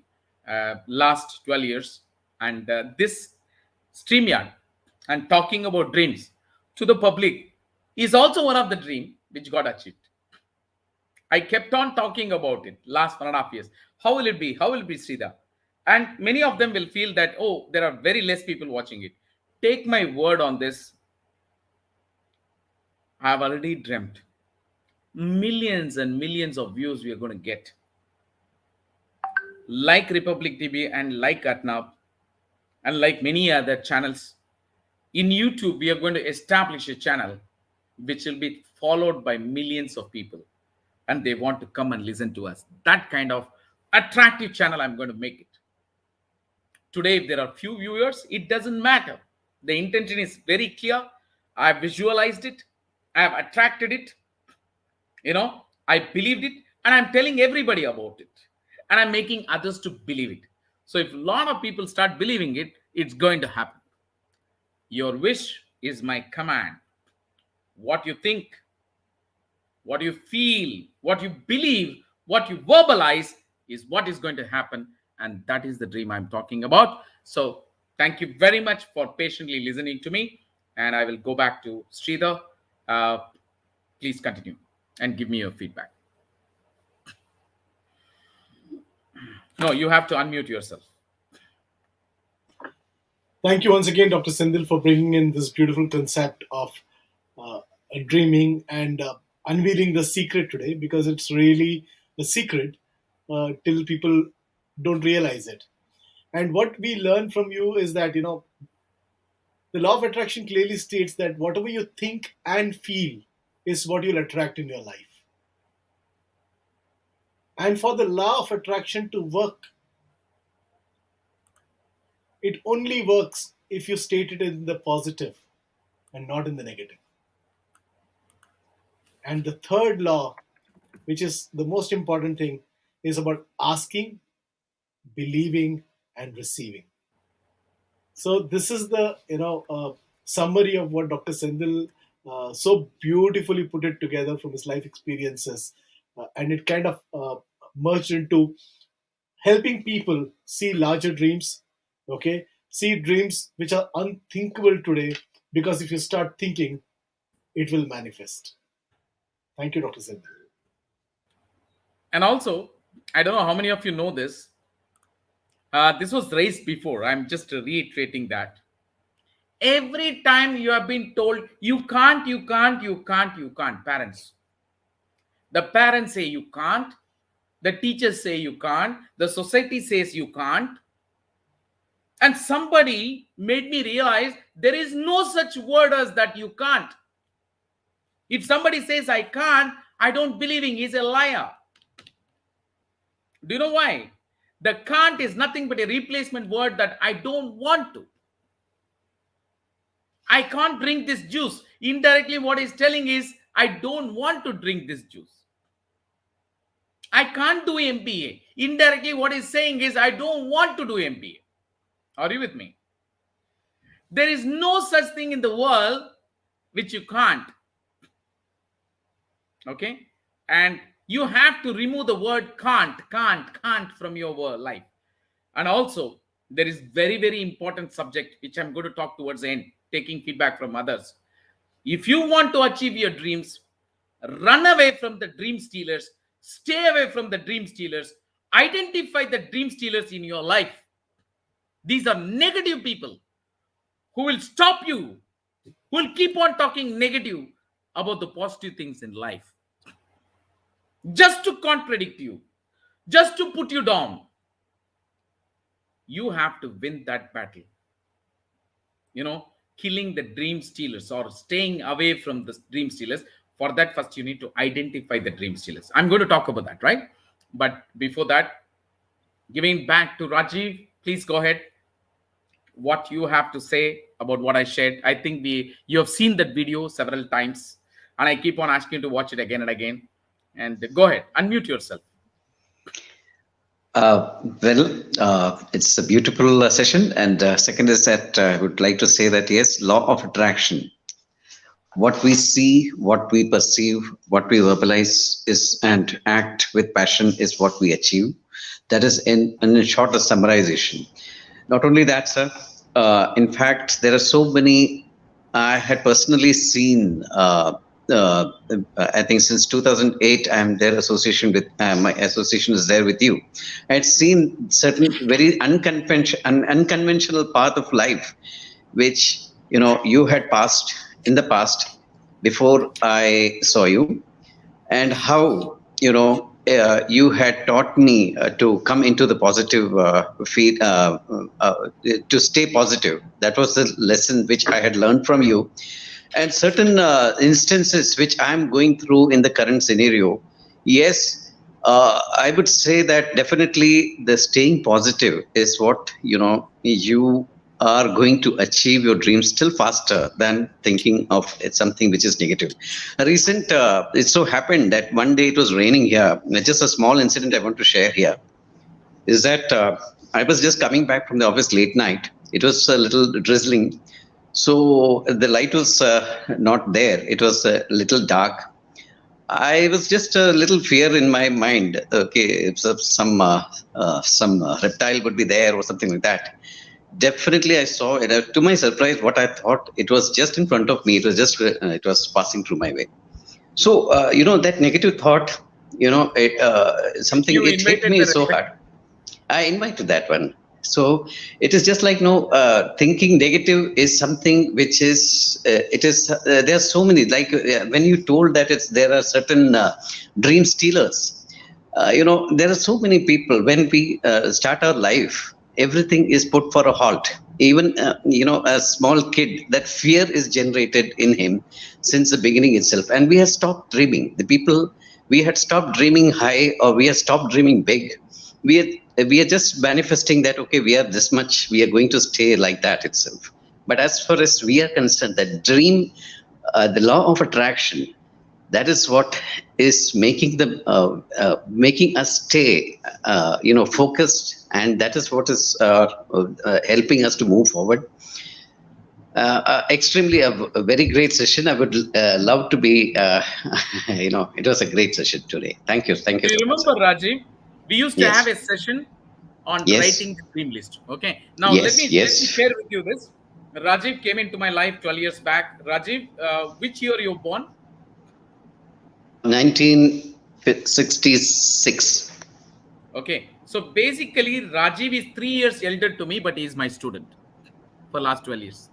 [SPEAKER 1] last 12 years. And this StreamYard and talking about dreams to the public is also one of the dream which got achieved. I kept on talking about it last 1.5 years. How will it be? How will it be, Sridhar? And many of them will feel that, oh, there are very less people watching it. Take my word on this. I have already dreamt. Millions and millions of views we are going to get. Like Republic TV and like Atnab and like many other channels. In YouTube, we are going to establish a channel which will be followed by millions of people. And they want to come and listen to us. That kind of attractive channel I'm going to make it. Today, if there are few viewers, it doesn't matter. The intention is very clear. I've visualized it. I have attracted it. I believed it. And I'm telling everybody about it. And I'm making others to believe it. So if a lot of people start believing it, it's going to happen. Your wish is my command. What you think, what you feel, what you believe, what you verbalize is what is going to happen. And that is the dream I'm talking about. So thank you very much for patiently listening to me. And I will go back to Sridhar. Please continue and give me your feedback. No, you have to unmute yourself.
[SPEAKER 4] Thank you once again, Dr. Sendil, for bringing in this beautiful concept of dreaming and unveiling the secret today, because it's really a secret till people don't realize it. And what we learn from you is that, the law of attraction clearly states that whatever you think and feel is what you'll attract in your life. And for the law of attraction to work, it only works if you state it in the positive and not in the negative. And the third law, which is the most important thing, is about asking, believing, and receiving. So this is the summary of what Dr. Sendil so beautifully put it together from his life experiences, and it kind of merged into helping people see larger dreams. Okay, see dreams which are unthinkable today, because if you start thinking, it will manifest. Thank you, Dr. Sendil.
[SPEAKER 1] And also, I don't know how many of you know this. This was raised before. I'm just reiterating that. Every time you have been told, you can't, you can't, you can't, you can't, parents. The parents say you can't. The teachers say you can't. The society says you can't. And somebody made me realize there is no such word as that you can't. If somebody says I can't, I don't believe him. He's a liar. Do you know why? The can't is nothing but a replacement word that I don't want to. I can't drink this juice. Indirectly, what he's telling is, I don't want to drink this juice. I can't do MBA. Indirectly, what he's saying is, I don't want to do MBA. Are you with me? There is no such thing in the world which you can't. Okay? And you have to remove the word can't from your life. And also, there is very, very important subject which I'm going to talk towards the end, taking feedback from others. If you want to achieve your dreams, run away from the dream stealers, stay away from the dream stealers, identify the dream stealers in your life. These are negative people who will stop you, who will keep on talking negative about the positive things in life. Just to contradict you, just to put you down. You have to win that battle. Killing the dream stealers or staying away from the dream stealers. For that, first you need to identify the dream stealers. I'm going to talk about that, right? But before that, giving back to Rajiv, please go ahead. What you have to say about what I shared. I think you have seen that video several times, and I keep on asking you to watch it again and again. And go ahead, unmute yourself.
[SPEAKER 3] It's a beautiful session. And second is that I would like to say that, yes, law of attraction. What we see, what we perceive, what we verbalize is and act with passion is what we achieve. That is in a short summarization. Not only that, sir. In fact, there are so many. I had personally seen. Uh, I think since 2008, I'm there. Association with my association is there with you. I had seen certain very unconventional path of life, which you had passed in the past before I saw you, and how you had taught me to come into the positive feed to stay positive. That was the lesson which I had learned from you, and certain instances which I'm going through in the current scenario. Yes, I would say that definitely the staying positive is what you are going to achieve your dreams still faster than thinking of something which is negative. A recent, it so happened that one day it was raining here. Just a small incident I want to share here is that I was just coming back from the office late night. It was a little drizzling, so the light was not there. It was a little dark. I was just a little fear in my mind. Okay, if some reptile would be there or something like that. Definitely, I saw it. To my surprise, what I thought it was just in front of me. It was just it was passing through my way. So that negative thought. Something
[SPEAKER 1] You
[SPEAKER 3] it hit
[SPEAKER 1] invited
[SPEAKER 3] me
[SPEAKER 1] the
[SPEAKER 3] so
[SPEAKER 1] reptile.
[SPEAKER 3] hard. I invited that one. So it is just like thinking negative is something which is it is there are so many, like when you told that there are certain dream stealers. There are so many people when we start our life, everything is put for a halt. Even a small kid, that fear is generated in him since the beginning itself, and we have stopped dreaming. The people, we had stopped dreaming high, or we have stopped dreaming big. We are just manifesting that, okay, we are this much, we are going to stay like that itself. But as far as we are concerned, that dream, the law of attraction, that is what is making us stay focused, and that is what is helping us to move forward. Extremely a very great session. I would love to be it was a great session today. Thank
[SPEAKER 1] Do
[SPEAKER 3] you
[SPEAKER 1] you
[SPEAKER 3] so much, sir.
[SPEAKER 1] remember, Rajiv? We used to have
[SPEAKER 3] Yes,
[SPEAKER 1] a session on
[SPEAKER 3] yes,
[SPEAKER 1] writing the dream list. Okay. Now
[SPEAKER 3] yes,
[SPEAKER 1] let me
[SPEAKER 3] yes.
[SPEAKER 1] share with you this. Rajiv came into my life 12 years back. Rajiv, which year you were born?
[SPEAKER 3] 1966.
[SPEAKER 1] Okay. So basically, Rajiv is 3 years elder to me, but he is my student for last 12 years.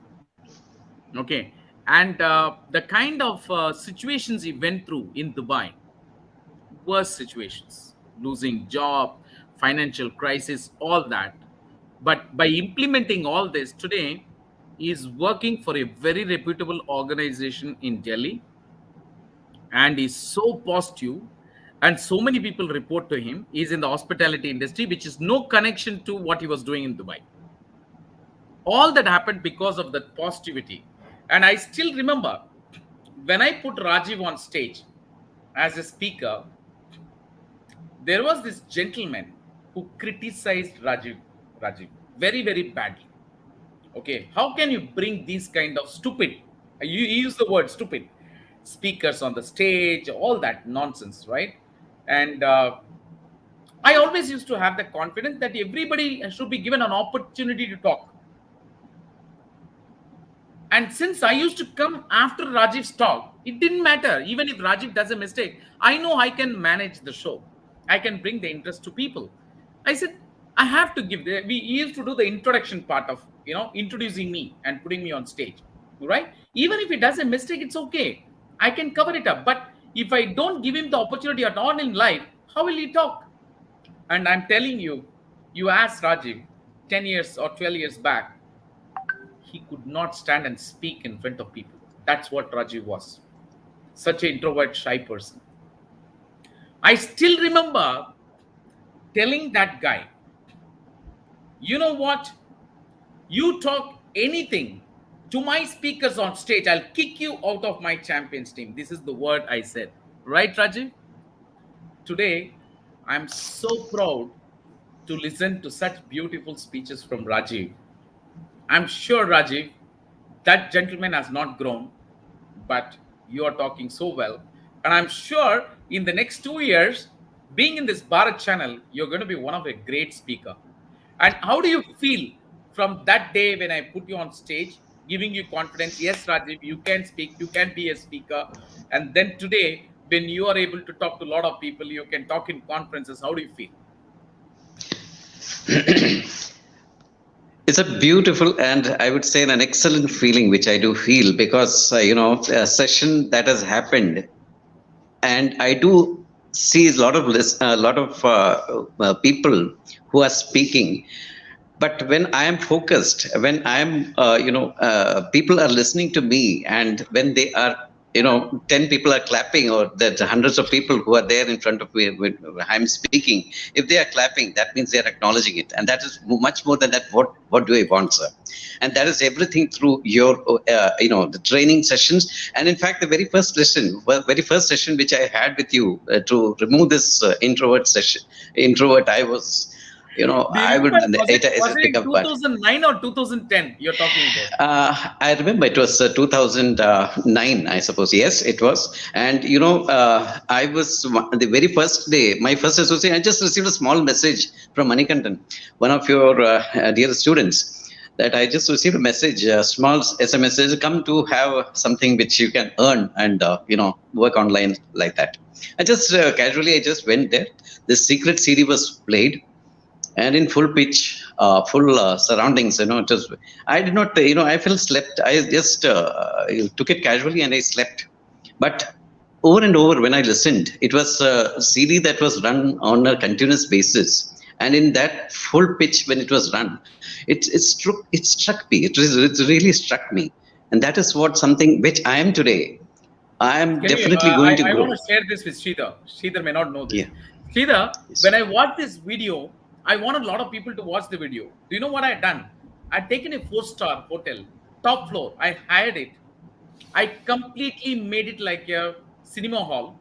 [SPEAKER 1] Okay. And the kind of situations he went through in Dubai, worst situations, losing job, financial crisis, all that. But by implementing all this today, he is working for a very reputable organization in Delhi, and is so positive, and so many people report to him. He's in the hospitality industry, which is no connection to what he was doing in Dubai. All that happened because of that positivity. And I still remember when I put Rajiv on stage as a speaker, there was this gentleman who criticized Rajiv very, very badly. Okay, how can you bring these kind of stupid, you use the word stupid, speakers on the stage, all that nonsense, right? And I always used to have the confidence that everybody should be given an opportunity to talk. And since I used to come after Rajiv's talk, it didn't matter. Even if Rajiv does a mistake, I know I can manage the show. I can bring the interest to people. I said, I have to give the, we used to do the introduction part of, introducing me and putting me on stage, right? Even if he does a mistake, it's okay. I can cover it up. But if I don't give him the opportunity at all in life, how will he talk? And I'm telling you, you ask Rajiv 10 years or 12 years back, he could not stand and speak in front of people. That's what Rajiv was. Such an introvert, shy person. I still remember telling that guy, you know what? You talk anything to my speakers on stage, I'll kick you out of my champions team. This is the word I said. Right, Rajiv? Today, I'm so proud to listen to such beautiful speeches from Rajiv. I'm sure, Rajiv, that gentleman has not grown, but you are talking so well. And I'm sure in the next 2 years, Being in this Bharat channel, you're going to be one of a great speaker. And how do you feel from that day when I put you on stage, giving you confidence? Yes, Rajiv, you can speak, you can be a speaker. And then today, when you are able to talk to a lot of people, you can talk in conferences. How do you feel?
[SPEAKER 3] It's a beautiful and I would say an excellent feeling, which I do feel because, a session that has happened, and I do see a lot of people who are speaking. But when I am focused, when I am, people are listening to me, and when they are, 10 people are clapping, or that hundreds of people who are there in front of me when I'm speaking, if they are clapping, that means they are acknowledging it. And that is much more than that. What do I want, sir? And that is everything through your, the training sessions. And in fact, the very first session which I had with you to remove this introvert, I was,
[SPEAKER 1] Do you
[SPEAKER 3] I would,
[SPEAKER 1] remember,
[SPEAKER 3] it
[SPEAKER 1] was
[SPEAKER 3] has
[SPEAKER 1] it in
[SPEAKER 3] become, but
[SPEAKER 1] 2009 or 2010 you're talking about?
[SPEAKER 3] I remember it was 2009, I suppose. Yes, it was. And, I was the very first day, my first associate, I just received a small message from Manikandan, one of your dear students, that I just received a message, a small SMS, says, come to have something which you can earn and, work online like that. I just casually, I just went there. The secret CD was played, and in full pitch, full surroundings. It was. I did not. I felt slept. I just took it casually and I slept. But over and over, when I listened, it was a CD that was run on a continuous basis. And in that full pitch, when it was run, it struck me. It really struck me, and that is what something which I am today. I am
[SPEAKER 1] Can you?
[SPEAKER 3] definitely going to
[SPEAKER 1] I want
[SPEAKER 3] grow.
[SPEAKER 1] to share this with Sridhar. Sridhar may not know this.
[SPEAKER 3] Yeah.
[SPEAKER 1] Sridhar, when
[SPEAKER 3] Yes.
[SPEAKER 1] I watched this video, I wanted a lot of people to watch the video. Do you know what I had done? I'd taken a four-star hotel, top floor. I hired it. I completely made it like a cinema hall.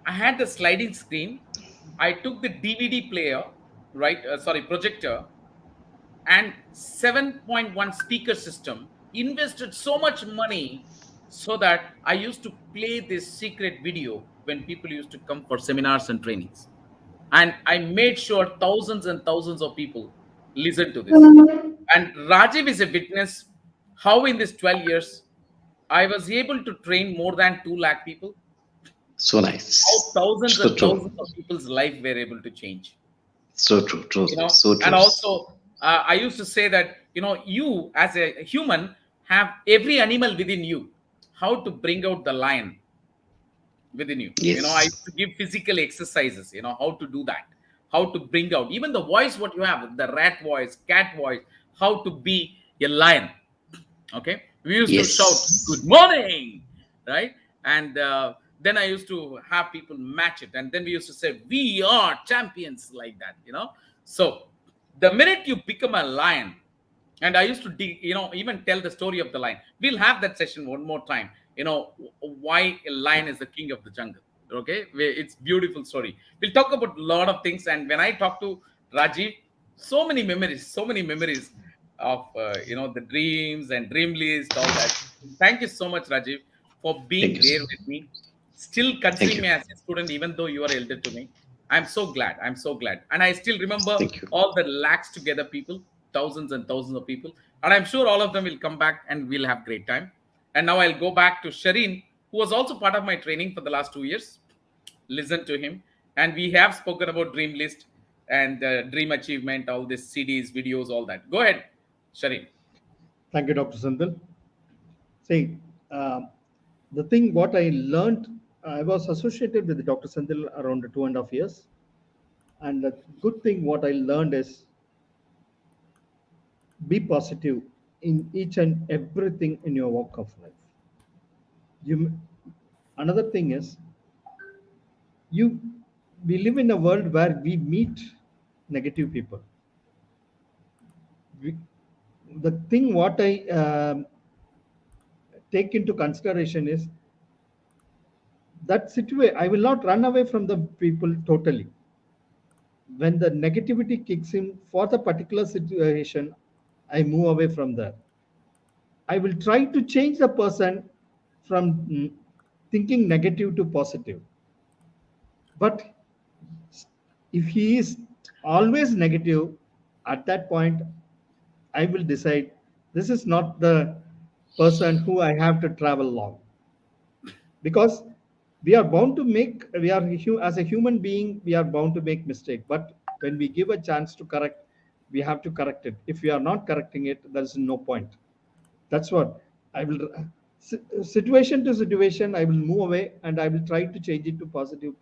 [SPEAKER 1] I had the sliding screen. I took the DVD player, right? Sorry, projector, and 7.1 speaker system. Invested so much money so that I used to play this secret video when people used to come for seminars and trainings. And I made sure thousands and thousands of people listen to this. And Rajiv is a witness how in this 12 years I was able to train more than 2 lakh people,
[SPEAKER 3] So
[SPEAKER 1] how
[SPEAKER 3] nice.
[SPEAKER 1] thousands
[SPEAKER 3] So
[SPEAKER 1] and
[SPEAKER 3] true.
[SPEAKER 1] thousands of people's life were able to change.
[SPEAKER 3] So true. True.
[SPEAKER 1] you know
[SPEAKER 3] So
[SPEAKER 1] and
[SPEAKER 3] true.
[SPEAKER 1] also, I used to say that, you as a human have every animal within you. How to bring out the lion within you. I
[SPEAKER 3] Yes.
[SPEAKER 1] used to give physical exercises, how to do that, how to bring out even the voice what you have, the rat voice, cat voice, how to be a lion. Okay, we used to shout good
[SPEAKER 3] Yes.
[SPEAKER 1] morning, right? And then I used to have people match it, and then we used to say we are champions, like that. So the minute you become a lion, and I used to even tell the story of the lion. We'll have that session one more time. Why a lion is the king of the jungle. Okay, it's beautiful story. We'll talk about a lot of things, and when I talk to Rajiv, so many memories of the dreams and dream list, all that. Thank you so much, Rajiv, for
[SPEAKER 3] Thank
[SPEAKER 1] being
[SPEAKER 3] you,
[SPEAKER 1] there
[SPEAKER 3] sir.
[SPEAKER 1] with me, still
[SPEAKER 3] Thank
[SPEAKER 1] considering
[SPEAKER 3] you.
[SPEAKER 1] me as a student, even though you are elder to me. I'm so glad. I'm so glad. And I still remember
[SPEAKER 3] Thank you.
[SPEAKER 1] all the lakhs together people, thousands and thousands of people. And I'm sure all of them will come back and we'll have great time. And now I'll go back to Shireen, who was also part of my training for the last 2 years. Listen to him. And we have spoken about Dream List and Dream Achievement, all these CDs, videos, all that. Go ahead, Shireen.
[SPEAKER 5] Thank you, Dr. Sandil. See, uh, the thing what I learned, I was associated with Dr. Sandil around 2.5 years. And the good thing what I learned is be positive in each and everything in your walk of life. You, another thing is you we live in a world where we meet negative people. We, the thing what I take into consideration is that situation. I will not run away from the people totally. When the negativity kicks in for the particular situation, I move away from there. I will try to change the person from thinking negative to positive. But If he is always negative, at that point, I will decide this is not the person who I have to travel long, because we are bound to make as a human being we are bound to make mistake, but when we give a chance to correct, we have to correct it. If we are not correcting it, there is no point. That's what I will. Situation to situation, I will move away and I will try to change it to positive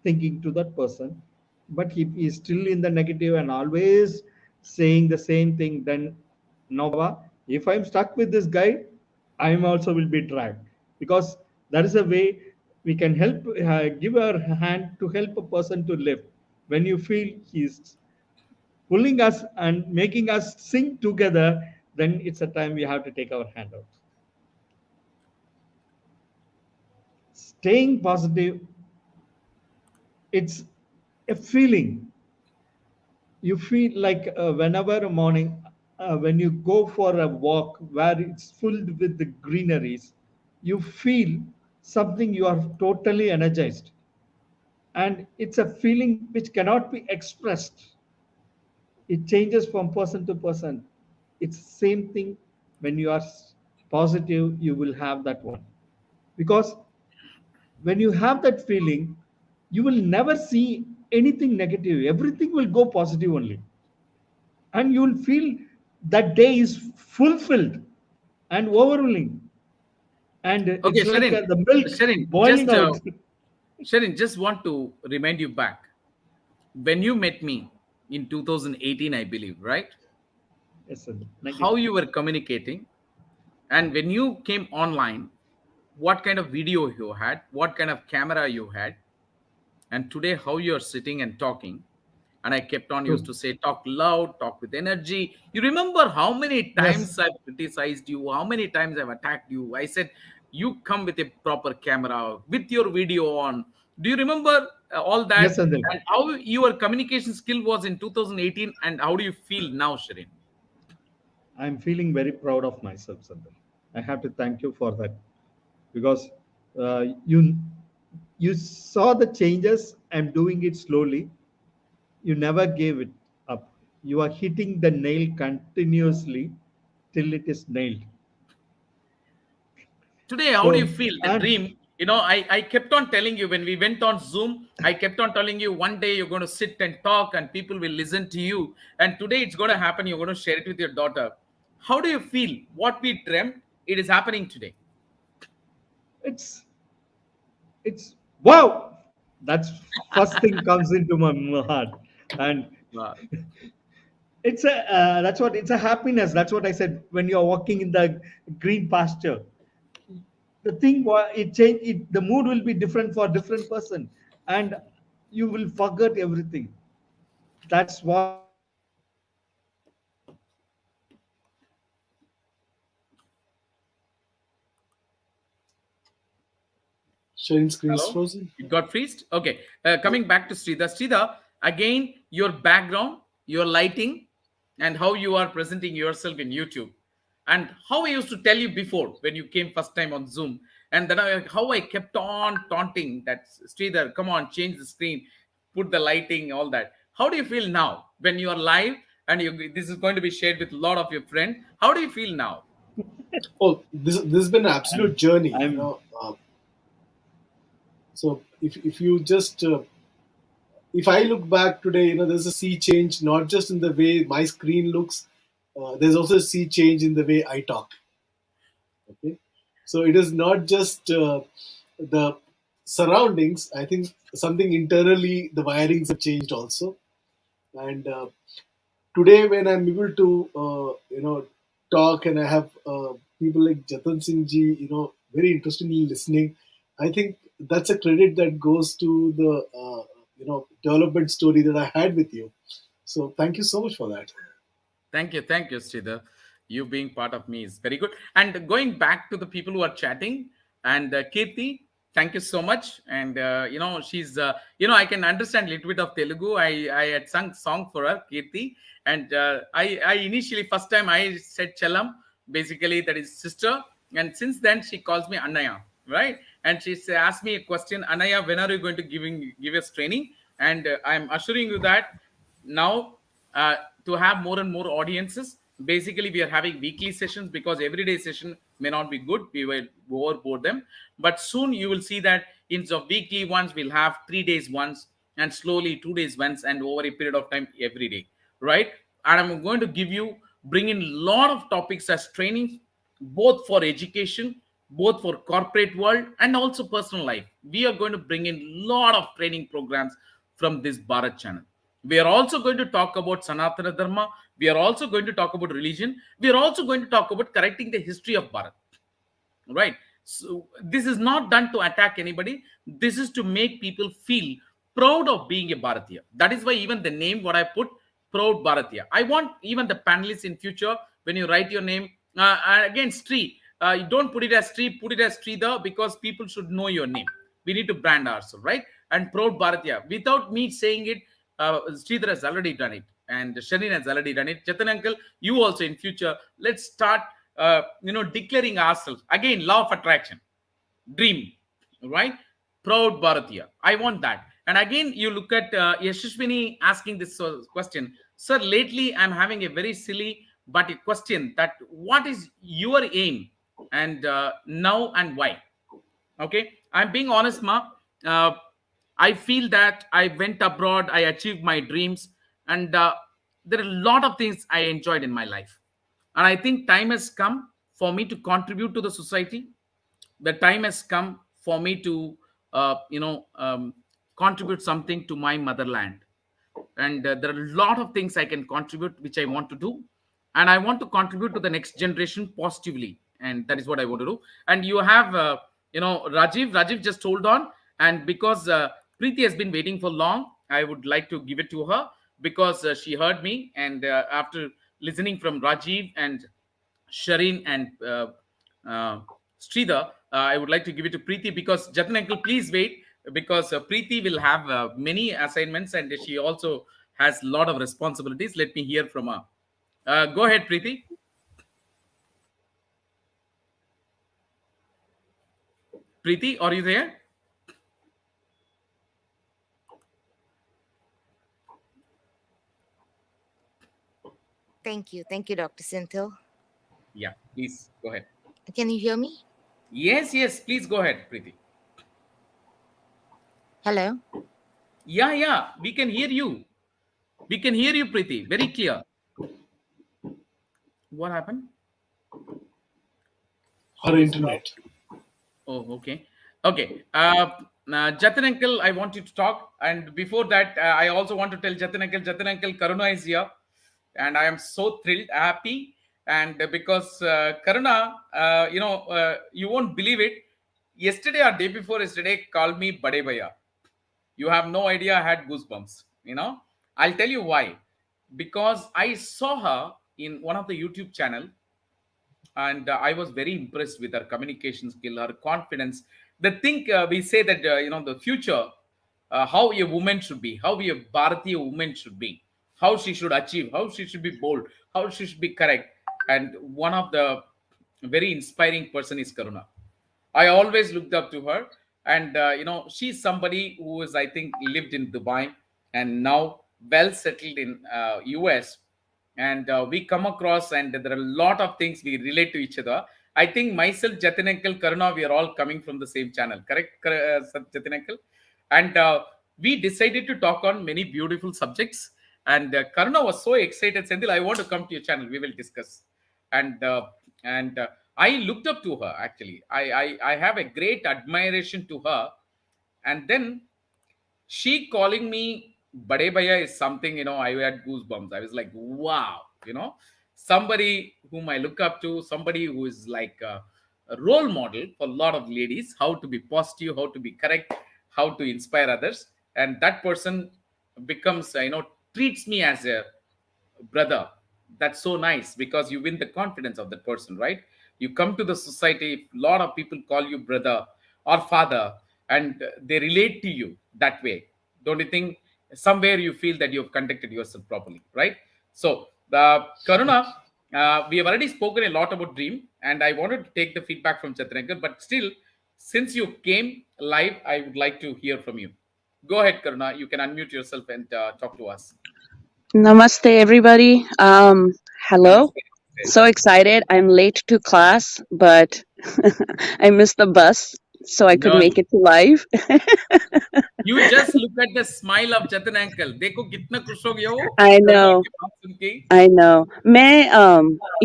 [SPEAKER 5] thinking to that person. But if he is still in the negative and always saying the same thing, then Nova, if I'm stuck with this guy, I'm also will be dragged, because that is a way we can help, give our hand to help a person to live. When you feel he's pulling us and making us sing together, then it's a time we have to take our hand out. Staying positive, it's a feeling. You feel like whenever morning, when you go for a walk where it's filled with the greeneries, you feel something, you are totally energized. And it's a feeling which cannot be expressed. It changes from person to person. It's the same thing. When you are positive, you will have that one, because when you have that feeling, you will never see anything negative, everything will go positive only. And you will feel that day is fulfilled and overwhelming, and
[SPEAKER 1] Okay,
[SPEAKER 5] it's like
[SPEAKER 1] Sharin,
[SPEAKER 5] the milk
[SPEAKER 1] Sharin,
[SPEAKER 5] boiling out.
[SPEAKER 1] just want to remind you back when you met me in 2018, I believe, right?
[SPEAKER 5] Yes sir. 19.
[SPEAKER 1] How you were communicating, and when you came online, what kind of video you had, what kind of camera you had, and today how you're sitting and talking. And I kept on used
[SPEAKER 5] True.
[SPEAKER 1] to say, talk loud, talk with energy. You remember how many
[SPEAKER 5] Yes.
[SPEAKER 1] times I've criticized you, how many times I've attacked you. I said, you come with a proper camera, with your video on. Do you remember all that?
[SPEAKER 5] Yes Sandil.
[SPEAKER 1] And how your communication skill was in 2018, and how do you feel now, Shirin?
[SPEAKER 5] I'm feeling very proud of myself, Sandil. I have to thank you for that, because you saw the changes. I'm doing it slowly. You never gave it up. You are hitting the nail continuously till it is nailed.
[SPEAKER 1] Today, how do you
[SPEAKER 5] So,
[SPEAKER 1] feel the
[SPEAKER 5] and
[SPEAKER 1] dream? I kept on telling you when we went on Zoom, I kept on telling you one day you're going to sit and talk and people will listen to you. And today it's going to happen. You're going to share it with your daughter. How do you feel? What we dreamt, it is happening today.
[SPEAKER 5] it's it's wow. That's first thing comes into my heart, and
[SPEAKER 1] Wow.
[SPEAKER 5] it's a that's what it's a happiness. That's what I said. When you're walking in the green pasture, the thing it change. The mood will be different for different person, and you will forget everything. That's what
[SPEAKER 4] Sharing screen is
[SPEAKER 1] Hello?
[SPEAKER 4] frozen.
[SPEAKER 1] It got freezed? Okay.
[SPEAKER 4] Yeah.
[SPEAKER 1] Coming back to Sridhar. Sridhar, again, your background, your lighting, and how you are presenting yourself in YouTube. And how I used to tell you before when you came first time on Zoom. And then how I kept on taunting that Sridhar, come on, change the screen, put the lighting, all that. How do you feel now when you are live and this is going to be shared with a lot of your friends? How do you feel now?
[SPEAKER 4] Oh, this has been an absolute
[SPEAKER 5] I'm
[SPEAKER 4] journey.
[SPEAKER 5] I'm
[SPEAKER 4] So if you just if I look back today, there's a sea change, not just in the way my screen looks. There's also a sea change in the way I talk. Okay, so it is not just the surroundings. I think something internally, the wirings have changed also. And today, when I'm able to, talk, and I have people like Jatan Singh ji, very interestingly listening, I think that's a credit that goes to the, development story that I had with you. So thank you so much for that.
[SPEAKER 1] Thank you, Sridhar. You being part of me is very good. And going back to the people who are chatting, and Kirti, thank you so much. And she's, I can understand a little bit of Telugu. I had sung song for her, Kirti, and I initially first time I said Chalam, basically that is sister, and since then she calls me Anaya, right? And she asked me a question, Anaya, when are you going to give us training? And I'm assuring you that now, uh, to have more and more audiences, basically we are having weekly sessions, because everyday session may not be good, we will overboard them. But soon you will see that instead of weekly ones, we'll have 3 days once, and slowly 2 days once, and over a period of time every day, right? And I'm going to give you, bring in a lot of topics as training, both for education, both for corporate world, and also personal life. We are going to bring in a lot of training programs from this Bharat channel. We are also going to talk about Sanatana Dharma. We are also going to talk about religion. We are also going to talk about correcting the history of Bharat, right? So this is not done to attack anybody. This is to make people feel proud of being a Bharatiya. That is why even the name what I put, proud Bharatiya. I want even the panelists in future, when you write your name, again Sri, you don't put it as Sri, put it as Sridhar, because people should know your name. We need to brand ourselves, right? And proud Bharatiya, without me saying it, Sridhar has already done it, and Shanin has already done it. Chetan uncle, you also in future, let's start declaring ourselves again. Law of attraction, dream, right? Proud Bharatiya, I want that. And again, you look at Yashashwini asking this question. Sir, lately I'm having a very silly but a question, that what is your aim, and now, and why? Okay, I'm being honest, ma. uh, I feel that I went abroad, I achieved my dreams, and there are a lot of things I enjoyed in my life. And I think time has come for me to contribute to the society. The time has come for me to contribute something to my motherland. And there are a lot of things I can contribute, which I want to do. And I want to contribute to the next generation positively, and that is what I want to do. And you have Rajiv just hold on. And because Preeti has been waiting for long, I would like to give it to her, because she heard me. And after listening from Rajiv and Sharin and uh, Sridhar, I would like to give it to Preeti, because Jatin uncle, please wait, because Preeti will have many assignments, and she also has a lot of responsibilities. Let me hear from her. Go ahead, Preeti. Preeti, are you there?
[SPEAKER 7] Thank you, Dr. Sinthil.
[SPEAKER 1] Yeah, please go ahead.
[SPEAKER 7] Can you hear me?
[SPEAKER 1] Yes, yes, please go ahead, Preeti.
[SPEAKER 7] Hello?
[SPEAKER 1] Yeah, yeah, we can hear you. We can hear you, Preeti, very clear. What happened?
[SPEAKER 4] Her
[SPEAKER 1] Who is not?
[SPEAKER 4] internet.
[SPEAKER 1] Oh, okay. Okay. Jatin uncle, I want you to talk. And before that, I also want to tell Jatin uncle, Karuna is here. And I am so thrilled, happy. And because Karuna, you won't believe it. Yesterday or day before yesterday, called me Bade Bhaiya. You have no idea, I had goosebumps. I'll tell you why. Because I saw her in one of the YouTube channel, and I was very impressed with her communication skill, her confidence. The thing, we say that the future, how a woman should be, how a Bharatiya woman should be, how she should achieve, how she should be bold, how she should be correct. And one of the very inspiring person is Karuna. I always looked up to her. And she's somebody who is, I think, lived in Dubai, and now well settled in US. And we come across, and there are a lot of things we relate to each other. I think myself, Jatin uncle, Karuna, we are all coming from the same channel, correct, Jatin uncle? And we decided to talk on many beautiful subjects. And Karuna was so excited, Sendil, I want to come to your channel, we will discuss. And I looked up to her, actually. I have a great admiration to her. And then she calling me Bade Bhaiya is something, I had goosebumps. I was like, wow, somebody whom I look up to, somebody who is like a role model for a lot of ladies, how to be positive, how to be correct, how to inspire others. And that person becomes, treats me as a brother. That's so nice, because you win the confidence of that person, right? You come to the society, a lot of people call you brother or father, and they relate to you that way. Don't you think somewhere you feel that you've conducted yourself properly, right? So the Karuna, we have already spoken a lot about dream, and I wanted to take the feedback from Chatrangar, but still, since you came live, I would like to hear from you. Go ahead, Karuna. You can unmute yourself and talk to us.
[SPEAKER 9] Namaste, everybody. Hello.
[SPEAKER 1] Namaste.
[SPEAKER 9] So excited. I'm late to class, but I missed the bus, so I could
[SPEAKER 1] No,
[SPEAKER 9] make it to live.
[SPEAKER 1] you just look at the smile of Jatin uncle. देखो कितना खुश हो गया वो
[SPEAKER 9] I
[SPEAKER 1] Karuna
[SPEAKER 9] know.
[SPEAKER 1] की बात सुन के.
[SPEAKER 9] I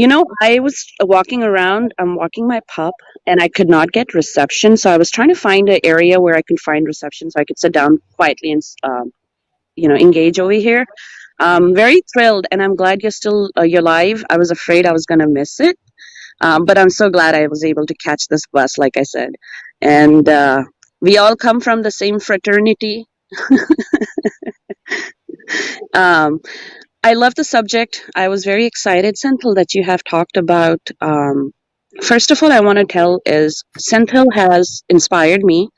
[SPEAKER 9] know. I was walking around. I'm walking my pup, and I could not get reception. So I was trying to find an area where I could find reception, so I could sit down quietly and, engage over here. Very thrilled, and I'm glad you're live. I was afraid I was gonna miss it. But I'm so glad I was able to catch this bus, like I said. And we all come from the same fraternity. um, I love the subject. I was very excited, Senthil, that you have talked about. First of all, I want to tell is Senthil has inspired me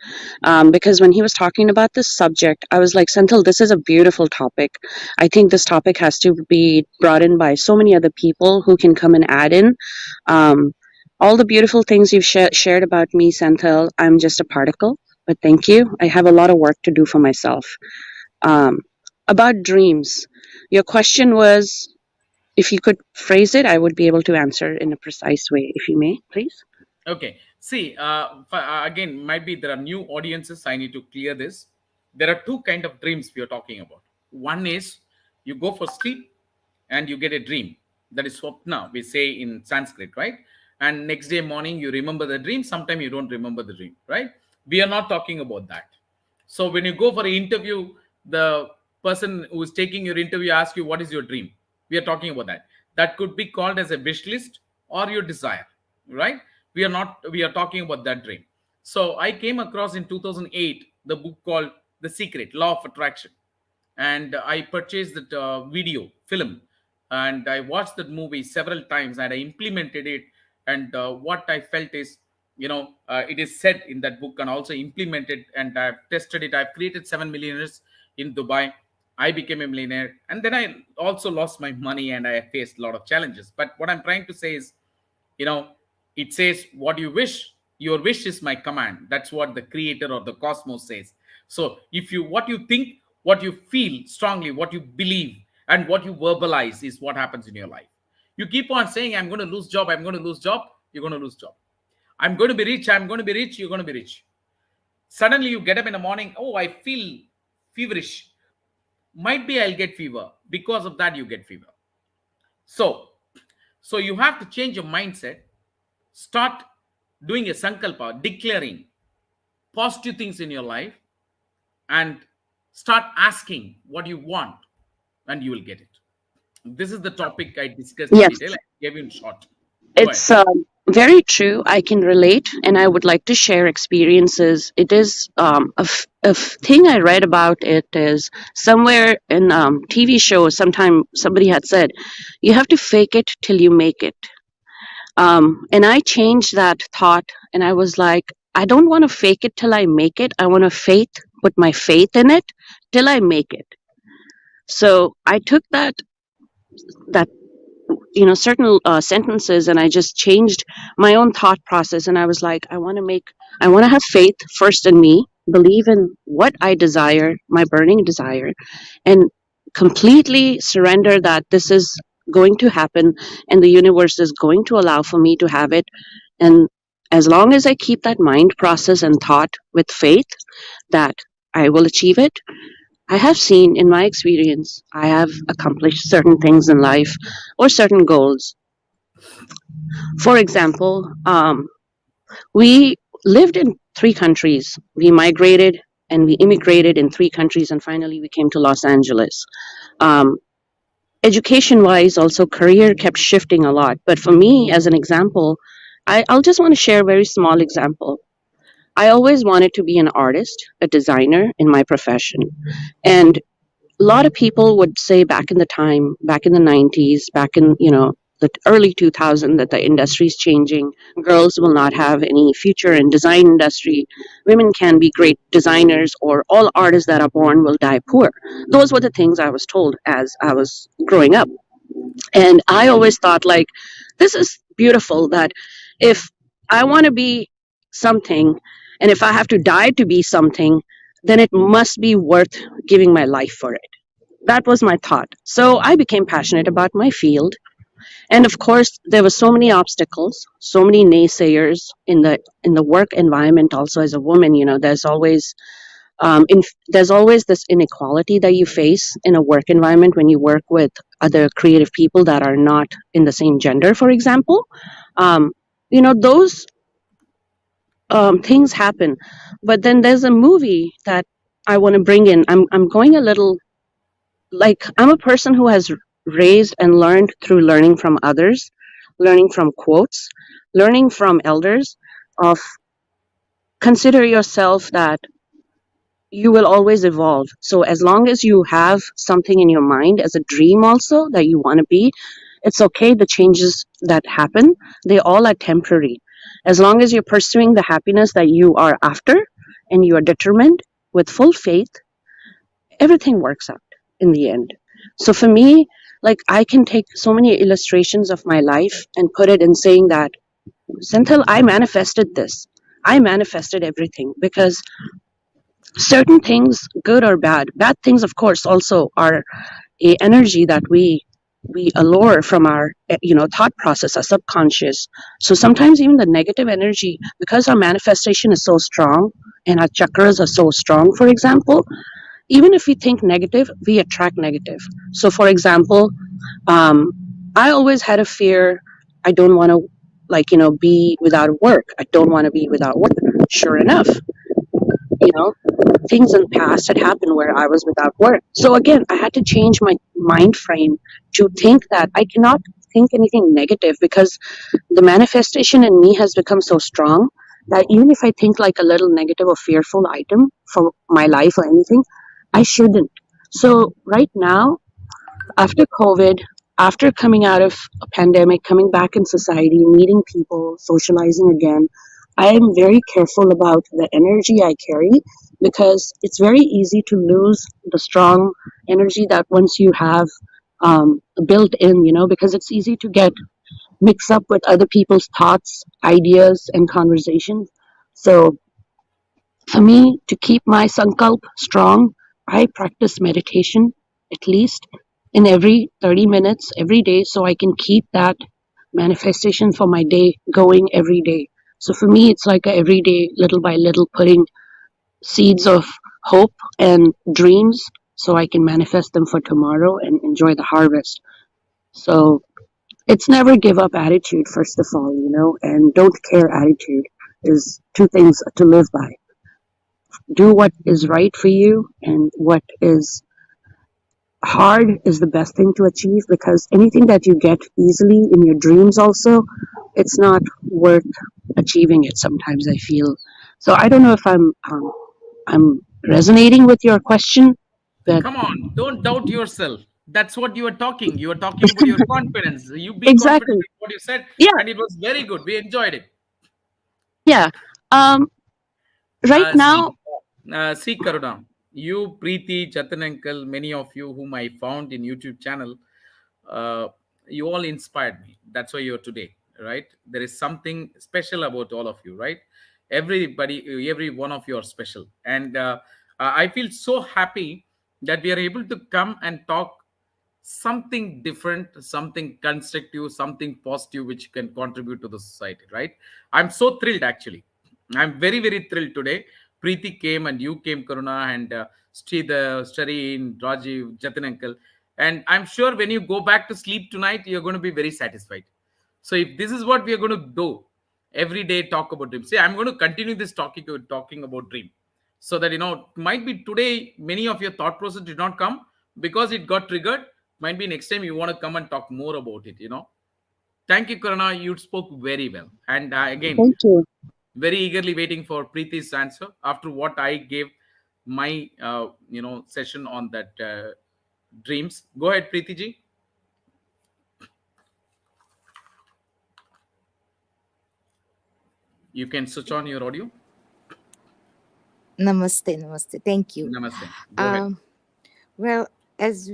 [SPEAKER 9] because when he was talking about this subject, I was like, Senthil, this is a beautiful topic. I think this topic has to be brought in by so many other people who can come and add in. Um, all the beautiful things you've shared about me, Senthil, I'm just a particle, but thank you. I have a lot of work to do for myself. Um, about dreams, your question was, if you could phrase it, I would be able to answer in a precise way, if you may, please.
[SPEAKER 1] Okay. See, again, might be there are new audiences. I need to clear this. There are two kind of dreams we are talking about. One is you go for sleep and you get a dream. That is swapna, we say in Sanskrit, right? And next day morning you remember the dream. Sometime you don't remember the dream, right? We are not talking about that. So when you go for an interview, the person who is taking your interview asks you, what is your dream? We are talking about that. That could be called as a wish list or your desire, right? We are talking about that dream. So I came across in 2008 the book called The Secret, Law of Attraction. And I purchased that video film, and I watched that movie several times, and I implemented it. And what I felt is, it is said in that book and also implemented, and I've tested it. I've created 7 millionaires in Dubai. I became a millionaire, and then I also lost my money, and I faced a lot of challenges. But what I'm trying to say is, you know it says, what you wish, your wish is my command. That's what the creator or the cosmos says. So if you what you think, what you feel strongly, what you believe, and what you verbalize is what happens in your life. You keep on saying, I'm going to lose job, I'm going to lose job, you're going to lose job. I'm going to be rich, I'm going to be rich, you're going to be rich. Suddenly you get up in the morning, oh, I feel feverish, might be I'll get fever. Because of that you get fever. So so you have to change your mindset. Start doing a sankalpa, declaring positive things in your life, and start asking what you want, and you will get it. This is the topic I discussed in
[SPEAKER 9] Yes,
[SPEAKER 1] detail. I gave you in short. Go ahead.
[SPEAKER 9] it's very true. I can relate, and I would like to share experiences. It is a thing I read about. It is somewhere in TV show. Sometime somebody had said, "You have to fake it till you make it." And I changed that thought, and I was like, I don't want to fake it till I make it. I want to put my faith in it till I make it. So I took that certain sentences, and I just changed my own thought process. And I was like, I want to have faith first in me, believe in what I desire, my burning desire, and completely surrender that this is going to happen, and the universe is going to allow for me to have it. And as long as I keep that mind process and thought with faith that I will achieve it, I have seen in my experience, I have accomplished certain things in life or certain goals. For example, we lived in 3 countries. We migrated and we immigrated in 3 countries, and finally we came to Los Angeles. Um, Education wise, also career kept shifting a lot. But for me, as an example, I'll just want to share a very small example. I always wanted to be an artist, a designer in my profession. And a lot of people would say back in the time, back in the 90s, back in, the early 2000s, that the industry is changing. Girls will not have any future in design industry. Women can be great designers, or all artists that are born will die poor. Those were the things I was told as I was growing up. And I always thought, like, this is beautiful that if I want to be something, and if I have to die to be something, then it must be worth giving my life for it. That was my thought. So I became passionate about my field. And of course, there were so many obstacles, so many naysayers in the work environment. Also, as a woman, there's always this inequality that you face in a work environment when you work with other creative people that are not in the same gender, for example. Um, those things happen. But then there's a movie that I want to bring in. I'm going a little, like, I'm a person who has raised and learned through learning from others, learning from quotes, learning from elders of consider yourself that you will always evolve. So as long as you have something in your mind as a dream also that you want to be, it's okay. The changes that happen, they all are temporary. As long as you're pursuing the happiness that you are after and you are determined with full faith, everything works out in the end. So for me, like, I can take so many illustrations of my life and put it in saying that, Senthil, I manifested this. I manifested everything because certain things, good or bad things, of course, also are a energy that we allure from our thought process, our subconscious. So sometimes even the negative energy, because our manifestation is so strong and our chakras are so strong, for example, even if we think negative, we attract negative. So for example, um, I always had a fear. I don't want to, be without work. I don't want to be without work. Sure enough, you know things in the past had happened where I was without work. So again, I had to change my mind frame to think that I cannot think anything negative, because the manifestation in me has become so strong that even if I think like a little negative or fearful item for my life or anything, I shouldn't. So right now, after COVID, after coming out of a pandemic, coming back in society, meeting people, socializing again, I am very careful about the energy I carry, because it's very easy to lose the strong energy that once you have built in, because it's easy to get mixed up with other people's thoughts, ideas, and conversations. So for me, to keep my sankalp strong, I practice meditation at least in every 30 minutes every day, so I can keep that manifestation for my day going every day. So for me, it's like a every day, little by little, putting seeds of hope and dreams so I can manifest them for tomorrow and enjoy the harvest. So it's never give up attitude, first of all, and don't care attitude is two things to live by. Do what is right for you, and what is hard is the best thing to achieve, because anything that you get easily in your dreams also, it's not worth achieving it sometimes, I feel. So I don't know if I'm resonating with your question, but
[SPEAKER 1] Come on, don't doubt yourself. That's what you are talking. You are talking about your confidence. You be confident
[SPEAKER 9] exactly.
[SPEAKER 1] in what you said,
[SPEAKER 9] Yeah,
[SPEAKER 1] and it was very good. We enjoyed it.
[SPEAKER 9] yeah. um right now.
[SPEAKER 1] See, Karuna, you, Preeti, Jatan uncle, many of you whom I found in YouTube channel, uh, you all inspired me. That's why you're today, right? There is something special about all of you, right? Everybody, every one of you are special, and I feel so happy that we are able to come and talk something different, something constructive, something positive, which can contribute to the society, right? I'm so thrilled, actually. I'm very, very thrilled today. Preeti came and you came, Karuna, and Sridhar, Stareen, Rajiv, Jatin uncle. And I'm sure when you go back to sleep tonight, you're going to be very satisfied. So if this is what we are going to do every day, talk about dream. See, I'm going to continue this talking about dream, so that might be today many of your thought process did not come because it got triggered. Might be next time you want to come and talk more about it. Thank you, Karuna. You spoke very well, and again,
[SPEAKER 9] Thank you.
[SPEAKER 1] very eagerly waiting for Preeti's answer after what I gave my session on that dreams. Go ahead, Preeti ji. You can switch on your audio.
[SPEAKER 7] Namaste, namaste. Thank you.
[SPEAKER 1] Namaste. Go ahead.
[SPEAKER 7] Um, well, as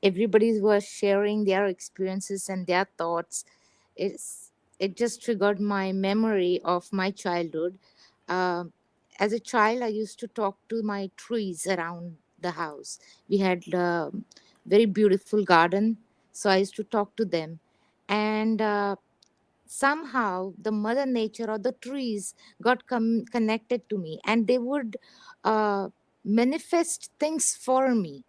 [SPEAKER 7] everybody was sharing their experiences and their thoughts, it's it just triggered my memory of my childhood. Um as a child, I used to talk to my trees around the house. We had a very beautiful garden, so I used to talk to them. And somehow the mother nature or the trees got connected to me, and they would uh, manifest things for me.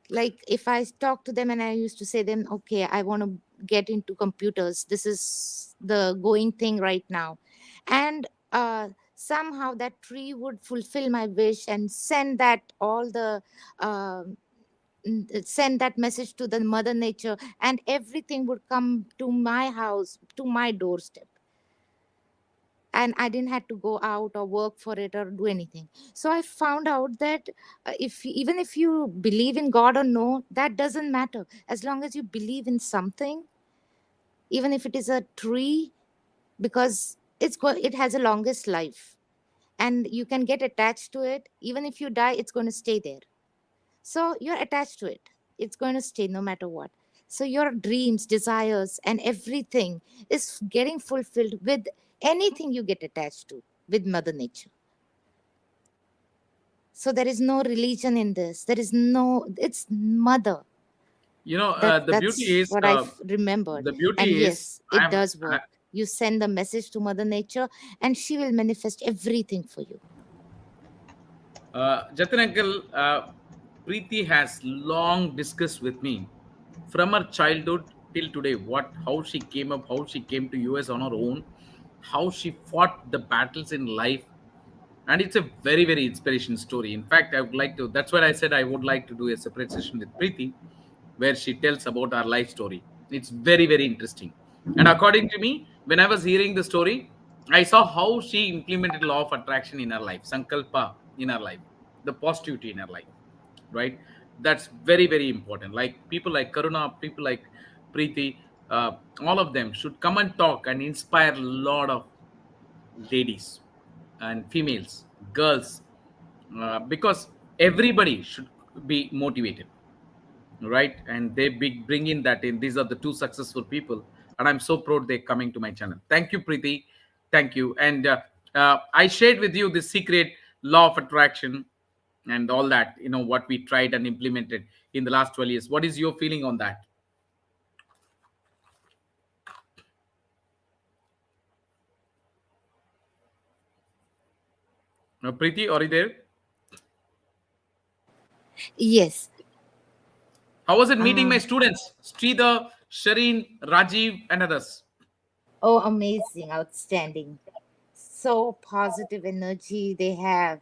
[SPEAKER 7] Like if I talk to them and I used to say them, okay, I want to get into computers, this is the going thing right now. And somehow that tree would fulfill my wish and send that all the uh, send that message to the mother nature, and everything would come to my house, to my doorstep, and I didn't have to go out or work for it or do anything. So I found out that if even if you believe in God or no, that doesn't matter. As long as you believe in something, even if it is a tree, because it has a longest life, and you can get attached to it. Even if you die, it's going to stay there. So you're attached to it. It's going to stay no matter what. So your dreams, desires, and everything is getting fulfilled with anything you get attached to with Mother Nature. So there is no religion in this. There is no, it's Mother.
[SPEAKER 1] The beauty
[SPEAKER 7] That's
[SPEAKER 1] is
[SPEAKER 7] what I've remembered.
[SPEAKER 1] the
[SPEAKER 7] And
[SPEAKER 1] beauty is
[SPEAKER 7] yes, it
[SPEAKER 1] I'm
[SPEAKER 7] does work. You send the message to Mother Nature, and she will manifest everything for you.
[SPEAKER 1] Jatin uncle, Preeti has long discussed with me from her childhood till today what how she came up, how she came to US on her own, how she fought the battles in life, and it's a very inspiration story. In fact, I would like to. That's what I said. I would like to do a separate session with Preeti, where she tells about our life story. It's very interesting. And according to me, when I was hearing the story, I saw how she implemented law of attraction in her life, sankalpa in her life, the positivity in her life, right? That's very important. Like people like Karuna, people like Preeti, all of them should come and talk and inspire a lot of ladies and females, girls, because everybody should be motivated, right? And they bring in that in. These are the two successful people, and I'm so proud they're coming to my channel. Thank you, Preeti. Thank you. And I shared with you the secret law of attraction and all that. What we tried and implemented in the last 12 years. What is your feeling on that? Preeti, are you there?
[SPEAKER 7] Yes.
[SPEAKER 1] How was it meeting my
[SPEAKER 7] Um,
[SPEAKER 1] students? Sridhar, Shireen, Rajiv, and others.
[SPEAKER 7] oh, amazing, outstanding. So positive energy they have,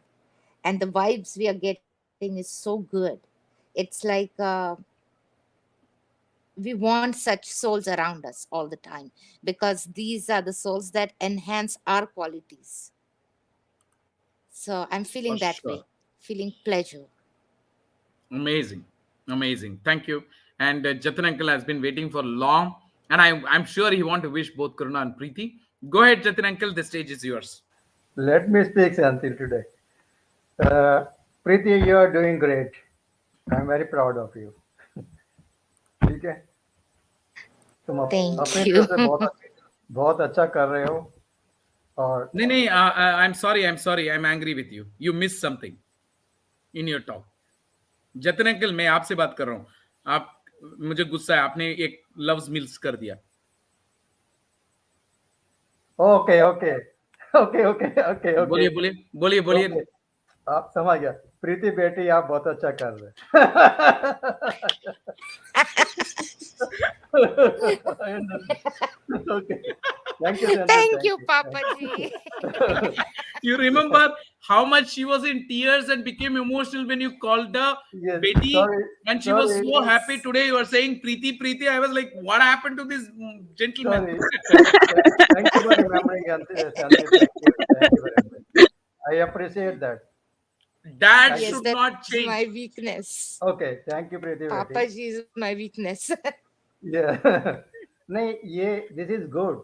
[SPEAKER 7] and the vibes we are getting is so good. It's like we want such souls around us all the time, because these are the souls that enhance our qualities. So I'm
[SPEAKER 1] For
[SPEAKER 7] feeling that
[SPEAKER 1] sure.
[SPEAKER 7] way, feeling pleasure.
[SPEAKER 1] Amazing. Amazing. Thank you. And Jatin uncle has been waiting for long. And I'm sure he want to wish both Karuna and Preeti. Go ahead, Jatin uncle. The stage is yours.
[SPEAKER 2] Let me speak something today. Uh, Preeti, you are doing great. I'm very proud of you. ठीक है तुम अपनी
[SPEAKER 7] Thank you.
[SPEAKER 2] तरफ से बहुत अच्छा कर रहे हो और
[SPEAKER 1] No, no, I'm sorry. I'm sorry. I'm angry with you. You missed something in your talk. Jatin uncle मैं आपसे बात कर रहा हूं. आप मुझे गुस्सा है. आपने एक लव्स मिल्स कर दिया.
[SPEAKER 2] Okay okay okay okay okay okay
[SPEAKER 1] बोलिए बोलिए बोलिए बोलिए.
[SPEAKER 2] ओके आप समझ गया प्रीति बेटी आप बहुत अच्छा कर रहे okay thank you Senthil
[SPEAKER 7] Thank
[SPEAKER 2] thank
[SPEAKER 7] you, Papa Ji.
[SPEAKER 2] You
[SPEAKER 1] You remember how much she was in tears and became emotional when you called her
[SPEAKER 2] yes
[SPEAKER 1] Betty,
[SPEAKER 2] sorry
[SPEAKER 1] and she was
[SPEAKER 2] sorry
[SPEAKER 1] so happy
[SPEAKER 7] Yes.
[SPEAKER 1] today. You are saying Preeti, Preeti. I was like, what happened to this gentleman?
[SPEAKER 2] sorry thank you for remembering Santhi thank you very much I appreciate that
[SPEAKER 1] That
[SPEAKER 2] thank
[SPEAKER 7] Yes,
[SPEAKER 2] you
[SPEAKER 1] should
[SPEAKER 7] that's
[SPEAKER 1] not
[SPEAKER 7] my
[SPEAKER 1] change.
[SPEAKER 7] weakness.
[SPEAKER 2] okay thank you Preeti बेटी
[SPEAKER 7] Papa Ji is my weakness.
[SPEAKER 2] Yeah. नहीं ये this is good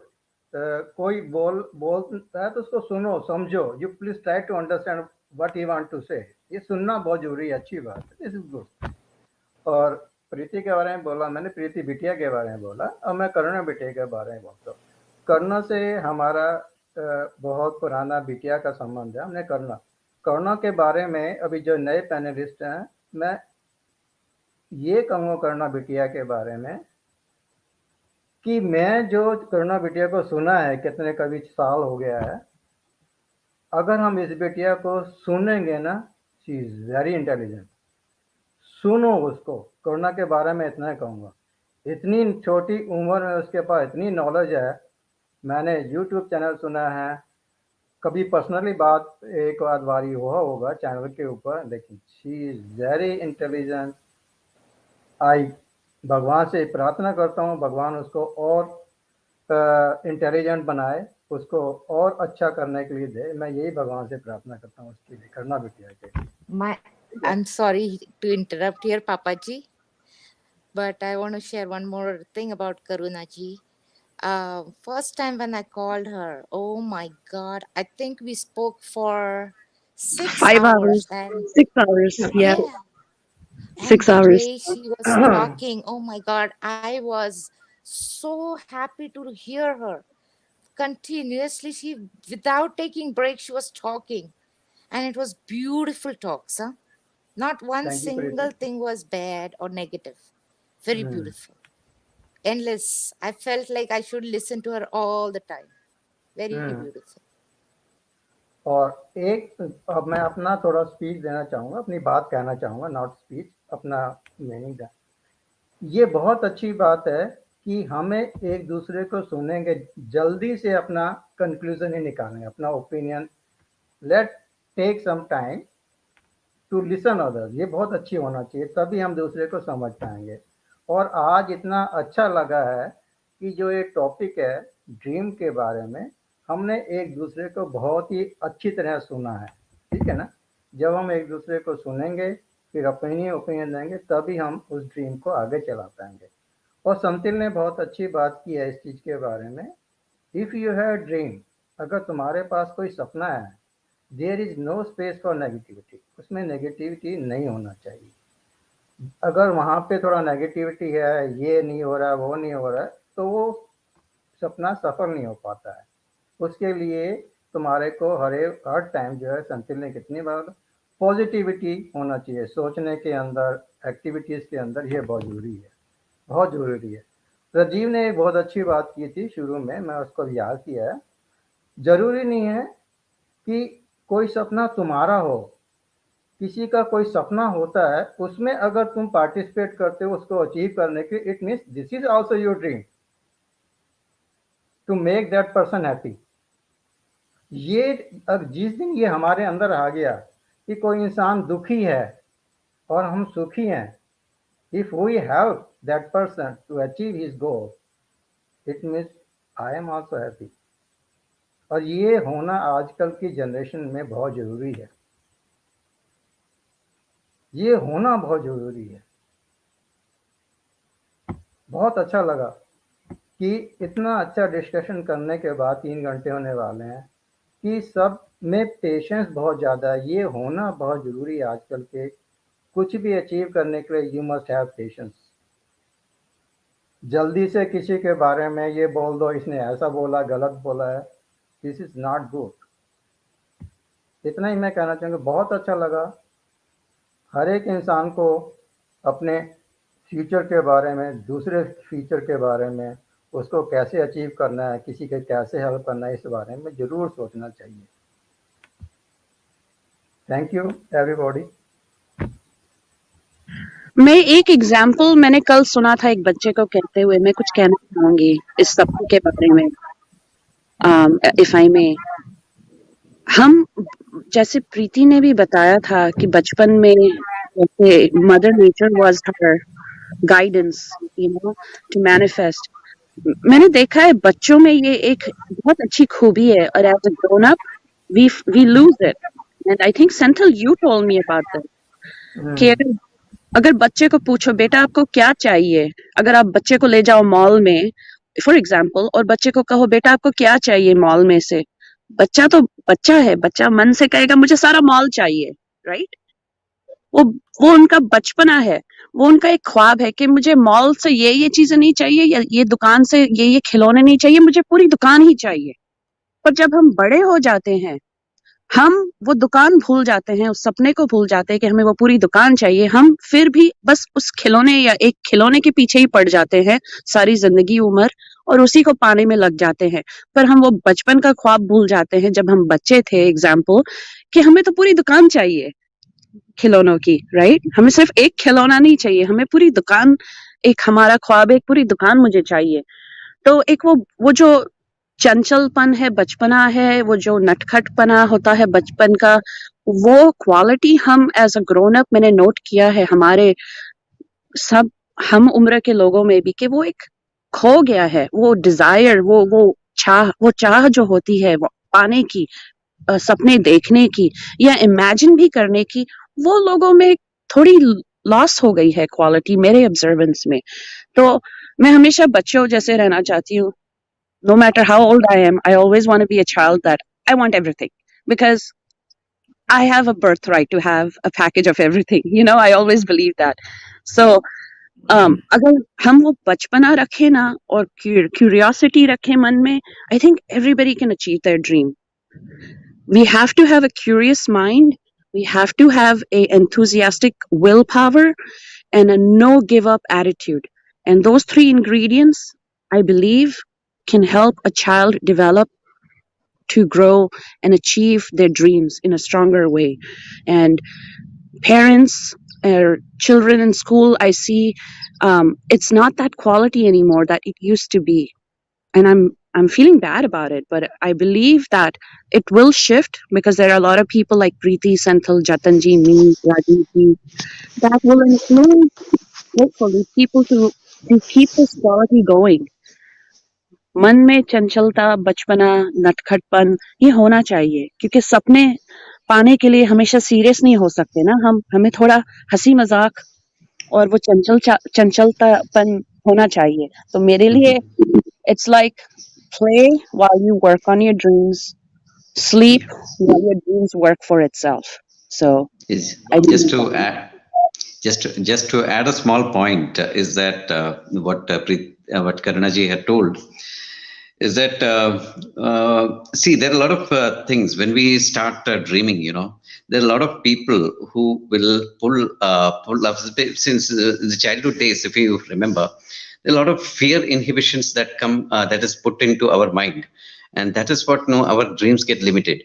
[SPEAKER 2] कोई बोलता है तो उसको सुनो समझो you please try to understand what he want to say ये सुनना बहुत जरूरी है अच्छी बात है दिस इज गुड और प्रीति के बारे में बोला मैंने प्रीति बिटिया के बारे में बोला और मैं करुणा बिटिया के बारे में बोलता हूँ करुणा से हमारा बहुत पुराना बिटिया का संबंध है। हमने करुणा के बारे में अभी जो नए पैनलिस्ट हैं, मैं ये कहूँगा करुणा बिटिया के बारे में कि मैं जो करुणा बिटिया को सुना है, कितने कभी साल हो गया है, अगर हम इस बिटिया को सुनेंगे ना, शी इज़ वेरी इंटेलिजेंट। सुनो उसको, करुणा के बारे में इतना ही कहूँगा। इतनी छोटी उम्र में उसके पास इतनी नॉलेज है। मैंने यूट्यूब चैनल सुना है, कभी पर्सनली बात एक आध बारी हुआ होगा चैनल के ऊपर, लेकिन शी इज़ वेरी इंटेलिजेंट। आई भगवान से प्रार्थना करता हूँ, भगवान उसको और इंटेलिजेंट बनाए, उसको और अच्छा करने के लिए दे। मैं यही भगवान से प्रार्थना करता हूँ उसके लिए, करना बिटिया के लिए।
[SPEAKER 7] I'm sorry to interrupt here, Papaji, but I want to share one more thing about Karuna ji. First time when I called her, oh my God, I think we spoke for 6
[SPEAKER 9] 5
[SPEAKER 7] hours,
[SPEAKER 9] hours,
[SPEAKER 7] and
[SPEAKER 9] 6 hours, yeah,
[SPEAKER 7] yeah, and
[SPEAKER 9] 6
[SPEAKER 7] the
[SPEAKER 9] hours.
[SPEAKER 7] way she was talking, oh my God, I was so happy to hear her continuously. She, without taking break, she was talking, and it was beautiful talks, huh? Not one
[SPEAKER 2] thank you
[SPEAKER 7] single
[SPEAKER 2] Preeti.
[SPEAKER 7] thing was bad or negative. Very beautiful. Endless. I felt like I should listen to her all the time. Very beautiful.
[SPEAKER 2] और एक अब मैं अपना थोड़ा speech देना चाहूँगा, अपनी बात कहना चाहूँगा, नॉट स्पीच, अपना मीनिंग दा। ये बहुत अच्छी बात है कि हमें एक दूसरे को सुनेंगे, जल्दी से अपना कंक्लूजन ही निकालेंगे, अपना opinion. Let take some time to listen others. ये बहुत अच्छी होना चाहिए, तभी हम दूसरे को समझ पाएंगे। और आज इतना अच्छा लगा है कि जो ये टॉपिक है ड्रीम के बारे में, हमने एक दूसरे को बहुत ही अच्छी तरह सुना है, ठीक है ना। जब हम एक दूसरे को सुनेंगे, फिर ओपिनियन देंगे, तभी हम उस ड्रीम को आगे चला पाएंगे। और संतिल ने बहुत अच्छी बात की है इस चीज़ के बारे में। इफ़ यू हैव ड्रीम, अगर तुम्हारे पास कोई सपना है, there is no space for negativity. उसमें नेगेटिविटी नहीं होना चाहिए। अगर वहाँ पे थोड़ा नेगेटिविटी है, ये नहीं हो रहा, वो नहीं हो रहा, तो वो सपना सफल नहीं हो पाता है। उसके लिए तुम्हारे को हर टाइम जो है, संतिल ने कितनी बार, पॉजिटिविटी होना चाहिए सोचने के अंदर, एक्टिविटीज़ के अंदर। ये बहुत ज़रूरी है, बहुत ज़रूरी है। राजीव ने एक बहुत अच्छी बात की थी शुरू में, मैं उसको याद किया है। ज़रूरी नहीं है कि कोई सपना तुम्हारा हो, किसी का कोई सपना होता है, उसमें अगर तुम पार्टिसिपेट करते हो उसको अचीव करने के, it means this is also your dream to make that person happy. ये अब जिस दिन ये हमारे अंदर आ गया कि कोई इंसान दुखी है और हम सुखी हैं, if we help that person to achieve his goal, it means I am also happy. और ये होना आजकल की जनरेशन में बहुत ज़रूरी है, ये होना बहुत ज़रूरी है। बहुत अच्छा लगा कि इतना अच्छा डिस्कशन करने के बाद 3 घंटे होने वाले हैं, कि सब में पेशेंस बहुत ज़्यादा है। ये होना बहुत ज़रूरी है आजकल के, कुछ भी अचीव करने के लिए यू मस्ट हैव पेशेंस। जल्दी से किसी के बारे में ये बोल दो, इसने ऐसा बोला, गलत बोला है, दिस इज़ नॉट गुड। इतना ही मैं कहना चाहूँगा। बहुत अच्छा लगा। हर एक इंसान को अपने फ्यूचर के बारे में, दूसरे फ्यूचर के बारे में, उसको कैसे अचीव करना है, किसी के कैसे हेल्प करना है, इस बारे में ज़रूर सोचना चाहिए। Thank you everybody.
[SPEAKER 9] मैं एक एग्जाम्पल मैंने कल सुना था एक बच्चे को कहते हुए, मैं कुछ कहना चाहूंगी इस सपने के बारे में, इफ आई मे। हम, जैसे प्रीति ने भी बताया था कि बचपन में जैसे mother nature was her guidance, you know, to manifest. मैंने देखा है बच्चों में ये एक बहुत अच्छी खूबी है, और as a grown up we lose it. And I think central you told me about that कि अगर बच्चे को पूछो बेटा आपको क्या चाहिए, अगर आप बच्चे को ले जाओ मॉल में फॉर एग्जाम्पल, और बच्चे को कहो बेटा आपको क्या चाहिए मॉल में से, बच्चा तो बच्चा है, बच्चा मन से कहेगा मुझे सारा मॉल चाहिए, राइट। वो उनका बचपना है, वो उनका एक ख्वाब है कि मुझे मॉल से ये चीजें नहीं चाहिए, या ये दुकान से ये खिलौने नहीं चाहिए, मुझे पूरी दुकान ही चाहिए। पर जब हम बड़े हो जाते हैं, हम वो दुकान भूल जाते हैं, उस सपने को भूल जाते हैं कि हमें वो पूरी दुकान चाहिए। हम फिर भी बस उस खिलौने या एक खिलौने के पीछे ही पड़ जाते हैं सारी जिंदगी उम्र, और उसी को पाने में लग जाते हैं। पर हम वो बचपन का ख्वाब भूल जाते हैं जब हम बच्चे थे, एग्जाम्पल, कि हमें तो पूरी दुकान चाहिए खिलौनों की, राइट? हमें सिर्फ एक खिलौना नहीं चाहिए, हमें पूरी दुकान, एक हमारा ख्वाब, एक पूरी दुकान मुझे चाहिए। तो एक वो जो चंचलपन है, बचपना है, वो जो नटखटपना होता है बचपन का, वो क्वालिटी हम एज अ ग्रोन अप, मैंने नोट किया है हमारे सब हम उम्र के लोगों में भी, कि वो एक खो गया है। वो डिजायर, वो चाह जो होती है वो पाने की, सपने देखने की या इमेजिन भी करने की, वो लोगों में थोड़ी लॉस हो गई है क्वालिटी मेरे ऑब्जर्वेंस में। तो मैं हमेशा बच्चों जैसे रहना चाहती हूँ। No matter how old I am, I always want to be a child that I want everything, because I have a birthright to have a package of everything. I always believe that. So, अगर हम वो बचपना रखें ना और curiosity रखें मन में, I think everybody can achieve their dream. We have to have a curious mind. We have to have a enthusiastic willpower and a no give up attitude. And those three ingredients, I believe, can help a child develop to grow and achieve their dreams in a stronger way. And parents or children in school, I see it's not that quality anymore that it used to be. And I'm feeling bad about it, but I believe that it will shift, because there are a lot of people like Preeti, Senthil, Jatanji, me, Rajeevji, that will influence, hopefully, people to keep this quality going. मन में चंचलता, बचपना, नटखटपन ये होना चाहिए, क्योंकि सपने पाने के लिए हमेशा सीरियस नहीं हो सकते ना हम। हमें थोड़ा हंसी मजाक और वो चंचलतापन होना चाहिए। तो मेरे लिए it's like play while you work on your dreams, sleep while your dreams work for itself. So
[SPEAKER 3] Is
[SPEAKER 9] I
[SPEAKER 3] just
[SPEAKER 9] believe
[SPEAKER 3] to
[SPEAKER 9] that.
[SPEAKER 3] add, just to add a small point, is that what Karunaji had told is that see, there are a lot of things when we start dreaming. There are a lot of people who will pull up since the childhood days. If you remember, there are a lot of fear inhibitions that come that is put into our mind, and that is what our dreams get limited.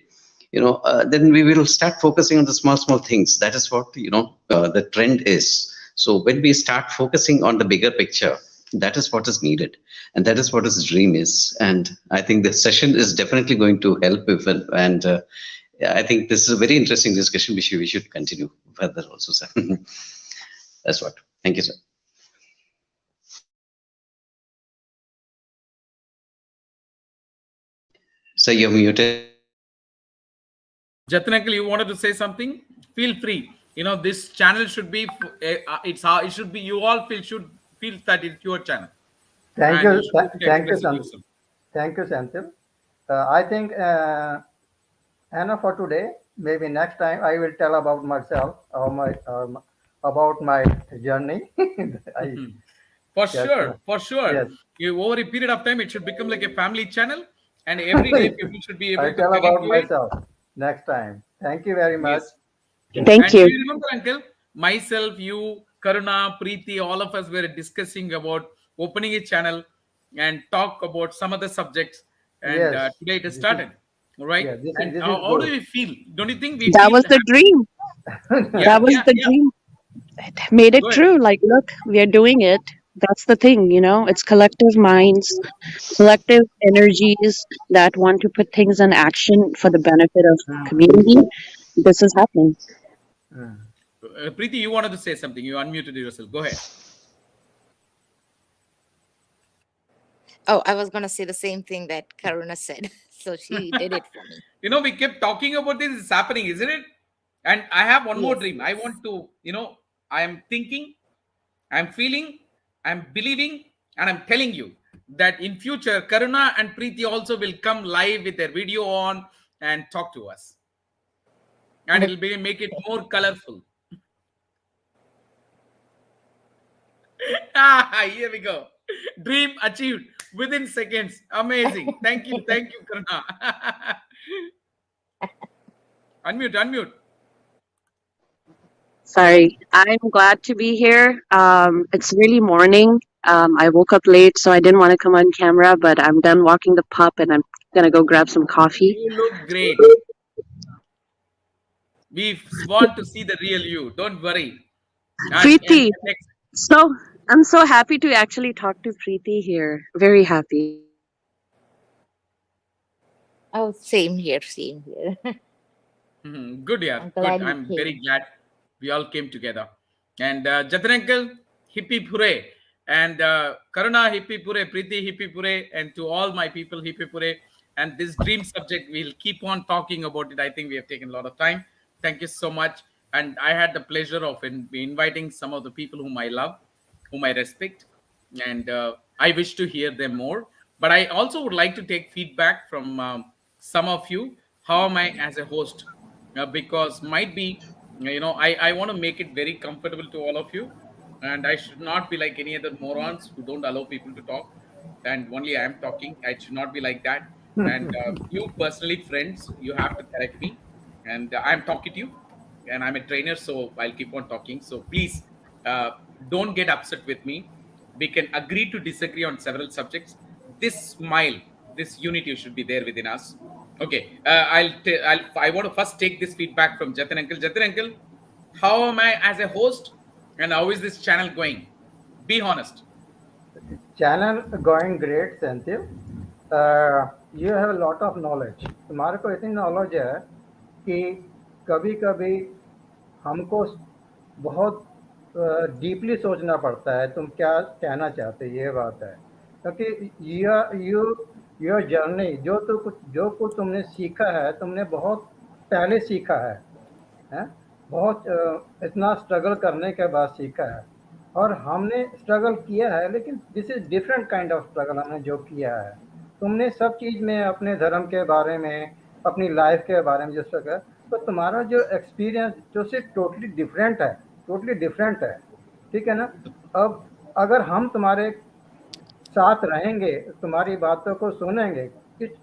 [SPEAKER 3] Then we will start focusing on the small things. That is what the trend is. So when we start focusing on the bigger picture, that is what is needed, and that is what his dream is. And I think the session is definitely going to help if, and I think this is a very interesting discussion. We should continue further also, sir. That's what. Thank you, sir. So you're muted.
[SPEAKER 1] Jatan uncle, you wanted to say something? Feel free. This channel should be. It's how it should be. You all should feel that it's your channel,
[SPEAKER 2] Thank
[SPEAKER 1] and you
[SPEAKER 2] you,
[SPEAKER 1] should be able to
[SPEAKER 2] thank you,
[SPEAKER 1] express it yourself.
[SPEAKER 2] thank you, Senthil. I think enough for today. Maybe next time I will tell about myself or about my journey. I
[SPEAKER 1] For
[SPEAKER 2] yes,
[SPEAKER 1] sure, for sure.
[SPEAKER 2] yes.
[SPEAKER 1] Over a period of time, it should become like a family channel, and every day people should be
[SPEAKER 2] I
[SPEAKER 1] able to
[SPEAKER 2] tell
[SPEAKER 1] connect
[SPEAKER 2] about
[SPEAKER 1] to it.
[SPEAKER 2] myself next time. Thank you very much.
[SPEAKER 1] Yes.
[SPEAKER 9] Thank
[SPEAKER 1] And do
[SPEAKER 9] you.
[SPEAKER 1] you remember, Uncle? Myself, you, Karuna, Preeti, all of us were discussing about opening a channel and talk about some other subjects. And
[SPEAKER 2] Yes,
[SPEAKER 1] today it has
[SPEAKER 2] this is
[SPEAKER 1] started. All right.
[SPEAKER 2] yes,
[SPEAKER 1] And
[SPEAKER 2] this is
[SPEAKER 1] how do
[SPEAKER 2] good.
[SPEAKER 1] we feel? Don't you think we
[SPEAKER 9] That
[SPEAKER 1] feel
[SPEAKER 9] was the
[SPEAKER 1] happy?
[SPEAKER 9] dream.
[SPEAKER 1] Yeah,
[SPEAKER 9] That was
[SPEAKER 1] yeah,
[SPEAKER 9] the
[SPEAKER 1] yeah.
[SPEAKER 9] dream. It made it
[SPEAKER 1] Go ahead.
[SPEAKER 9] true. Like, look, we are doing it. That's the thing, it's collective minds, collective energies that want to put things in action for the benefit of community. This is happening.
[SPEAKER 1] Preeti, you wanted to say something. You unmuted yourself. Go ahead.
[SPEAKER 7] Oh, I was going to say the same thing that Karuna said. So she did it for me.
[SPEAKER 1] We kept talking about this. It's happening, isn't it? And I have one more
[SPEAKER 7] Yes,
[SPEAKER 1] dream. I
[SPEAKER 7] yes.
[SPEAKER 1] want to, I am thinking, I'm feeling, I'm believing, and I'm telling you that in future, Karuna and Preeti also will come live with their video on and talk to us. And it'll be make it more colorful. Here we go. Dream achieved. within seconds. Amazing. Thank you, Karna. Unmute, unmute.
[SPEAKER 9] Sorry, I'm glad to be here. It's really morning. I woke up late, so I didn't want to come on camera, but I'm done walking the pup and I'm gonna go grab some coffee.
[SPEAKER 1] You look great. We want to see the real you. Don't worry. And
[SPEAKER 9] Preeti,
[SPEAKER 1] next,
[SPEAKER 9] so I'm so happy to actually talk to Preeti here. Very happy.
[SPEAKER 7] Oh, same here, same here.
[SPEAKER 1] good, yeah,
[SPEAKER 7] I'm
[SPEAKER 1] good.
[SPEAKER 7] glad you
[SPEAKER 1] I'm very
[SPEAKER 7] came.
[SPEAKER 1] glad we all came together. And Jatan uncle, hippie pure. And Karuna hippie pure, Preeti hippie pure. And to all my people, hippie pure. And this dream subject, we'll keep on talking about it. I think we have taken a lot of time. Thank you so much. And I had the pleasure of inviting some of the people whom I love, whom I respect, and I wish to hear them more. But I also would like to take feedback from some of you. How am I as a host? Because might be, I want to make it very comfortable to all of you, and I should not be like any other morons who don't allow people to talk, and only I am talking. I should not be like that. And you personally, friends, you have to correct me, and I'm talkative and I'm a trainer, so I'll keep on talking. So please uh, don't get upset with me. We can agree to disagree on several subjects. This smile, this unity should be there within us. Okay, I want to first take this feedback from Jatin uncle. Jatin uncle, how am I as a host, and how is this channel going? Be honest.
[SPEAKER 2] Channel going great Senthil you have a lot of knowledge तुम्हारे को इतनी knowledge है कि कभी कभी हमको बहुत deeply सोचना पड़ता है तुम क्या कहना चाहते हो, ये बात है क्योंकि यू योर जर्नी जो कुछ तुमने सीखा है तुमने बहुत पहले सीखा है बहुत इतना स्ट्रगल करने के बाद सीखा है और हमने स्ट्रगल किया है, लेकिन this is different kind of struggle हमने जो किया है। तुमने सब चीज़ में अपने धर्म के बारे में, अपनी लाइफ के बारे में जो स्ट्रगल, तो तुम्हारा जो एक्सपीरियंस जो सिर्फ टोटली डिफरेंट है, ठीक है ना? अब अगर हम तुम्हारे साथ रहेंगे, तुम्हारी बातों को सुनेंगे, इट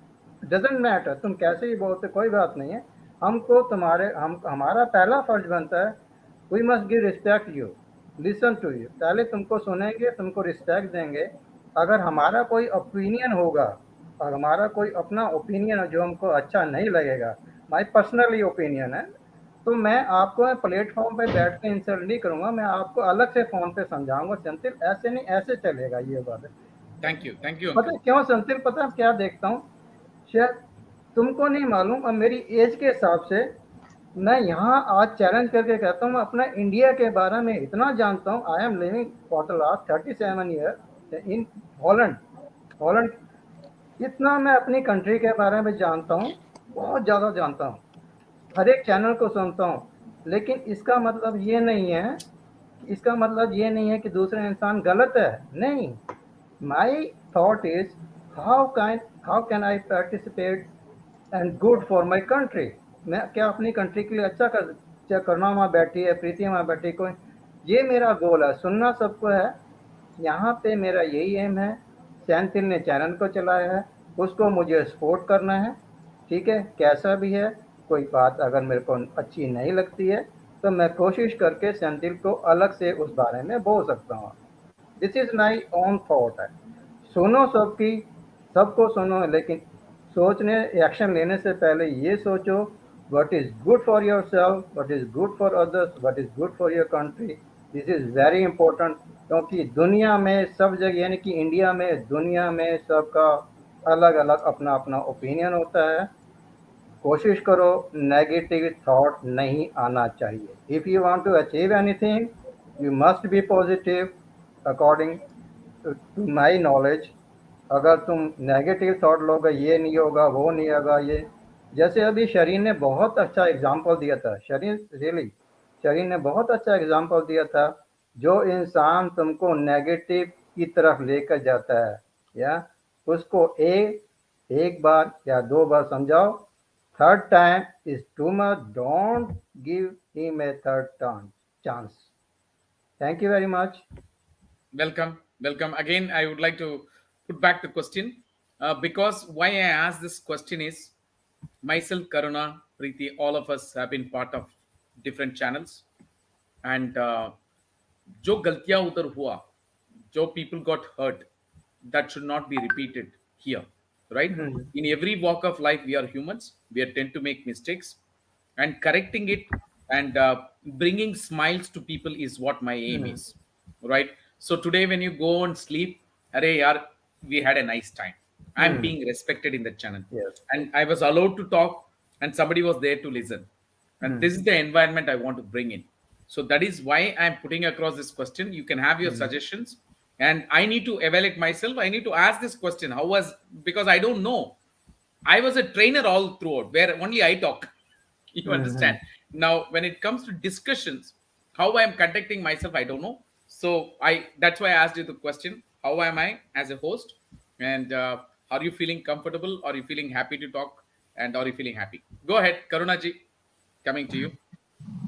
[SPEAKER 2] डज़न्ट मैटर तुम कैसे ही बोलते, कोई बात नहीं है। हमको तुम्हारे हम हमारा पहला फ़र्ज़ बनता है, we must give respect you, listen to you. पहले तुमको सुनेंगे, तुमको रिस्पेक्ट देंगे। अगर हमारा कोई ओपिनियन होगा और हमारा कोई अपना ओपिनियन है जो हमको अच्छा नहीं लगेगा, माय पर्सनली ओपिनियन है, तो मैं आपको प्लेटफ़ॉर्म पे बैठ के इंसल्ट नहीं करूँगा, मैं आपको अलग से फ़ोन पे समझाऊँगा, सेंथिल ऐसे नहीं, ऐसे चलेगा ये बात है।
[SPEAKER 1] Thank you,
[SPEAKER 2] पता
[SPEAKER 1] uncle.
[SPEAKER 2] है क्यों सेंथिल, पता है क्या देखता हूँ? शायद तुमको नहीं मालूम, अब मेरी एज के हिसाब से मैं यहाँ आज चैलेंज करके कहता हूँ, मैं अपना इंडिया के बारे में इतना जानता हूँ। I am living for the last 37 year in Holland. Holland इतना मैं अपनी कंट्री के बारे में जानता हूँ, बहुत ज़्यादा जानता हूँ। हर एक चैनल को सुनता हूँ, लेकिन इसका मतलब ये नहीं है कि दूसरा इंसान गलत है, नहीं। My thought is how can I participate and good for my country. मैं क्या अपनी कंट्री के लिए अच्छा कर, चाहे करुणा वहाँ बैठी है, प्रीति वहाँ बैठी, कोई, ये मेरा गोल है। सुनना सबको है, यहाँ पे मेरा यही एम है। सेंथिल ने चैनल को चलाया है, उसको मुझे सपोर्ट करना है, ठीक है? कैसा भी है, कोई बात अगर मेरे को अच्छी नहीं लगती है तो मैं कोशिश करके सेंथिल को अलग से उस बारे में बोल सकता हूँ। This is my own thought है। सुनो सबकी, सबको सुनो, लेकिन सोचने, एक्शन लेने से पहले ये सोचो what is good for your self, what is good for others, what is good for your country. This is very important, क्योंकि दुनिया में सब जगह, यानी कि इंडिया में, दुनिया में सबका अलग अलग अपना अपना ओपिनियन होता है। कोशिश करो नेगेटिव थॉट नहीं आना चाहिए। If you want to achieve anything, you must be positive according to my knowledge. अगर तुम नेगेटिव थॉट लोगे, ये नहीं होगा, वो नहीं होगा, ये, जैसे अभी शरीर ने बहुत अच्छा एग्जांपल दिया था, शरीर ने बहुत अच्छा एग्जांपल दिया था। जो इंसान तुमको नेगेटिव की तरफ लेकर जाता है, या उसको एक बार या 2 बार समझाओ, third time is too much, don't give him a third chance. Thank you very much.
[SPEAKER 1] Welcome, welcome again. I would like to put back the question, because why I ask this question is, myself, Karuna, Preeti, all of us have been part of different channels, and जो गलतियां उधर हुआ, जो people got hurt, that should not be repeated here, right?
[SPEAKER 2] Hmm.
[SPEAKER 1] In every walk of life, we are humans, we are tend to make mistakes, and correcting it and bringing smiles to people is what my aim
[SPEAKER 2] Hmm.
[SPEAKER 1] is, right? So today when you go and sleep, array yaar, we had a nice time, I'm
[SPEAKER 2] Hmm.
[SPEAKER 1] being respected in the channel,
[SPEAKER 2] Yes.
[SPEAKER 1] and I was allowed to talk, and somebody was there to listen, and
[SPEAKER 2] Hmm.
[SPEAKER 1] this is the environment I want to bring in. So that is why I'm putting across this question. You can have your
[SPEAKER 2] Hmm.
[SPEAKER 1] suggestions, and I need to evaluate myself. I need to ask this question, how was, because I don't know. I was a trainer all throughout, where only I talk. You
[SPEAKER 2] Hmm.
[SPEAKER 1] understand? Now, when it comes to discussions, how I am conducting myself, I don't know. So that's why I asked you the question: how am I as a host? And are you feeling comfortable? Are you feeling happy to talk? And are you feeling happy? Go ahead, Karunaji, coming to you.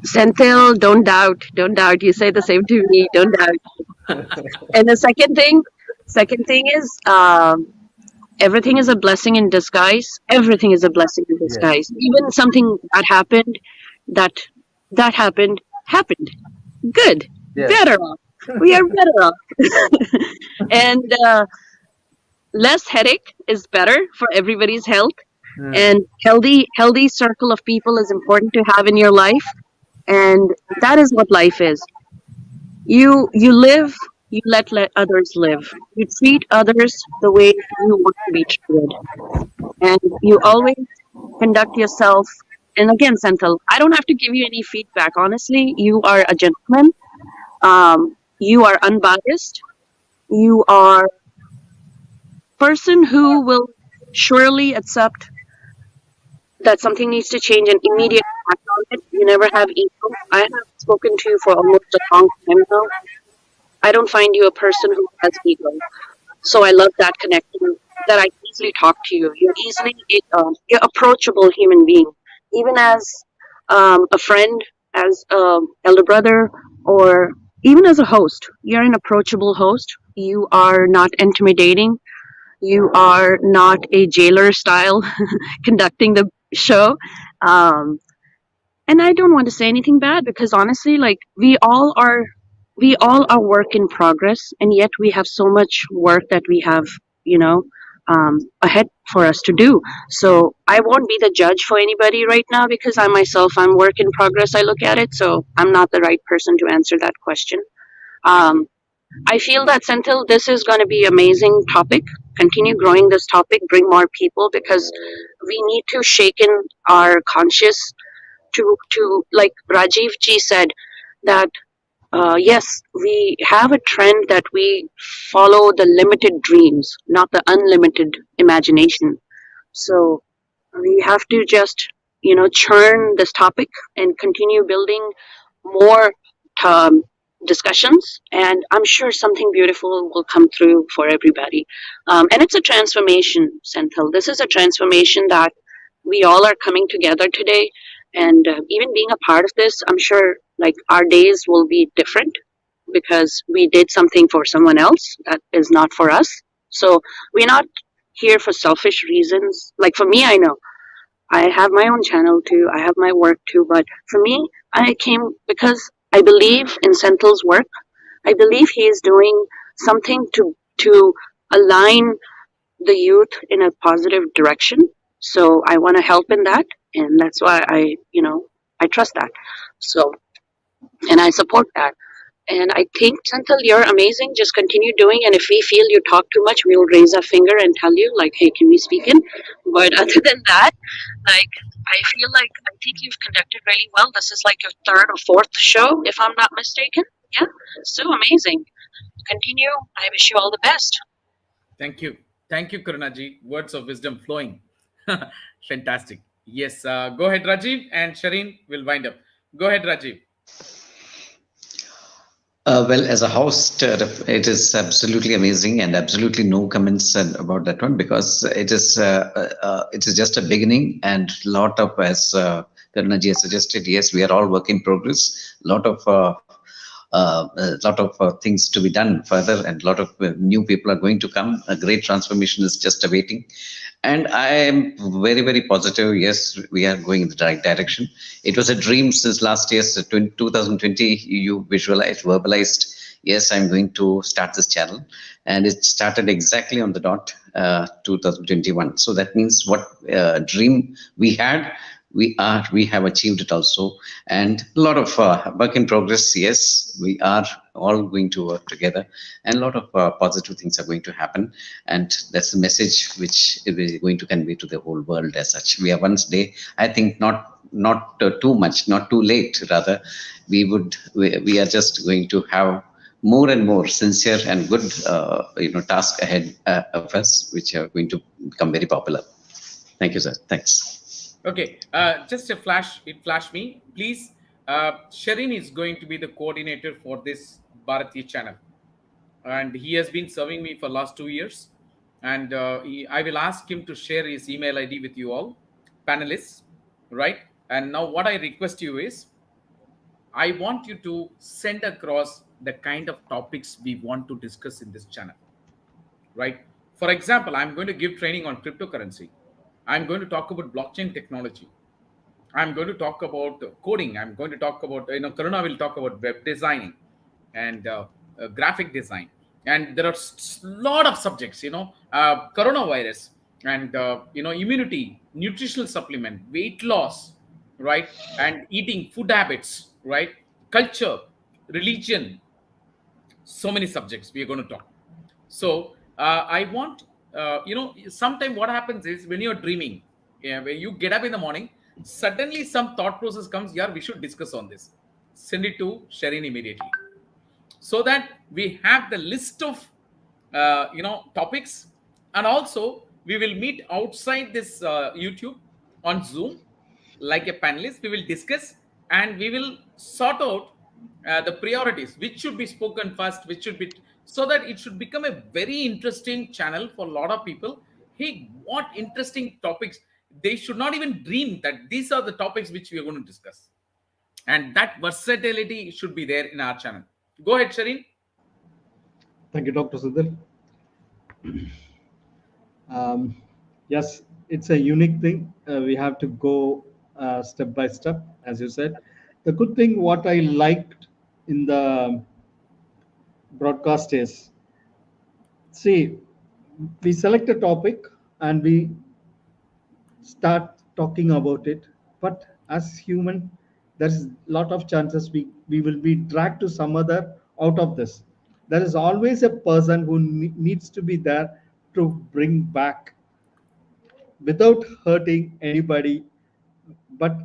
[SPEAKER 9] Senthil, don't doubt. Don't doubt. You say the same to me. Don't doubt. And the second thing is, everything is a blessing in disguise. Everything is a blessing in
[SPEAKER 2] Yes.
[SPEAKER 9] disguise. Even something that that happened. Good.
[SPEAKER 2] Yes.
[SPEAKER 9] Better off. We are better off. And less headache is better for everybody's health.
[SPEAKER 2] Hmm.
[SPEAKER 9] And healthy circle of people is important to have in your life. And that is what life is. You live, you let others live. You treat others the way you want to be treated, and you always conduct yourself. And again, Senthil, I don't have to give you any feedback. Honestly, you are a gentleman. You are unbiased. You are a person who will surely accept that something needs to change and immediately act on it. You never have ego. I have spoken to you for almost a long time now. I don't find you a person who has ego. So I love that connection, that I easily talk to you. You're approachable human being, even as a friend, as a elder brother, or even as a host. You're an approachable host. You are not intimidating. You are not a jailer style conducting the show. Um, and I don't want to say anything bad because honestly, like we all are work in progress, and yet we have so much work that we have, you know, ahead for us to do. So I won't be the judge for anybody right now because I myself I'm work in progress. I look at it, so I'm not the right person to answer that question.
[SPEAKER 1] Thank you.
[SPEAKER 9] Um, I feel that until this is going to be amazing topic. Continue growing this topic, bring more people because we need to shake in our conscious to like Rajiv ji said that yes, we have a trend that we follow the limited dreams, not the unlimited imagination. So we have to just, churn this topic and continue building more um, discussions. And I'm sure something beautiful will come through for everybody. And it's a transformation, Senthil. This is a transformation that we all are coming together today. And even being a part of this, I'm sure like our days will be different because we did something for someone else that is not for us. So we're not here for selfish reasons. Like for me, I know I have my own channel too, I have my work too, but for me, I came because I believe in Senthil's work. I believe he is doing something to align the youth in a positive direction. So I want to help in that, and that's why I trust that. So and I support that. And I think, Senthil, you're amazing. Just continue doing. And if we feel you talk too much, we'll raise a finger and tell you, like, hey, can we speak in? But other than that, like, I feel like I think you've conducted really well. This is like your third or fourth show, if I'm not mistaken. Yeah, so amazing. Continue. I wish you all the best.
[SPEAKER 1] Thank you. Thank you, Karunaji. Words of wisdom flowing. Fantastic. Yes, go ahead, Rajiv, and Shireen will wind up. Go ahead, Rajiv.
[SPEAKER 3] Well, as a host, it is absolutely amazing, and absolutely no comments about that one because it is just a beginning, and lot of, as Karunaji has suggested, yes, we are all work in progress. Lot of a lot of things to be done further, and a lot of new people are going to come. A great transformation is just awaiting. And I am very, very positive. Yes, we are going in the right direction. It was a dream since last year, so 2020. You visualized, verbalized. Yes, I'm going to start this channel, and it started exactly on the dot, 2021. So that means what dream we had, we have achieved it also, and a lot of work in progress. Yes, we are all going to work together, and a lot of positive things are going to happen, and that's the message which we're going to convey to the whole world. As such, we are one day, I think, not too much, not too late, rather we are just going to have more and more sincere and good task ahead of us, which are going to become very popular. Thank you, sir. Thanks.
[SPEAKER 1] Okay, just a flash. It flashed me. Please, Sharin is going to be the coordinator for this Bharati channel, and he has been serving me for last 2 years. And I will ask him to share his email ID with you all, panelists, right? And now, what I request you is, I want you to send across the kind of topics we want to discuss in this channel, right? For example, I'm going to give training on cryptocurrency. I'm going to talk about blockchain technology. I'm going to talk about coding. I'm going to talk about, Karuna will talk about web designing and graphic design. And there are a lot of subjects, coronavirus and, immunity, nutritional supplement, weight loss, right? And eating, food habits, right? Culture, religion, so many subjects we are going to talk. So I want, sometime what happens is when you're dreaming, yeah, when you get up in the morning, suddenly some thought process comes, yeah, we should discuss on this. Send it to Sharin immediately, so that we have the list of topics. And also we will meet outside this YouTube on Zoom, like a panelist. We will discuss, and we will sort out the priorities, which should be spoken first, which should be, so that it should become a very interesting channel for a lot of people. Hey, what interesting topics! They should not even dream that these are the topics which we are going to discuss, and that versatility should be there in our channel. Go ahead, Sharin.
[SPEAKER 5] Thank you, Dr. Sudhir. Um, yes, it's a unique thing. We have to go step by step, as you said. The good thing, what I liked in the broadcast is, see, we select a topic and we start talking about it. But as human, there's a lot of chances we will be dragged to some other out of this. There is always a person who needs to be there to bring back without hurting anybody, but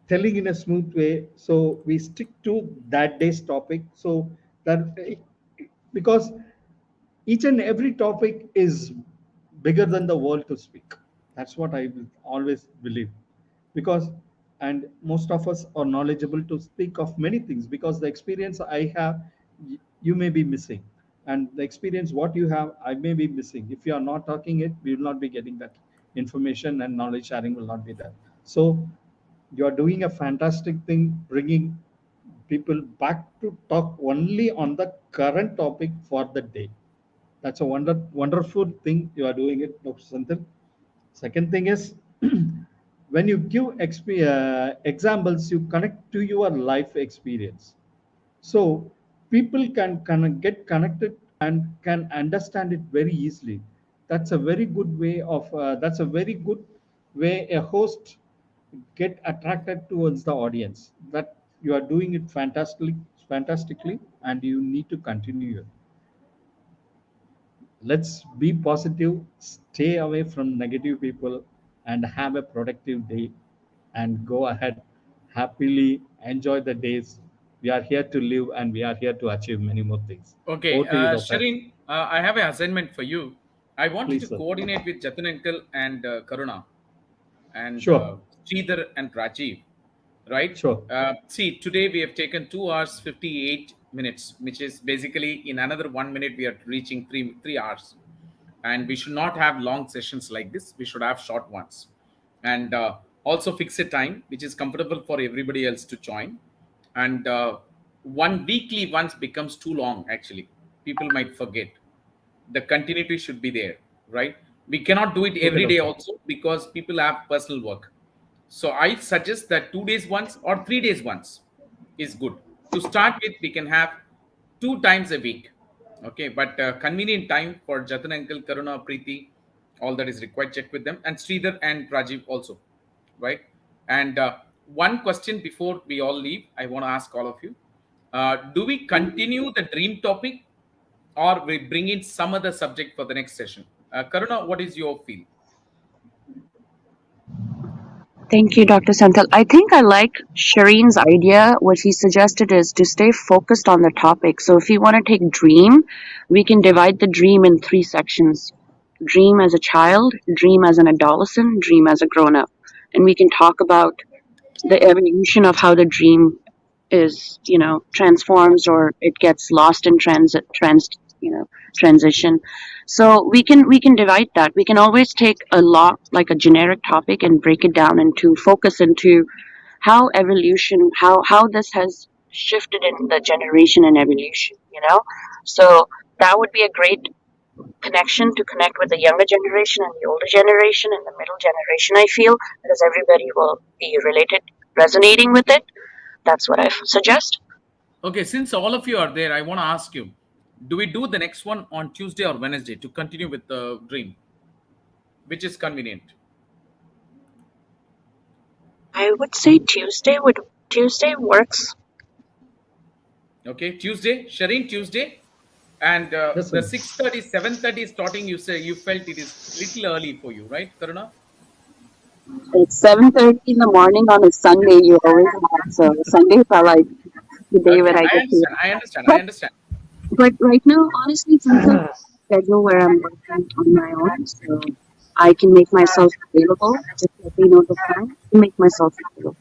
[SPEAKER 5] telling in a smooth way. So we stick to that day's topic. So that, because each and every topic is bigger than the world to speak. That's what I will always believe. Because, and most of us are knowledgeable to speak of many things, because the experience I have, you may be missing, and the experience what you have, I may be missing. If you are not talking it, we will not be getting that information, and knowledge sharing will not be there. So you are doing a fantastic thing, bringing people back to talk only on the current topic for the day. That's a wonderful thing you are doing it, Dr. Santil. Second thing is, when you give examples, you connect to your life experience. So people can get connected and can understand it very easily. That's a very good way of. That's a very good way a host get attracted towards the audience. That you are doing it fantastically, and you need to continue it. Let's be positive, stay away from negative people, and have a productive day, and go ahead happily, enjoy the days. We are here to live, and we are here to achieve many more things.
[SPEAKER 1] Okay,
[SPEAKER 5] Over to you, Doctor.
[SPEAKER 1] Sharin, I have an assignment for you. I want you to
[SPEAKER 5] Please, sir.
[SPEAKER 1] coordinate with Jatin Uncle and Karuna and
[SPEAKER 5] Sure.
[SPEAKER 1] Sridhar and Rajiv, right?
[SPEAKER 5] Sure.
[SPEAKER 1] See, today we have taken 2 hours 58 minutes, which is basically in another 1 minute we are reaching three hours, and we should not have long sessions like this. We should have short ones, and also fix a time which is comfortable for everybody else to join, and one weekly once becomes too long. Actually, people might forget. The continuity should be there, right? We cannot do it every day
[SPEAKER 2] Absolutely.
[SPEAKER 1] also because people have personal work. So I suggest that 2 days once or 3 days once is good. To start with, we can have 2 times a week. Okay, but convenient time for Jatan uncle, Karuna, Preeti, all that is required. Check with them, and Sridhar and Rajiv also, right? And one question before we all leave, I want to ask all of you: do we continue the dream topic, or we bring in some other subject for the next session? Karuna, what is your feel?
[SPEAKER 9] Thank you, Dr. Senthil. I think I like Shireen's idea. What he suggested is to stay focused on the topic. So if you want to take dream, we can divide the dream in three sections: dream as a child, dream as an adolescent, dream as a grown up. And we can talk about the evolution of how the dream is, transforms, or it gets lost in transition. So we can divide that. We can always take a lot, like a generic topic, and break it down into focus into how evolution, how this has shifted in the generation and evolution. So that would be a great connection to connect with the younger generation and the older generation and the middle generation, I feel, because everybody will be related, resonating with it. That's what I suggest.
[SPEAKER 1] Okay, since all of you are there, I want to ask you: do we do the next one on Tuesday or Wednesday to continue with the dream, which is convenient?
[SPEAKER 9] I would say Tuesday works.
[SPEAKER 1] Okay, Tuesday, Shireen, Tuesday, and
[SPEAKER 5] Yes,
[SPEAKER 1] the
[SPEAKER 5] sir.
[SPEAKER 1] 6:30, 7:30 starting. You say you felt it is little early for you, right, Karuna?
[SPEAKER 9] It's 7:30 in the morning on a Sunday. You always have, so Sundays are like the day where
[SPEAKER 1] Okay,
[SPEAKER 9] I
[SPEAKER 1] I
[SPEAKER 9] get to.
[SPEAKER 1] understand. I understand. I
[SPEAKER 9] But
[SPEAKER 1] understand.
[SPEAKER 9] but right now, honestly, it's a schedule where I'm working on my own, so I can make myself available. Just let me know the time to make myself available.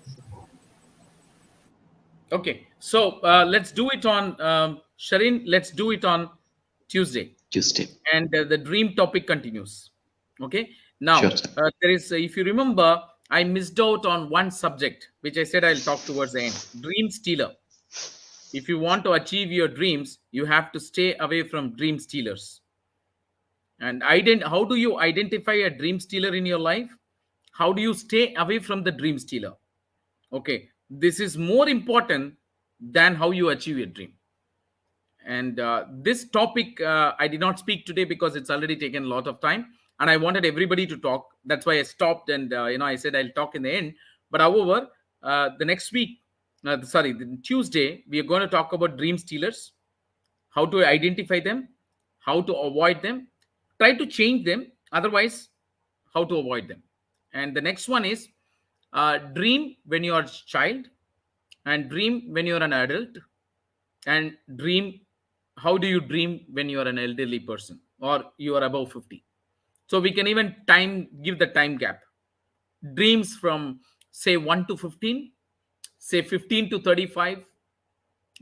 [SPEAKER 1] Okay, so let's do it on Shireen. Let's do it on Tuesday,
[SPEAKER 3] Tuesday.
[SPEAKER 1] and the dream topic continues. Okay,
[SPEAKER 3] Sure,
[SPEAKER 1] now
[SPEAKER 3] sir.
[SPEAKER 1] there is, if you remember, I missed out on one subject which I said I'll talk towards the end: dream stealer. If you want to achieve your dreams, you have to stay away from dream stealers. And how do you identify a dream stealer in your life? How do you stay away from the dream stealer? Okay, this is more important than how you achieve your dream. And this topic, I did not speak today because it's already taken a lot of time, and I wanted everybody to talk. That's why I stopped, and I said I'll talk in the end. But however, the next week, sorry, the Tuesday, we are going to talk about dream stealers, how to identify them, how to avoid them, try to change them, otherwise how to avoid them. And the next one is dream when you are a child, and dream when you are an adult, and dream, how do you dream when you are an elderly person or you are above 50. So we can even time, give the time gap. Dreams from say 1 to 15, say 15 to 35,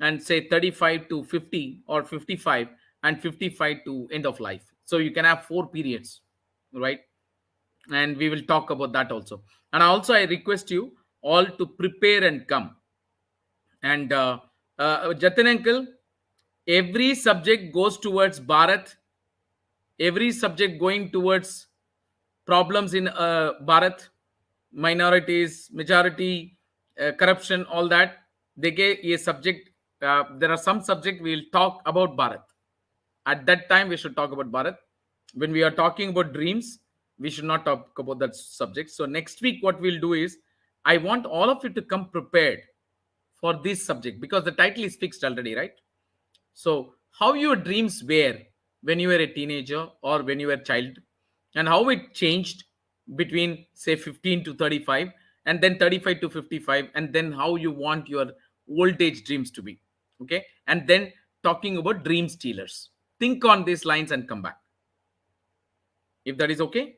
[SPEAKER 1] and say 35 to 50, or 55 and 55 to end of life. So you can have 4 periods, right? And we will talk about that also. And also I request you all to prepare and come. And Jatin uncle, every subject goes towards Bharat, every subject going towards problems in Bharat, minorities, majority, corruption, all that. They gave a subject. There are some subject we'll talk about Bharat. At that time, we should talk about Bharat. When we are talking about dreams, we should not talk about that subject. So next week, what we'll do is, I want all of you to come prepared for this subject because the title is fixed already, right? So, how your dreams were when you were a teenager or when you were a child, and how it changed between say 15 to 35, and then 35 to 55, and then how you want your old age dreams to be. Okay, and then talking about dream stealers. Think on these lines and come back if that is okay.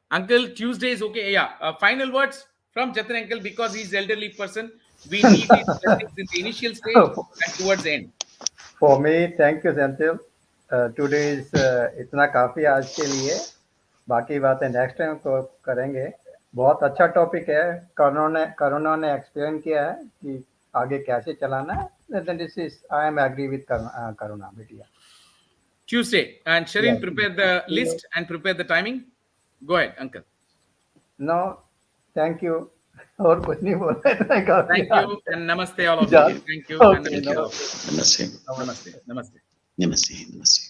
[SPEAKER 1] Uncle, Tuesday is okay. Yeah. Final words from Jatan uncle, because he's elderly person. We need his blessings in the initial stage and towards the end.
[SPEAKER 2] For me thank you Senthil today is इतना काफ़ी आज के लिए. बाकी बातें next time को करेंगे. बहुत अच्छा टॉपिक है. करुणा ने एक्सप्लेन किया है कि आगे कैसे चलाना है. then this is I am agree with Karuna. Betiya.
[SPEAKER 1] Tuesday. And Shireen,
[SPEAKER 2] Yes.
[SPEAKER 1] prepare the list and prepare the timing. Go ahead, uncle.
[SPEAKER 2] No, thank you. और कुछ नहीं बोलना है तो काफी
[SPEAKER 1] Thank you and namaste, all of you.
[SPEAKER 2] जा
[SPEAKER 3] Thank you.
[SPEAKER 1] Thank you and
[SPEAKER 2] okay
[SPEAKER 3] Thank
[SPEAKER 1] namaste,
[SPEAKER 3] you.
[SPEAKER 1] all of
[SPEAKER 2] नमस्ते
[SPEAKER 1] you.
[SPEAKER 3] Namaste.
[SPEAKER 1] Namaste.
[SPEAKER 2] नमस्ते
[SPEAKER 1] Namaste.
[SPEAKER 3] Namaste. Namaste.